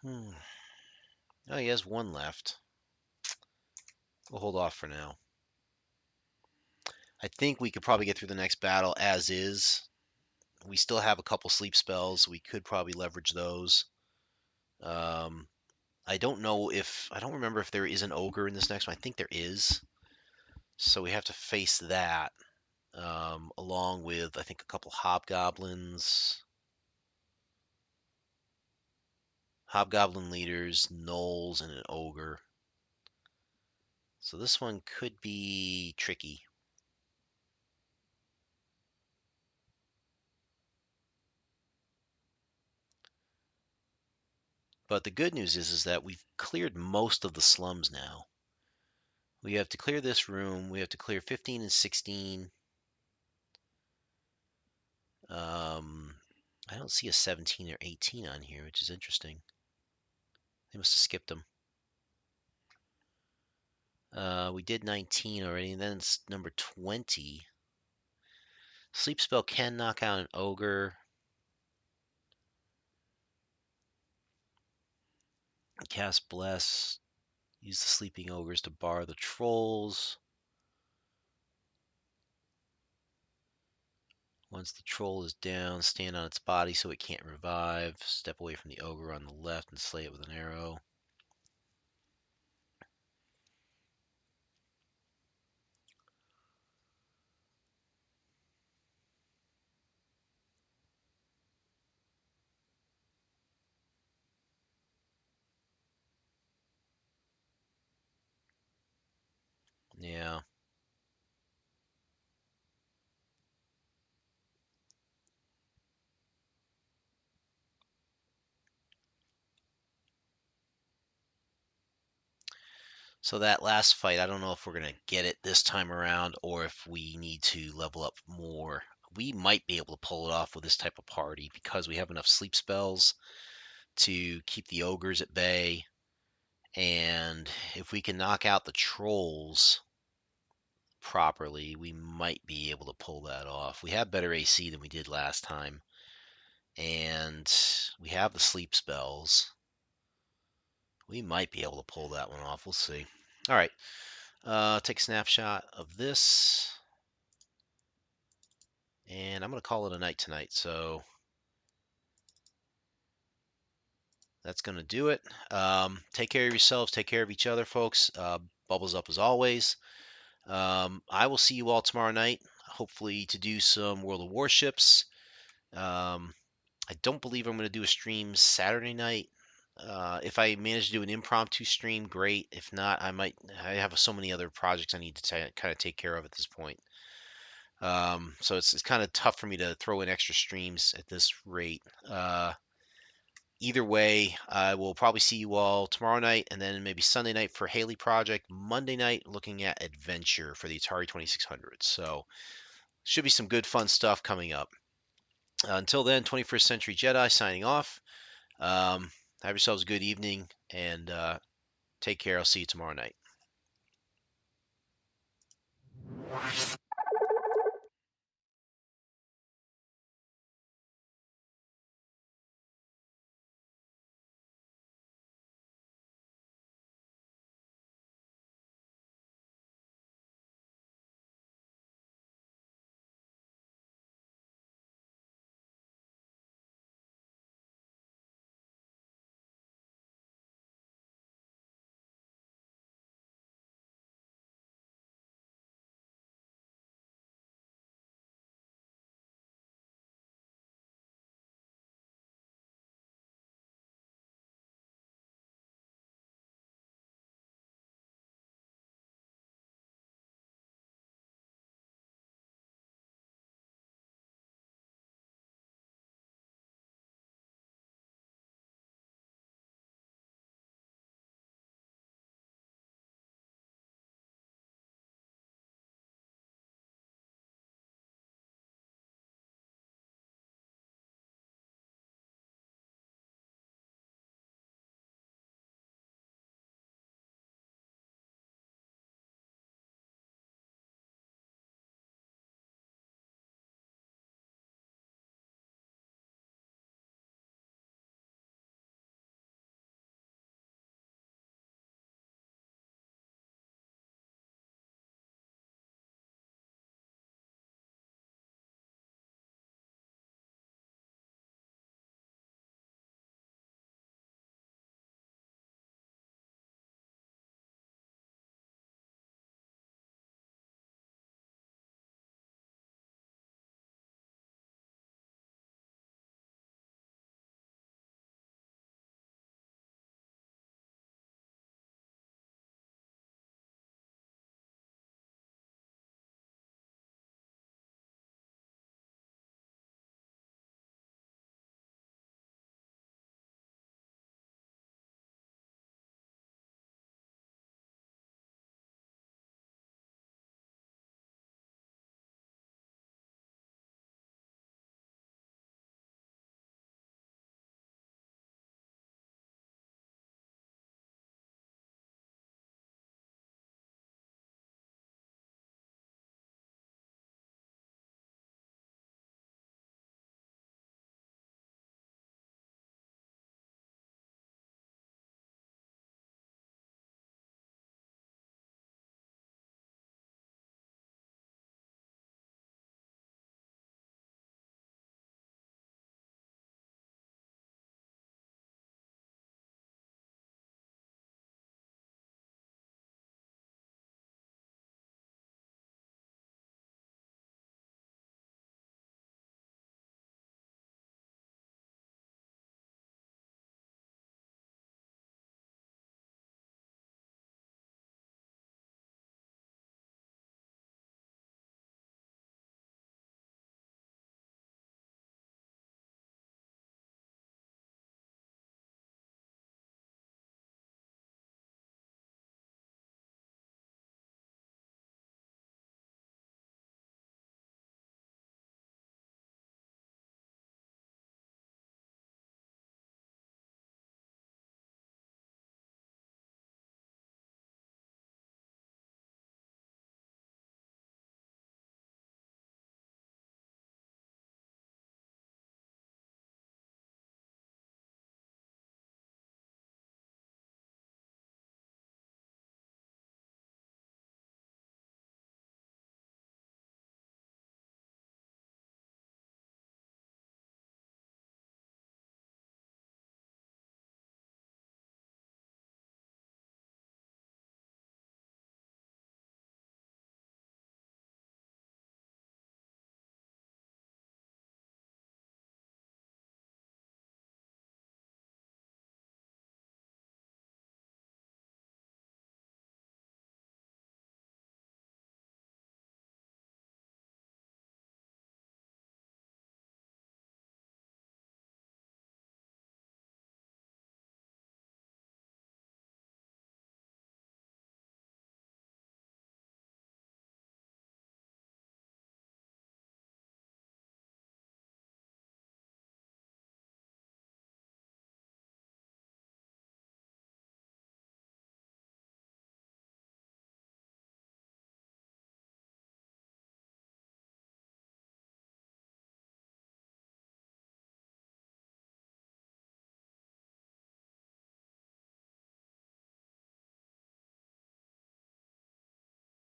Hmm. Oh, he has one left. We'll hold off for now. I think we could probably get through the next battle as is. We still have a couple sleep spells. We could probably leverage those. Um, I don't know if I don't remember if there is an ogre in this next one. I think there is. So we have to face that along with I think a couple hobgoblins, hobgoblin leaders, gnolls, and an ogre. So this one could be tricky. But the good news is that we've cleared most of the slums now. We have to clear this room. We have to clear 15 and 16. Um, I don't see a 17 or 18 on here, which is interesting. They must have skipped them. We did 19 already, and then it's number 20. Sleep spell can knock out an ogre. Cast bless. Use the sleeping ogres to bar the trolls. Once the troll is down, stand on its body so it can't revive. Step away from the ogre on the left and slay it with an arrow. Yeah. So that last fight, I don't know if we're going to get it this time around or if we need to level up more. We might be able to pull it off with this type of party because we have enough sleep spells to keep the ogres at bay. And if we can knock out the trolls properly, we might be able to pull that off. We have better AC than we did last time. And we have the sleep spells. We might be able to pull that one off. We'll see. All right. Take a snapshot of this. And I'm going to call it a night tonight. So that's going to do it. Take care of yourselves. Take care of each other, folks. Bubbles up as always. I will see you all tomorrow night, hopefully to do some World of Warships. I don't believe I'm going to do a stream Saturday night. If I manage to do an impromptu stream, great. If not, I might. I have so many other projects I need to kind of take care of at this point. So it's kind of tough for me to throw in extra streams at this rate. Either way, I will probably see you all tomorrow night, and then maybe Sunday night for Haley Project. Monday night, looking at Adventure for the Atari 2600. So should be some good fun stuff coming up. Until then, 21st Century Jedi signing off. Have yourselves a good evening and take care. I'll see you tomorrow night.